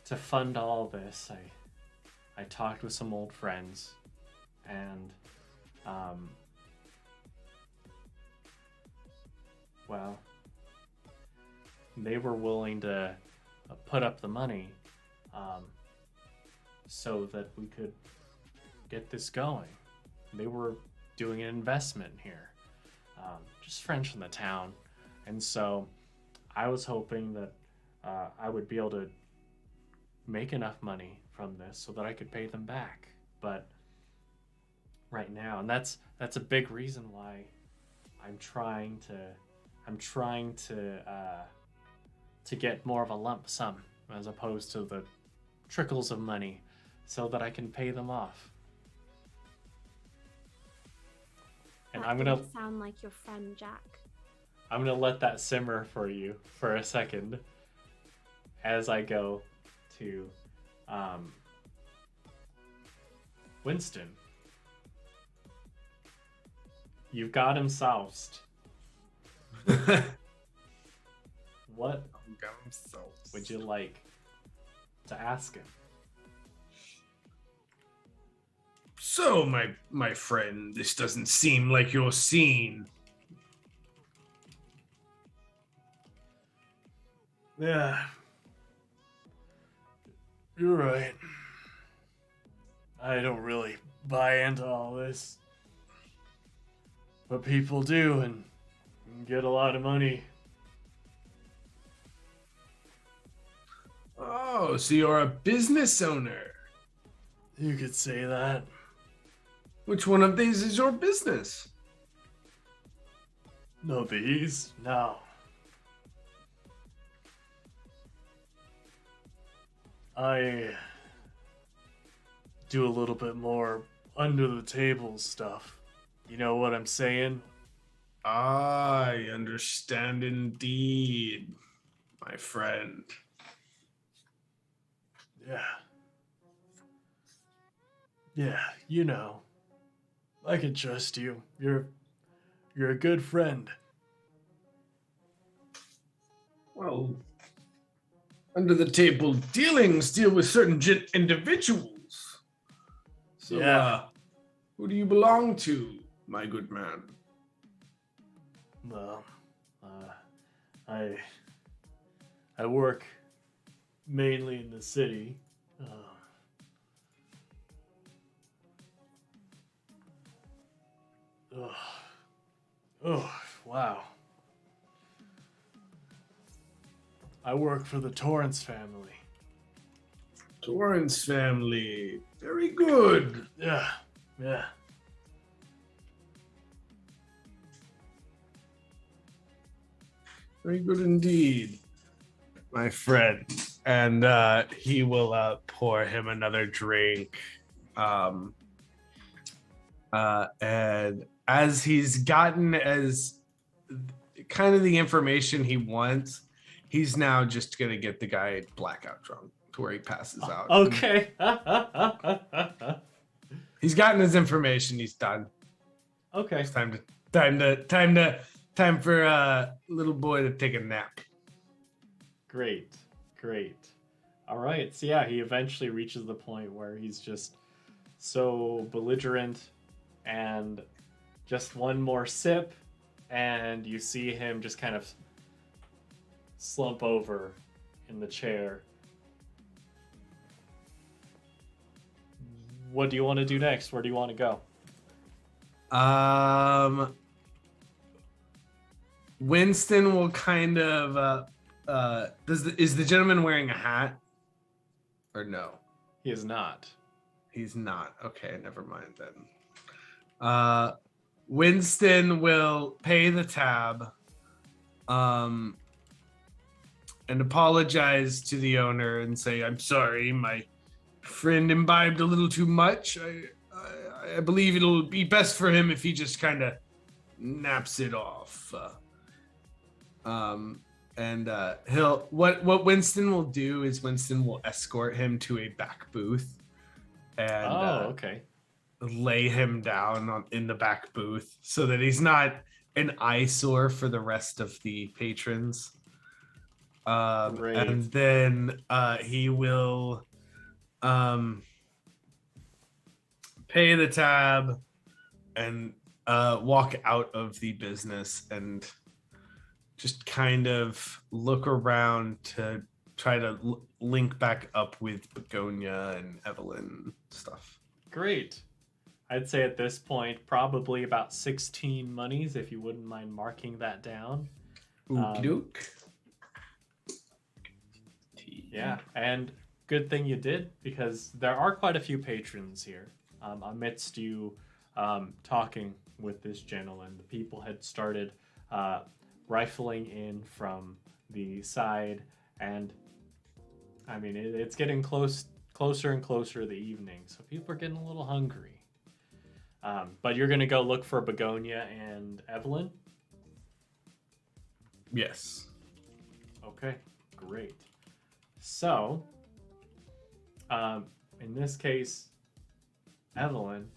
to fund all this, I talked with some old friends, and, well, they were willing to put up the money, so that we could get this going. They were doing an investment here, just friends from the town, and so I was hoping that I would be able to make enough money from this so that I could pay them back. But right now, and that's a big reason why I'm trying to get more of a lump sum as opposed to the trickles of money, so that I can pay them off. And That I'm gonna didn't sound like your friend Jack. I'm gonna let that simmer for you for a second as I go to Winston. You've got him soused. What would you like to ask him? So, my friend, this doesn't seem like your scene. Yeah. You're right. I don't really buy into all this. But people do and get a lot of money. Oh, so you're a business owner. You could say that. Which one of these is your business? No, these? No. I do a little bit more under the table stuff. You know what I'm saying? I understand indeed, my friend. Yeah. Yeah, you know. I can trust you. You're a good friend. Well, under the table dealings deal with certain individuals. So, Yeah. who do you belong to, my good man? Well, I work mainly in the city. Oh, wow. I work for the Torrance family. Torrance family. Very good. Yeah, yeah. Very good indeed, my friend. And he will pour him another drink. And as he's gotten as kind of the information he wants, he's now just gonna get the guy blackout drunk to where he passes out. Okay. He's gotten his information. He's done. Okay. It's time for little boy to take a nap. Great. All right. So yeah, he eventually reaches the point where he's just so belligerent, and just one more sip, and you see him just kind of slump over in the chair. What do you want to do next? Where do you want to go? Winston will kind of is the gentleman wearing a hat or no? He is not. He's not. Okay, never mind then. Winston will pay the tab and apologize to the owner and say, I'm sorry, my friend imbibed a little too much. I believe it'll be best for him if he just kind of naps it off. He'll what Winston will do is Winston will escort him to a back booth and okay. lay him down in the back booth so that he's not an eyesore for the rest of the patrons. Great. And then he will pay the tab and walk out of the business and just kind of look around to try to link back up with Begonia and Evelyn and stuff. Great. I'd say at this point, probably about 16 monies, if you wouldn't mind marking that down. Okie-doke. Yeah, and good thing you did, because there are quite a few patrons here. Amidst you talking with this gentleman, the people had started rifling in from the side, and I mean it's getting closer and closer to the evening, so people are getting a little hungry. But you're gonna go look for Begonia and Evelyn? Yes. Okay, great. So, in this case, Evelyn,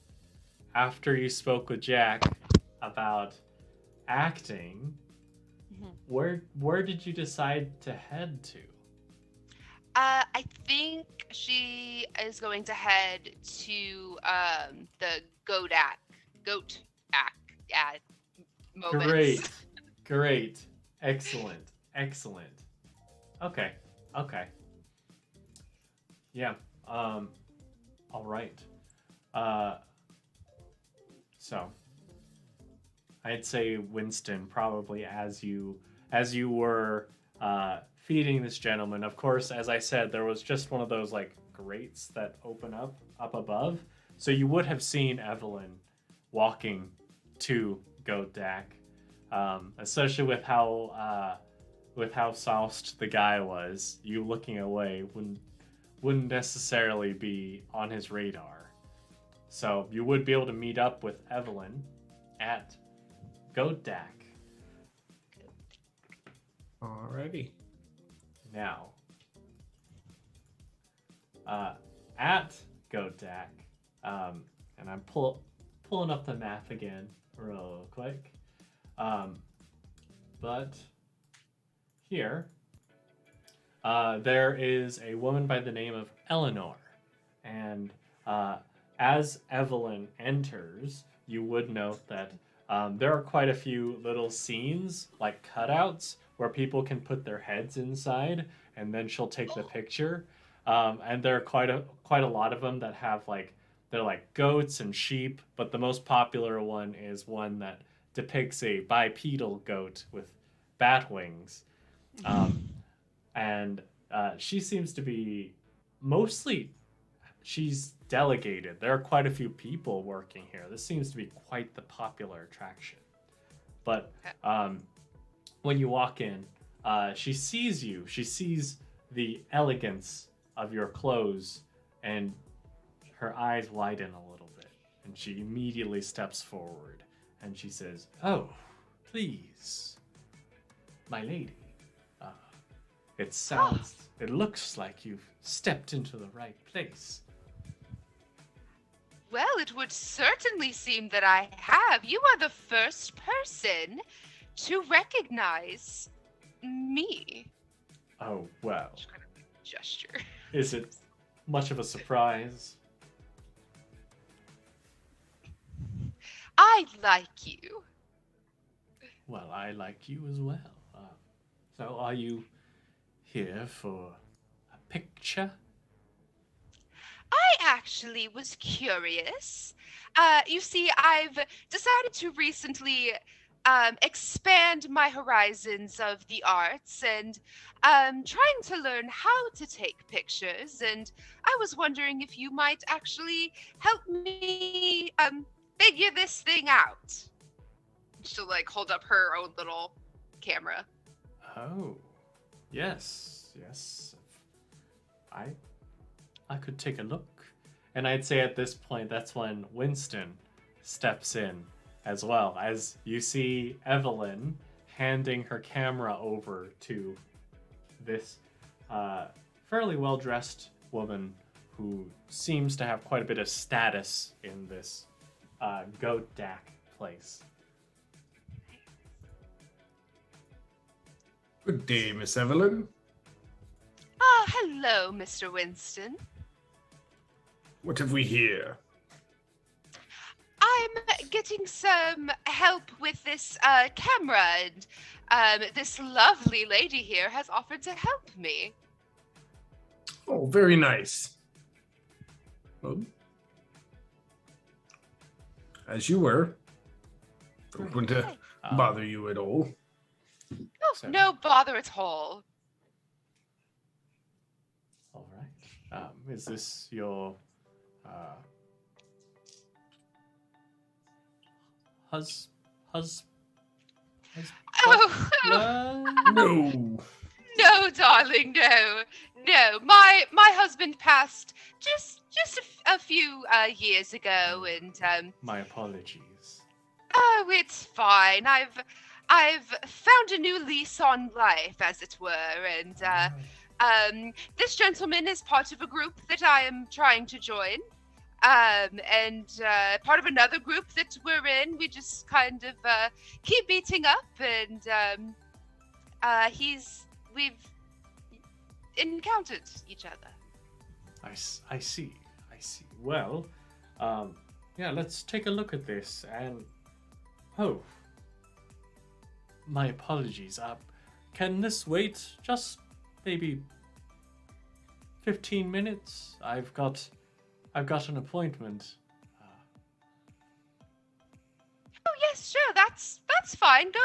after you spoke with Jack about acting, where did you decide to head to? I think she is going to head to the goat act moments. Great. Excellent. Okay. Yeah. All right. So I'd say Winston, probably as you were feeding this gentleman. Of course, as I said, there was just one of those like grates that open up above, so you would have seen Evelyn walking to Goat-ness, especially with how sauced the guy was. You looking away wouldn't necessarily be on his radar. So you would be able to meet up with Evelyn at Goat-ness. Alrighty. Now, at Goat-ness, and I'm pulling up the map again real quick. But here, there is a woman by the name of Eleanor, and as Evelyn enters, you would note that there are quite a few little scenes, like cutouts, where people can put their heads inside, and then she'll take the picture. And there are quite a lot of them that have they're like goats and sheep, but the most popular one is one that depicts a bipedal goat with bat wings. And she seems to be mostly, she's delegated. There are quite a few people working here. This seems to be quite the popular attraction. But when you walk in, she sees you. She sees the elegance of your clothes, and her eyes widen a little bit. And she immediately steps forward, and she says, "Oh, please, my lady. It looks like you've stepped into the right place." Well, it would certainly seem that I have. You are the first person to recognize me. Oh, well. Just kind of gesture. Is it much of a surprise? I like you. Well, I like you as well. So are you here for a picture? I actually was curious. You see, I've decided to recently expand my horizons of the arts and trying to learn how to take pictures. And I was wondering if you might actually help me figure this thing out. She'll hold up her own little camera. Oh, yes. I could take a look. And I'd say at this point, that's when Winston steps in as well, as you see Evelyn handing her camera over to this fairly well-dressed woman who seems to have quite a bit of status in this Goat-ness place. Good day, Miss Evelyn. Ah, hello, Mr. Winston. What have we here? I'm getting some help with this camera, and this lovely lady here has offered to help me. Oh, very nice. Well, as you were. Don't want to bother you at all. Oh, So- no bother at all. All right. Is this your Oh, No. no, darling, no. No, my husband passed just a few years ago, and My apologies. oh, it's fine. I've found a new lease on life, as it were, and this gentleman is part of a group that I am trying to join, and part of another group that we're in. We just kind of keep meeting up, and we've encountered each other. I see. Well, yeah, let's take a look at this. And oh, my apologies. Can this wait just maybe 15 minutes? I've got an appointment Sure, that's fine. Go.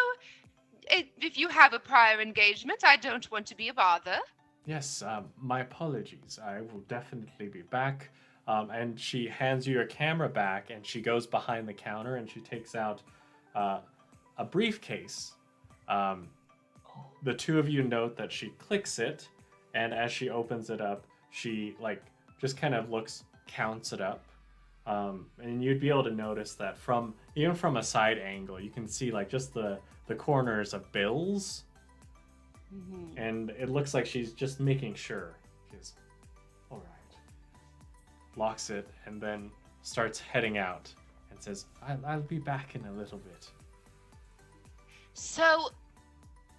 If you have a prior engagement, I don't want to be a bother. Yes, my apologies. I will definitely be back. And she hands you your camera back, and she goes behind the counter and she takes out a briefcase. The two of you note that she clicks it, and as she opens it up, she like just kind of counts it up. And you'd be able to notice that even from a side angle, you can see like just the corners of bills. Mm-hmm. And it looks like she's just making sure. She's all right. Locks it and then starts heading out and says, I'll be back in a little bit. So,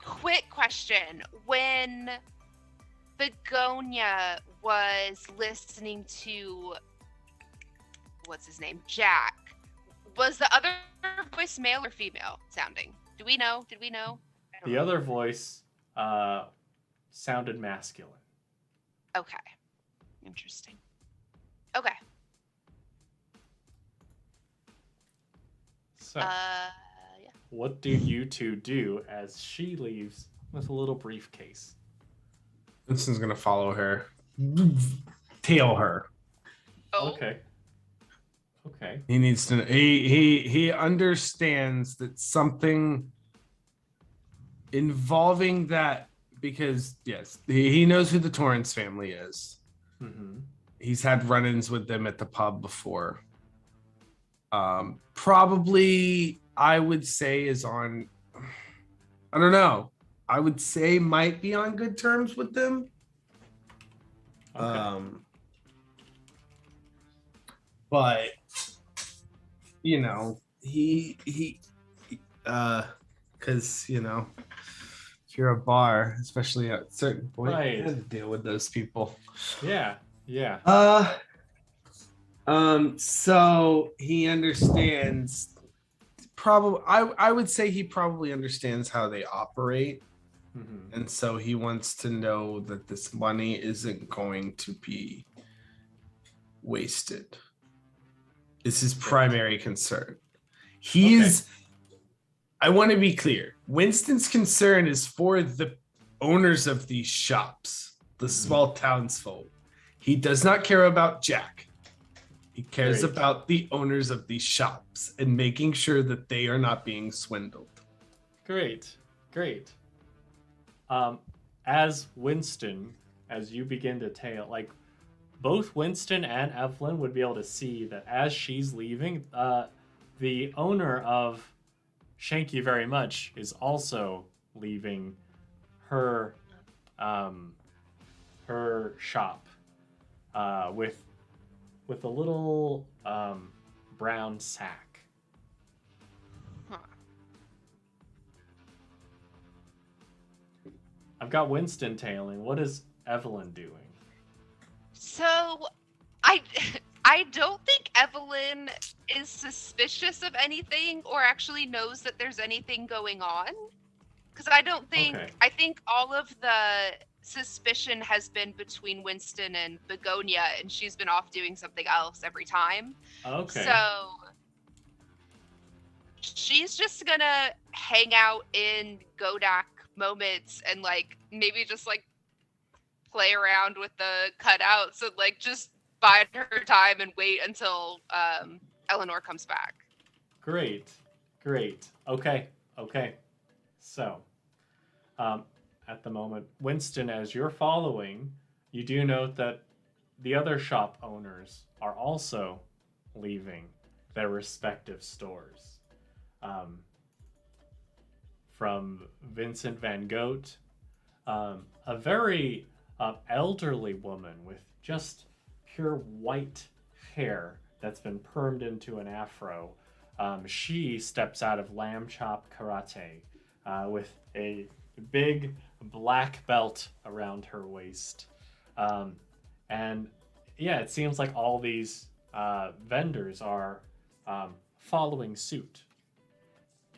quick question. When Begonia was listening to, what's his name, Jack, was the other voice male or female sounding? Do we know? Did we know? The other voice sounded masculine. Okay. Interesting. Okay. So, Yeah. what do you two do as she leaves with a little briefcase? Winston's gonna follow her, tail her. Oh. Okay. He needs to. He understands that something involving that, because yes, he knows who the Torrance family is. Mm-hmm. He's had run-ins with them at the pub before. Probably, I would say, is on. I don't know. I would say might be on good terms with them. Okay. But you know, he because you know, if you're a bar, especially at certain point, Right. you have to deal with those people. Yeah. So he understands. Probably, I would say he probably understands how they operate. Mm-hmm. And so he wants to know that this money isn't going to be wasted. It's his primary concern. I want to be clear. Winston's concern is for the owners of these shops, the small townsfolk. He does not care about Jack. He cares Great. about the owners of these shops and making sure that they are not being swindled. Great. As Winston, as you begin to tail, like both Winston and Evelyn would be able to see that as she's leaving, the owner of Shank You Very Much is also leaving her her shop with a little brown sack. Huh. I've got Winston tailing. What is Evelyn doing? So, I don't think Evelyn is suspicious of anything or actually knows that there's anything going on. Because I don't think, Okay. I think all of the suspicion has been between Winston and Begonia, and she's been off doing something else every time. Okay. So, she's just gonna hang out in Godak moments and, like, maybe just, like, play around with the cutouts and, like, just bide her time and wait until Eleanor comes back. Great. Okay. So, at the moment, Winston, as you're following, you do note that the other shop owners are also leaving their respective stores. From Vincent Van Goat, a very elderly woman with just pure white hair that's been permed into an afro. She steps out of Lamb Chop Karate with a big black belt around her waist. And yeah, it seems like all these vendors are following suit.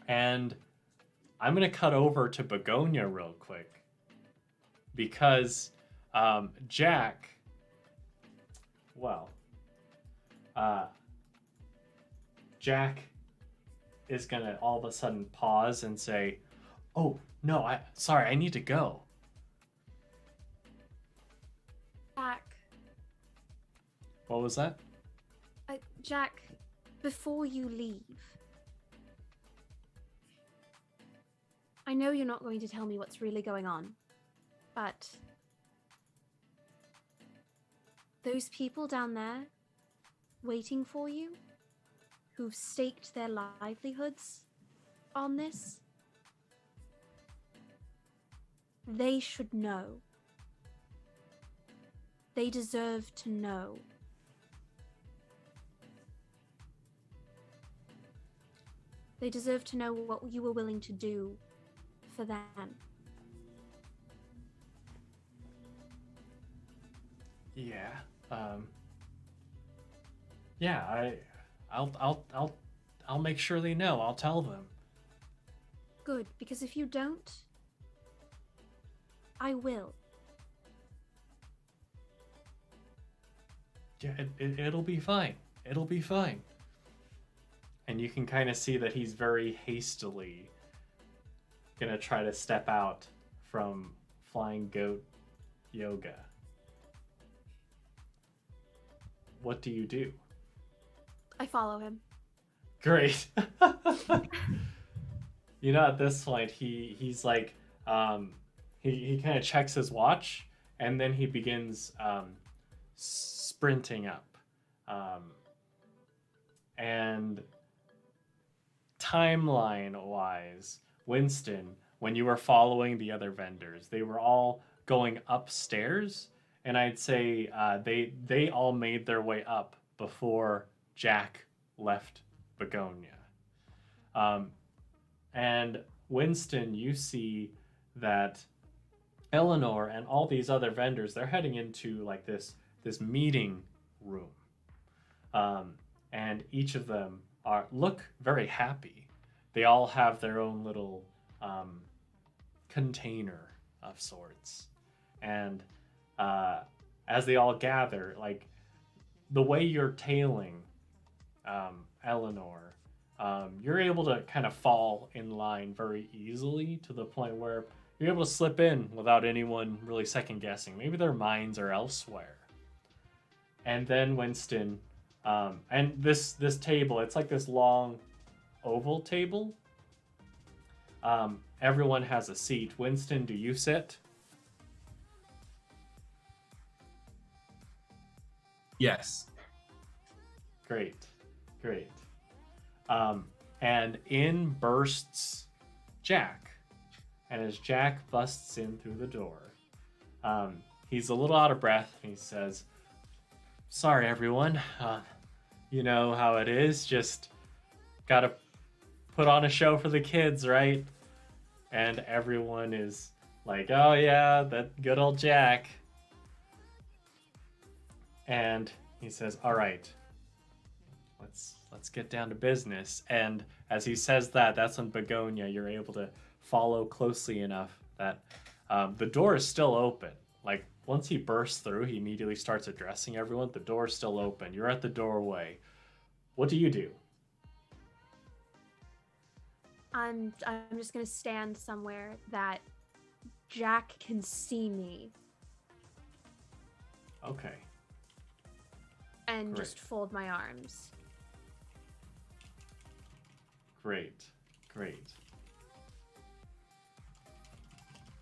And I'm going to cut over to Begonia real quick because Jack, Jack is gonna all of a sudden pause and say, "Oh no, sorry, I need to go." Jack, What was that? Jack, before you leave, I know you're not going to tell me what's really going on, but those people down there waiting for you, who've staked their livelihoods on this, they should know. They deserve to know. They deserve to know what you were willing to do for them. Yeah. Yeah, I'll make sure they know. I'll tell them. Good, because if you don't, I will. Yeah, it'll be fine. It'll be fine. And you can kind of see that he's very hastily gonna try to step out from flying goat yoga. What do you do? I follow him. Great. You know, at this point, he's like, he kind of checks his watch, and then he begins sprinting up. And timeline-wise, Winston, when you were following the other vendors, they were all going upstairs, and I'd say they all made their way up before Jack left Begonia. And Winston, you see that Eleanor and all these other vendors, they're heading into like this meeting room. And each of them look very happy. They all have their own little container of sorts. And as they all gather, like the way you're tailing Eleanor, you're able to kind of fall in line very easily to the point where you're able to slip in without anyone really second guessing. Maybe their minds are elsewhere. And then Winston, and this table, it's like this long oval table. Everyone has a seat. Winston, do you sit? Yes. Great. And in bursts Jack. And as Jack busts in through the door, he's a little out of breath. And he says, "Sorry, everyone. You know how it is. Just gotta put on a show for the kids, right?" And everyone is like, "Oh yeah, that good old Jack." And he says, "All right, let's get down to business." And as he says that, that's when Begonia, you're able to follow closely enough that the door is still open. Like once he bursts through, he immediately starts addressing everyone. The door is still open. You're at the doorway. What do you do? I'm just gonna stand somewhere that Jack can see me Okay. and Great. just fold my arms. Great.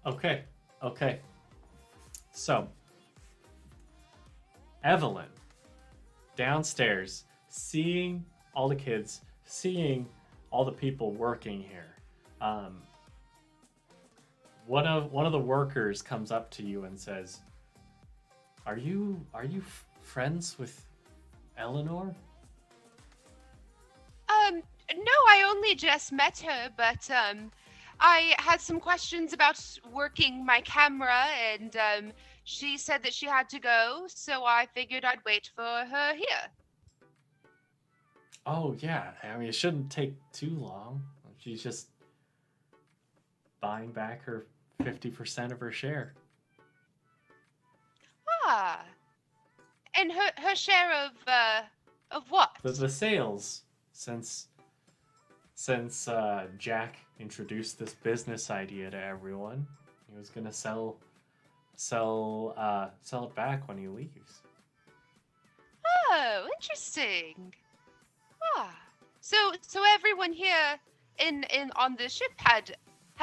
Okay. So, Evelyn, downstairs, seeing all the kids, seeing all the people working here. One of the workers comes up to you and says, "Are you friends with Eleanor?" No, I only just met her, but I had some questions about working my camera, and she said that she had to go, so I figured I'd wait for her here. Oh yeah, I mean it shouldn't take too long. She's just buying back her 50% of her share. Ah, and her share of what? The sales, since since Jack introduced this business idea to everyone, he was gonna sell it back when he leaves. Oh, interesting. Ah, so everyone here in on the ship had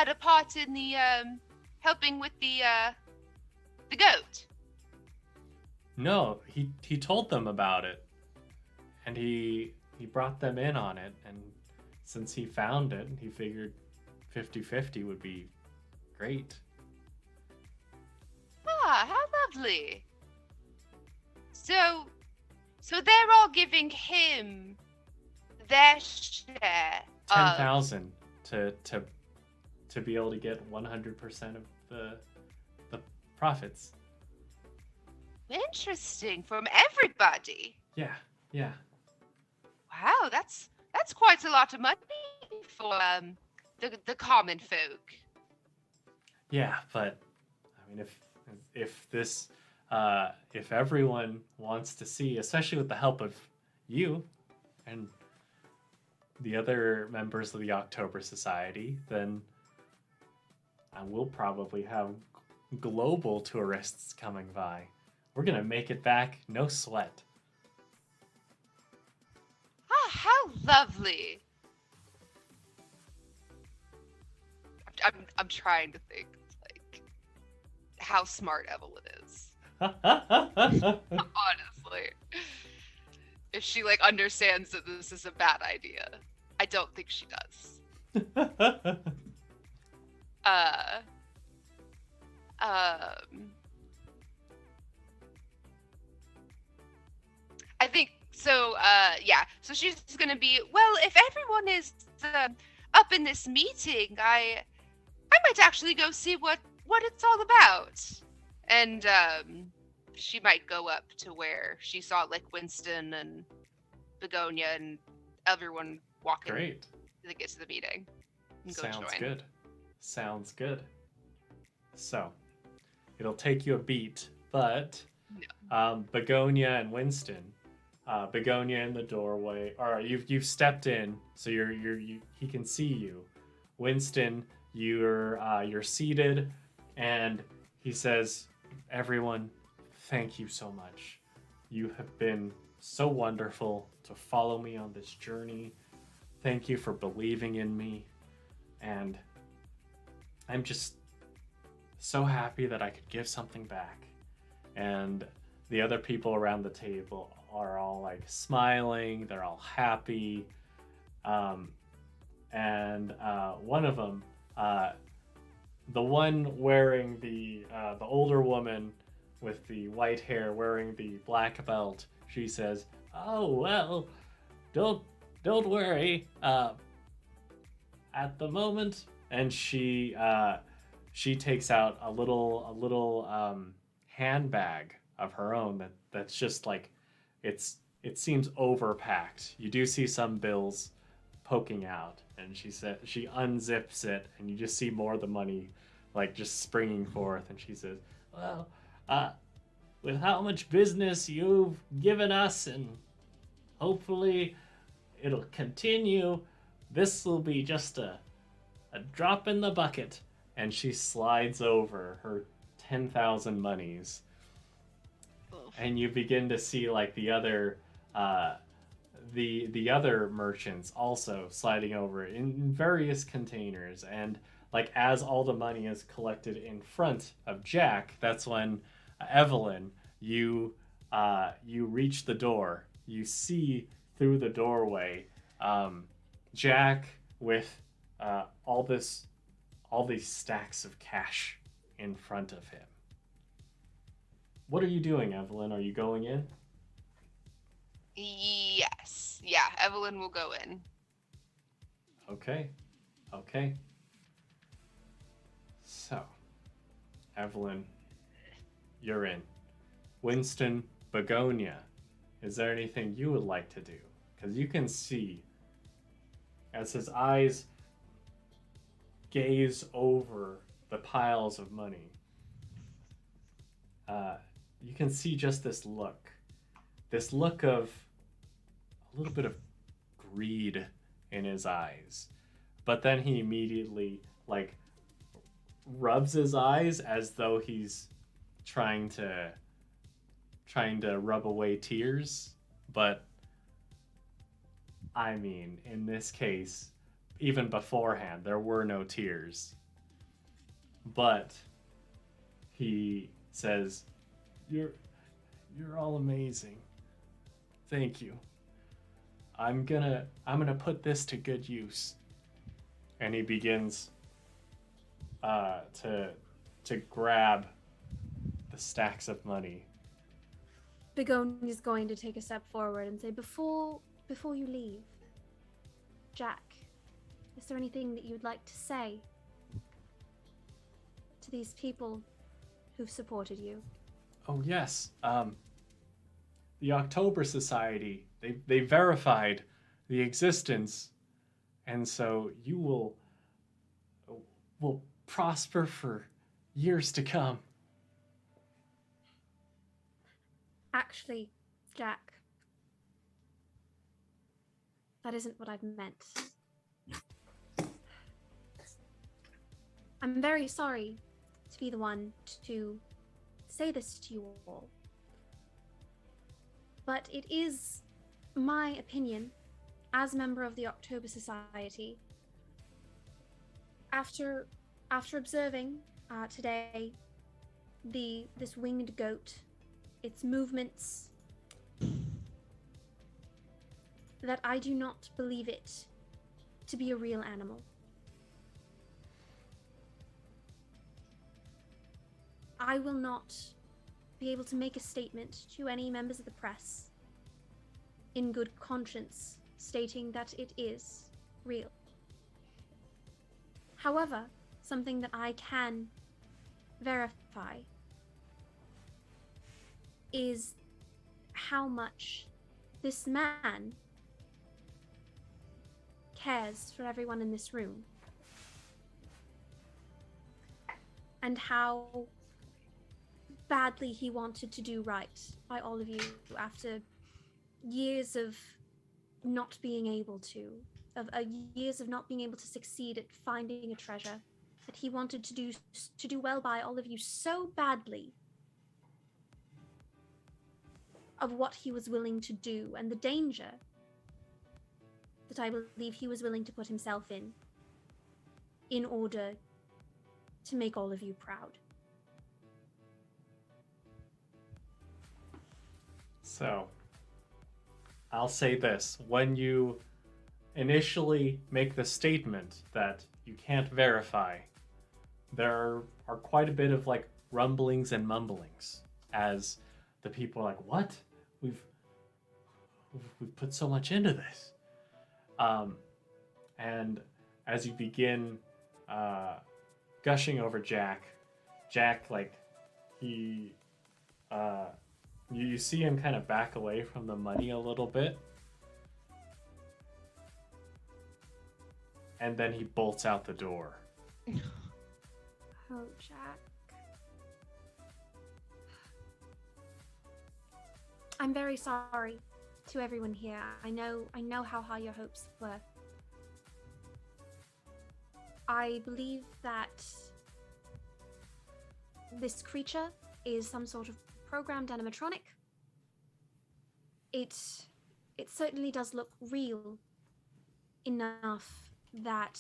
a part in the helping with the goat. No, he told them about it, and he brought them in on it, and since he found it, he figured 50-50 would be great. Ah, how lovely. So they're all giving him their share of 10,000 to be able to get 100% of the profits. Interesting, from everybody. Yeah, yeah. Wow, that's quite a lot of money for the common folk. Yeah, but I mean, if everyone wants to see, especially with the help of you and the other members of the October Society, then I will probably have global tourists coming by. We're gonna make it back, no sweat. Ah, how lovely. I'm trying to think like how smart Evelyn is. Honestly, if she like understands that this is a bad idea, I don't think she does. I think so. Yeah. So she's gonna be well. If everyone is up in this meeting, I might actually go see what it's all about. And she might go up to where she saw like Winston and Begonia and everyone walking Great. to get to the meeting. And go Sounds join. good. Sounds good. So, it'll take you a beat, but Begonia and Winston, Begonia in the doorway. All right, you've stepped in, so he can see you. Winston, you're seated, and he says, "Everyone, thank you so much. You have been so wonderful to follow me on this journey. Thank you for believing in me, and I'm just so happy that I could give something back." And the other people around the table are all like smiling, they're all happy. And one of them, the one wearing the older woman with the white hair wearing the black belt, she says, "Oh well, don't worry. At the moment," and she takes out a little handbag of her own that's just like it seems overpacked. You do see some bills poking out, and she unzips it, and you just see more of the money like just springing forth, and she says, "Well, with how much business you've given us, and hopefully it'll continue, this will be just a drop in the bucket." And she slides over her 10,000 monies. Oof. And you begin to see like the other the other merchants also sliding over in various containers. And like as all the money is collected in front of Jack, that's when Evelyn, you reach the door. You see through the doorway Jack with all these stacks of cash in front of him. What are you doing, Evelyn? Are you going in? Yes. Yeah, Evelyn will go in. Okay. So, Evelyn, you're in. Winston, Begonia, is there anything you would like to do? Because you can see, as his eyes gaze over the piles of money, you can see just this look of a little bit of greed in his eyes. But then he immediately like rubs his eyes as though he's trying to rub away tears. But I mean, in this case, even beforehand, there were no tears. But he says, You're all amazing. Thank you. I'm gonna put this to good use." And he begins to grab the stacks of money. Begonia's going to take a step forward and say, before you leave, Jack, is there anything that you'd like to say to these people who've supported you? Oh will the October Society, they verified the existence, and so you will prosper for years to come. Actually, Jack, that isn't what I've meant. I'm very sorry to be the one to say this to you all, but it is my opinion, as a member of the October Society, after observing today this winged goat, its movements, that I do not believe it to be a real animal. I will not be able to make a statement to any members of the press in good conscience stating that it is real. However, something that I can verify is how much this man cares for everyone in this room, and how badly he wanted to do right by all of you after years of not being able to, years of not being able to succeed at finding a treasure, that he wanted to do well by all of you so badly, of what he was willing to do and the danger that I believe he was willing to put himself in order to make all of you proud. So, I'll say this. When you initially make the statement that you can't verify, there are quite a bit of like rumblings and mumblings as the people are like, what? We've put so much into this. And as you begin gushing over Jack, like, he you see him kind of back away from the money a little bit, and then he bolts out the door. Oh, Jack. I'm very sorry to everyone here. I know how high your hopes were. I believe that this creature is some sort of programmed animatronic. It certainly does look real enough that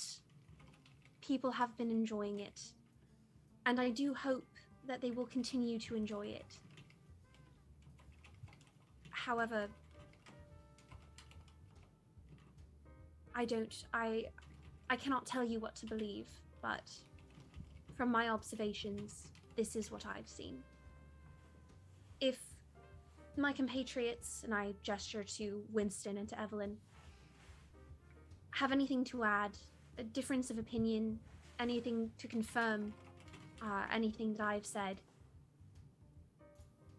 people have been enjoying it. And I do hope that they will continue to enjoy it. However, I cannot tell you what to believe, but from my observations, this is what I've seen. If my compatriots, and I gesture to Winston and to Evelyn, have anything to add, a difference of opinion, anything to confirm anything that I've said,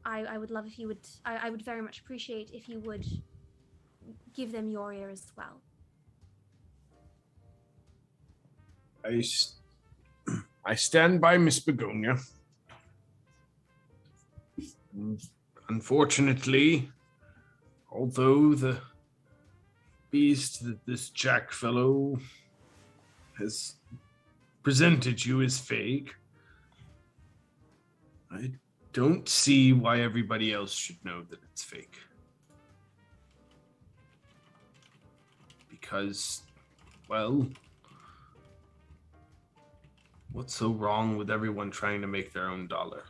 I would love if you would, I would very much appreciate if you would give them your ear as well. I stand by Miss Begonia. Unfortunately, although the beast that this Jack fellow has presented you as fake, I don't see why everybody else should know that it's fake. Because, well, what's so wrong with everyone trying to make their own dollar?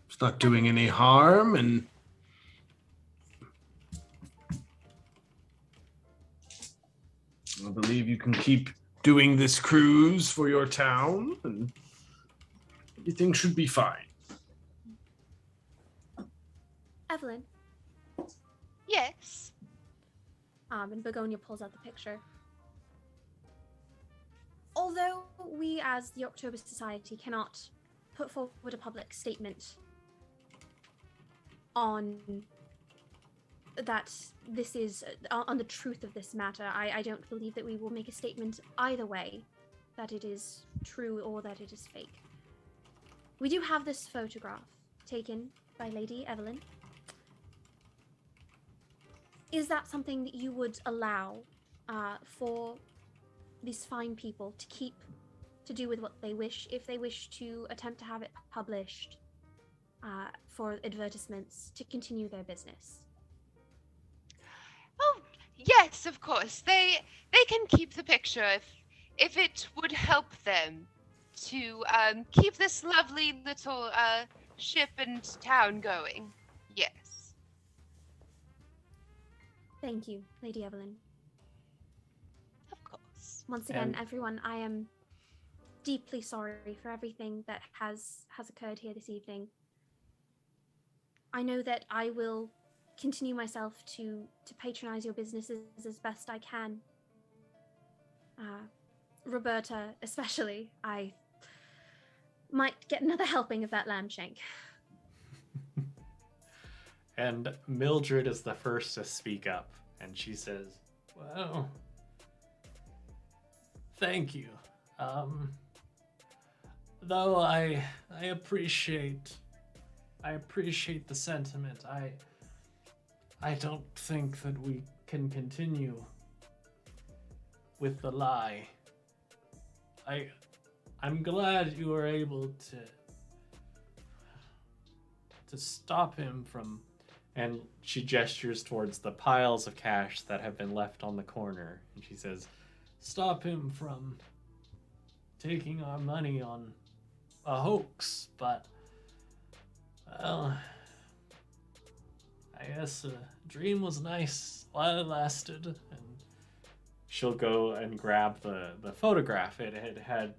It's not doing any harm, and I believe you can keep doing this cruise for your town, and everything should be fine. Evelyn. Yes. And Begonia pulls out the picture. Although we, as the October Society, cannot put forward a public statement on that this is on the truth of this matter, I don't believe that we will make a statement either way, that it is true or that it is fake. We do have this photograph taken by Lady Evelyn. Is that something that you would allow for these fine people to keep, to do with what they wish, if they wish to attempt to have it published for advertisements to continue their business? Oh, yes, of course. They can keep the picture if it would help them to keep this lovely little ship and town going. Yes. Thank you, Lady Evelyn. Of course. Once again, everyone, I am deeply sorry for everything that has occurred here this evening. I know that I will continue myself to patronize your businesses as best I can. Roberta, especially, I might get another helping of that lamb shank. And Mildred is the first to speak up, and she says, well, thank you. Though I appreciate the sentiment, I don't think that we can continue with the lie. I'm glad you were able to stop him from, and she gestures towards the piles of cash that have been left on the corner, and she says, stop him from taking our money on a hoax, but, well, I guess a dream was nice while it lasted. And she'll go and grab the photograph. It had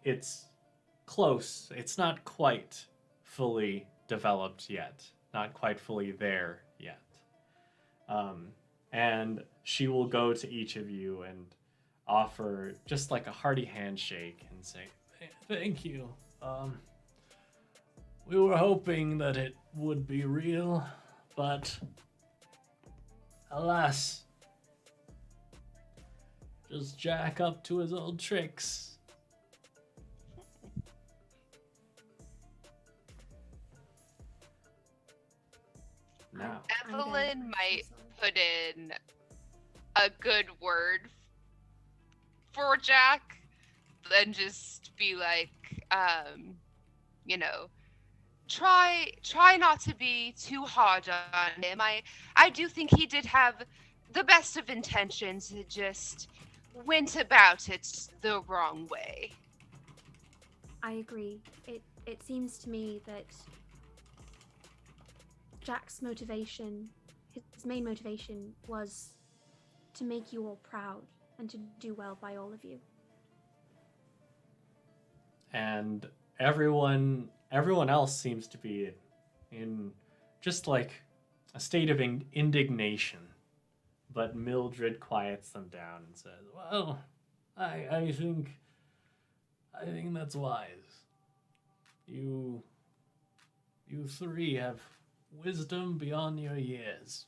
it's close. It's not quite fully developed yet. Not quite fully there yet. And she will go to each of you and offer just like a hearty handshake and say, thank you. We were hoping that it would be real, but alas, just Jack up to his old tricks. Now, Evelyn might put in a good word for Jack and just be like, try not to be too hard on him. I do think he did have the best of intentions. It just went about it the wrong way. I agree. It seems to me that Jack's motivation, his main motivation, was to make you all proud and to do well by all of you. and everyone else seems to be in just like a state of indignation. But Mildred quiets them down and says, well, I think that's wise. You three have wisdom beyond your years.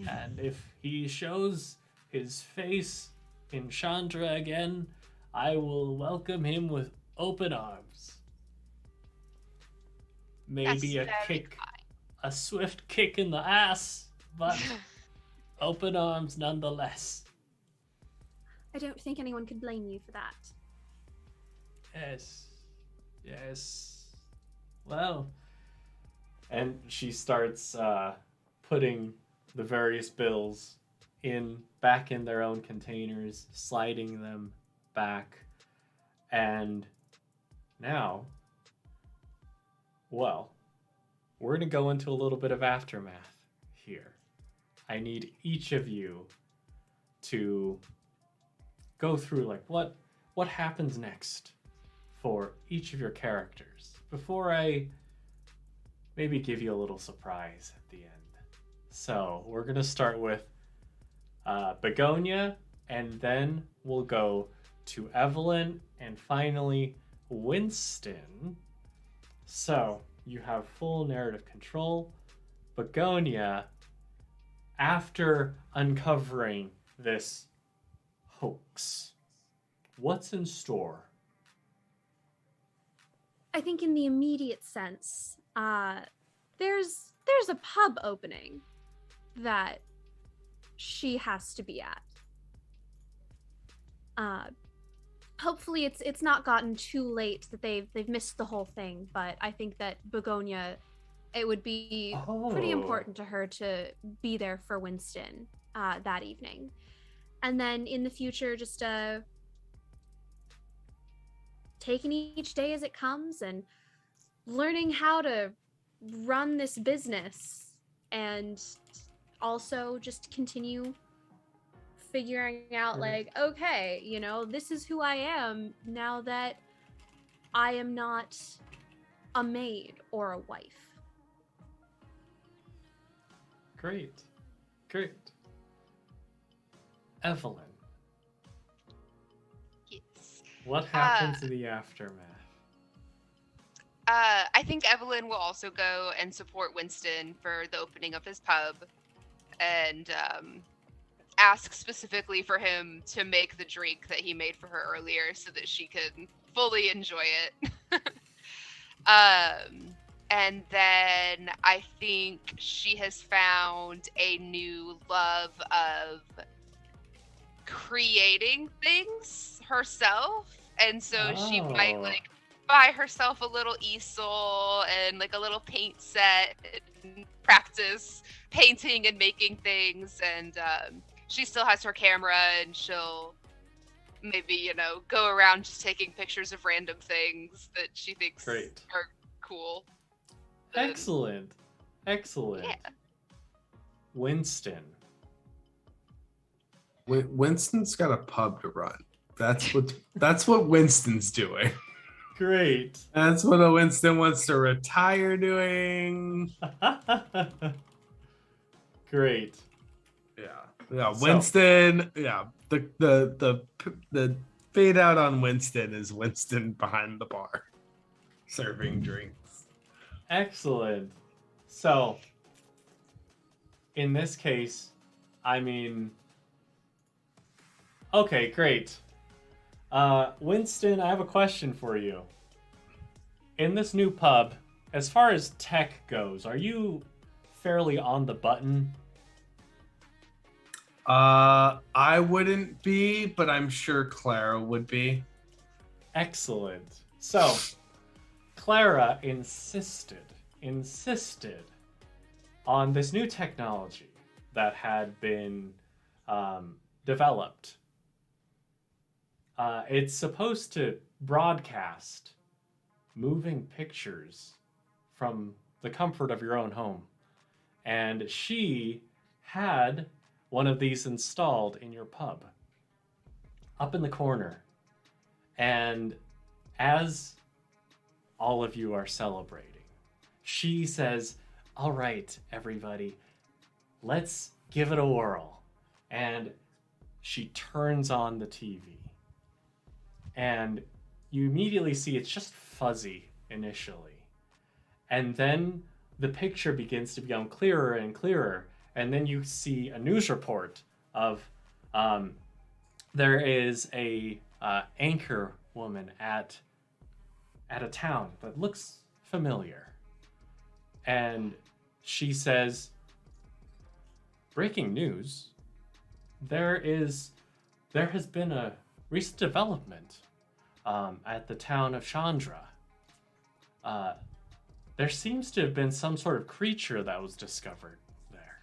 And if he shows his face in Chandra again, I will welcome him with open arms. maybe a That's very kick, a swift kick in the ass, but open arms nonetheless. I don't think anyone could blame you for that. Yes. Yes. Well. And she starts putting the various bills back in their own containers, sliding them back. And now, well, we're going to go into a little bit of aftermath here. I need each of you to go through like what happens next for each of your characters before I maybe give you a little surprise at the end. So we're gonna start with Begonia, and then we'll go to Evelyn, and finally Winston. So you have full narrative control. Begonia, after uncovering this hoax, what's in store? I think in the immediate sense, there's a pub opening that she has to be at. Hopefully it's not gotten too late that they've missed the whole thing, but I think that Begonia, it would be pretty important to her to be there for Winston that evening. And then in the future, just taking each day as it comes and learning how to run this business, and also just continue figuring out like, okay, you know, this is who I am now that I am not a maid or a wife. Great. Evelyn, Yes. what happens in the aftermath? I think Evelyn will also go and support Winston for the opening of his pub, and ask specifically for him to make the drink that he made for her earlier so that she could fully enjoy it. And then I think she has found a new love of creating things herself, and so she might like buy herself a little easel and like a little paint set and practice painting and making things, and she still has her camera, and she'll maybe, you know, go around just taking pictures of random things that she thinks are cool. Excellent. Yeah. Winston. Winston's got a pub to run. That's what Winston's doing. Great. That's what a Winston wants to retire doing. Great. Yeah. Winston. Yeah. The fade out on Winston is Winston behind the bar, serving drinks. Excellent. So, in this case, I mean, okay, great. Winston, I have a question for you. In this new pub, as far as tech goes, are you fairly on the button? I wouldn't be, but I'm sure Clara would be. Excellent. So, Clara insisted on this new technology that had been developed. It's supposed to broadcast moving pictures from the comfort of your own home. And she had one of these installed in your pub, up in the corner. And as all of you are celebrating, she says, "All right, everybody, let's give it a whirl." And she turns on the TV. And you immediately see it's just fuzzy initially. And then the picture begins to become clearer and clearer. And then you see a news report of there is a anchor woman at a town that looks familiar. and she says, breaking news, there has been a recent development at the town of Chandra. There seems to have been some sort of creature that was discovered there.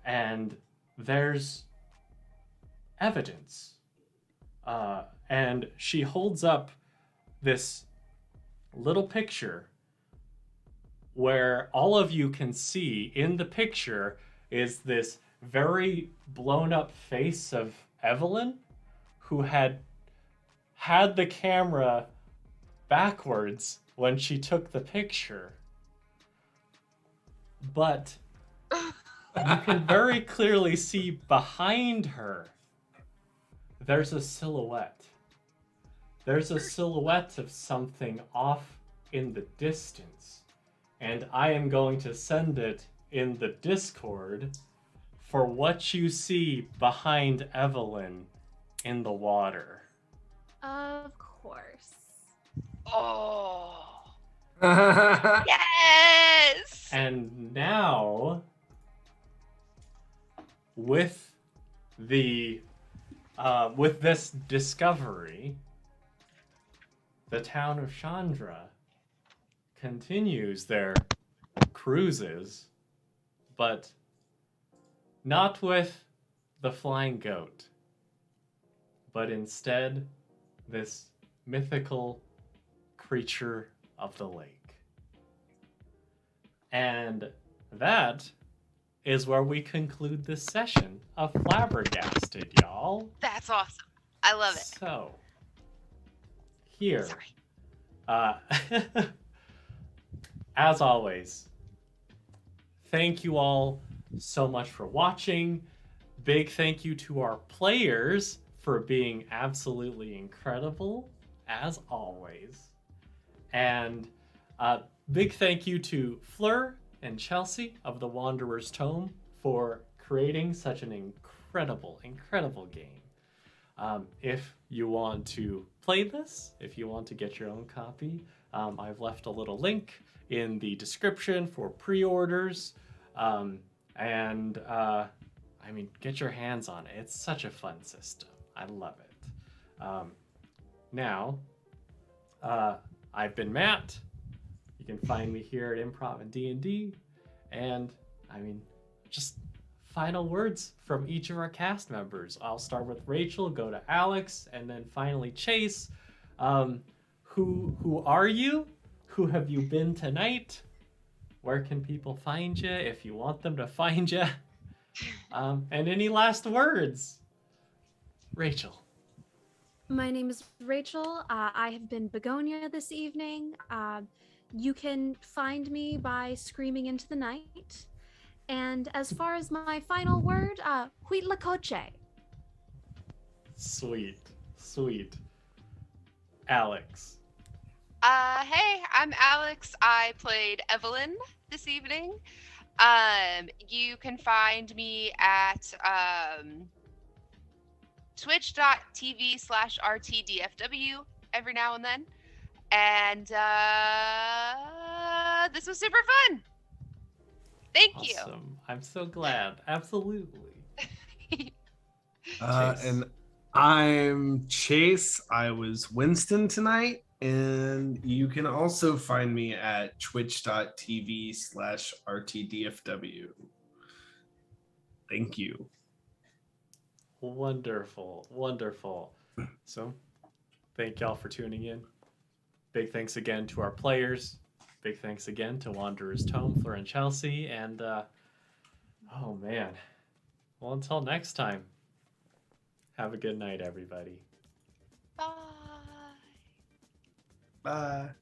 And there's evidence. And she holds up this little picture where all of you can see in the picture is this very blown up face of Evelyn, who had the camera backwards when she took the picture. But you can very clearly see behind her, there's a silhouette. There's a silhouette of something off in the distance. And I am going to send it in the Discord for what you see behind Evelyn in the water. Of course. Oh. Yes. And now, with this discovery, the town of Chandra continues their cruises, but not with the flying goat, but instead this mythical creature of the lake. And that is where we conclude this session of Flabbergasted, y'all. That's awesome. I love it. So, here, Sorry. as always, thank you all so much for watching. Big thank you to our players for being absolutely incredible, as always. And big thank you to Fleur and Chelsea of the Wanderer's Tome for creating such an incredible game. If you want to play this, if you want to get your own copy, I've left a little link in the description for pre-orders. I mean, get your hands on it. It's such a fun system. I love it. Now, I've been Matt. You can find me here at Improv and D&D. And, I mean, just final words from each of our cast members. I'll start with Rachel, go to Alex, and then finally Chase. Who are you? Who have you been tonight? Where can people find you if you want them to find you? And any last words? Rachel. My name is Rachel. I have been Begonia this evening. You can find me by screaming into the night. And as far as my final word, huitlacoche. Sweet. Alex. Hey, I'm Alex. I played Evelyn this evening. You can find me at twitch.tv/rtdfw every now and then. And this was super fun. Thank you. Awesome. I'm so glad. Absolutely. And I'm Chase. I was Winston tonight. And you can also find me at twitch.tv/rtdfw. Thank you. Wonderful. So, thank y'all for tuning in. Big thanks again to our players. Big thanks again to Wanderer's Tome, Fleur and Chelsea. And, oh man. Well, until next time, have a good night, everybody. Bye. Bye.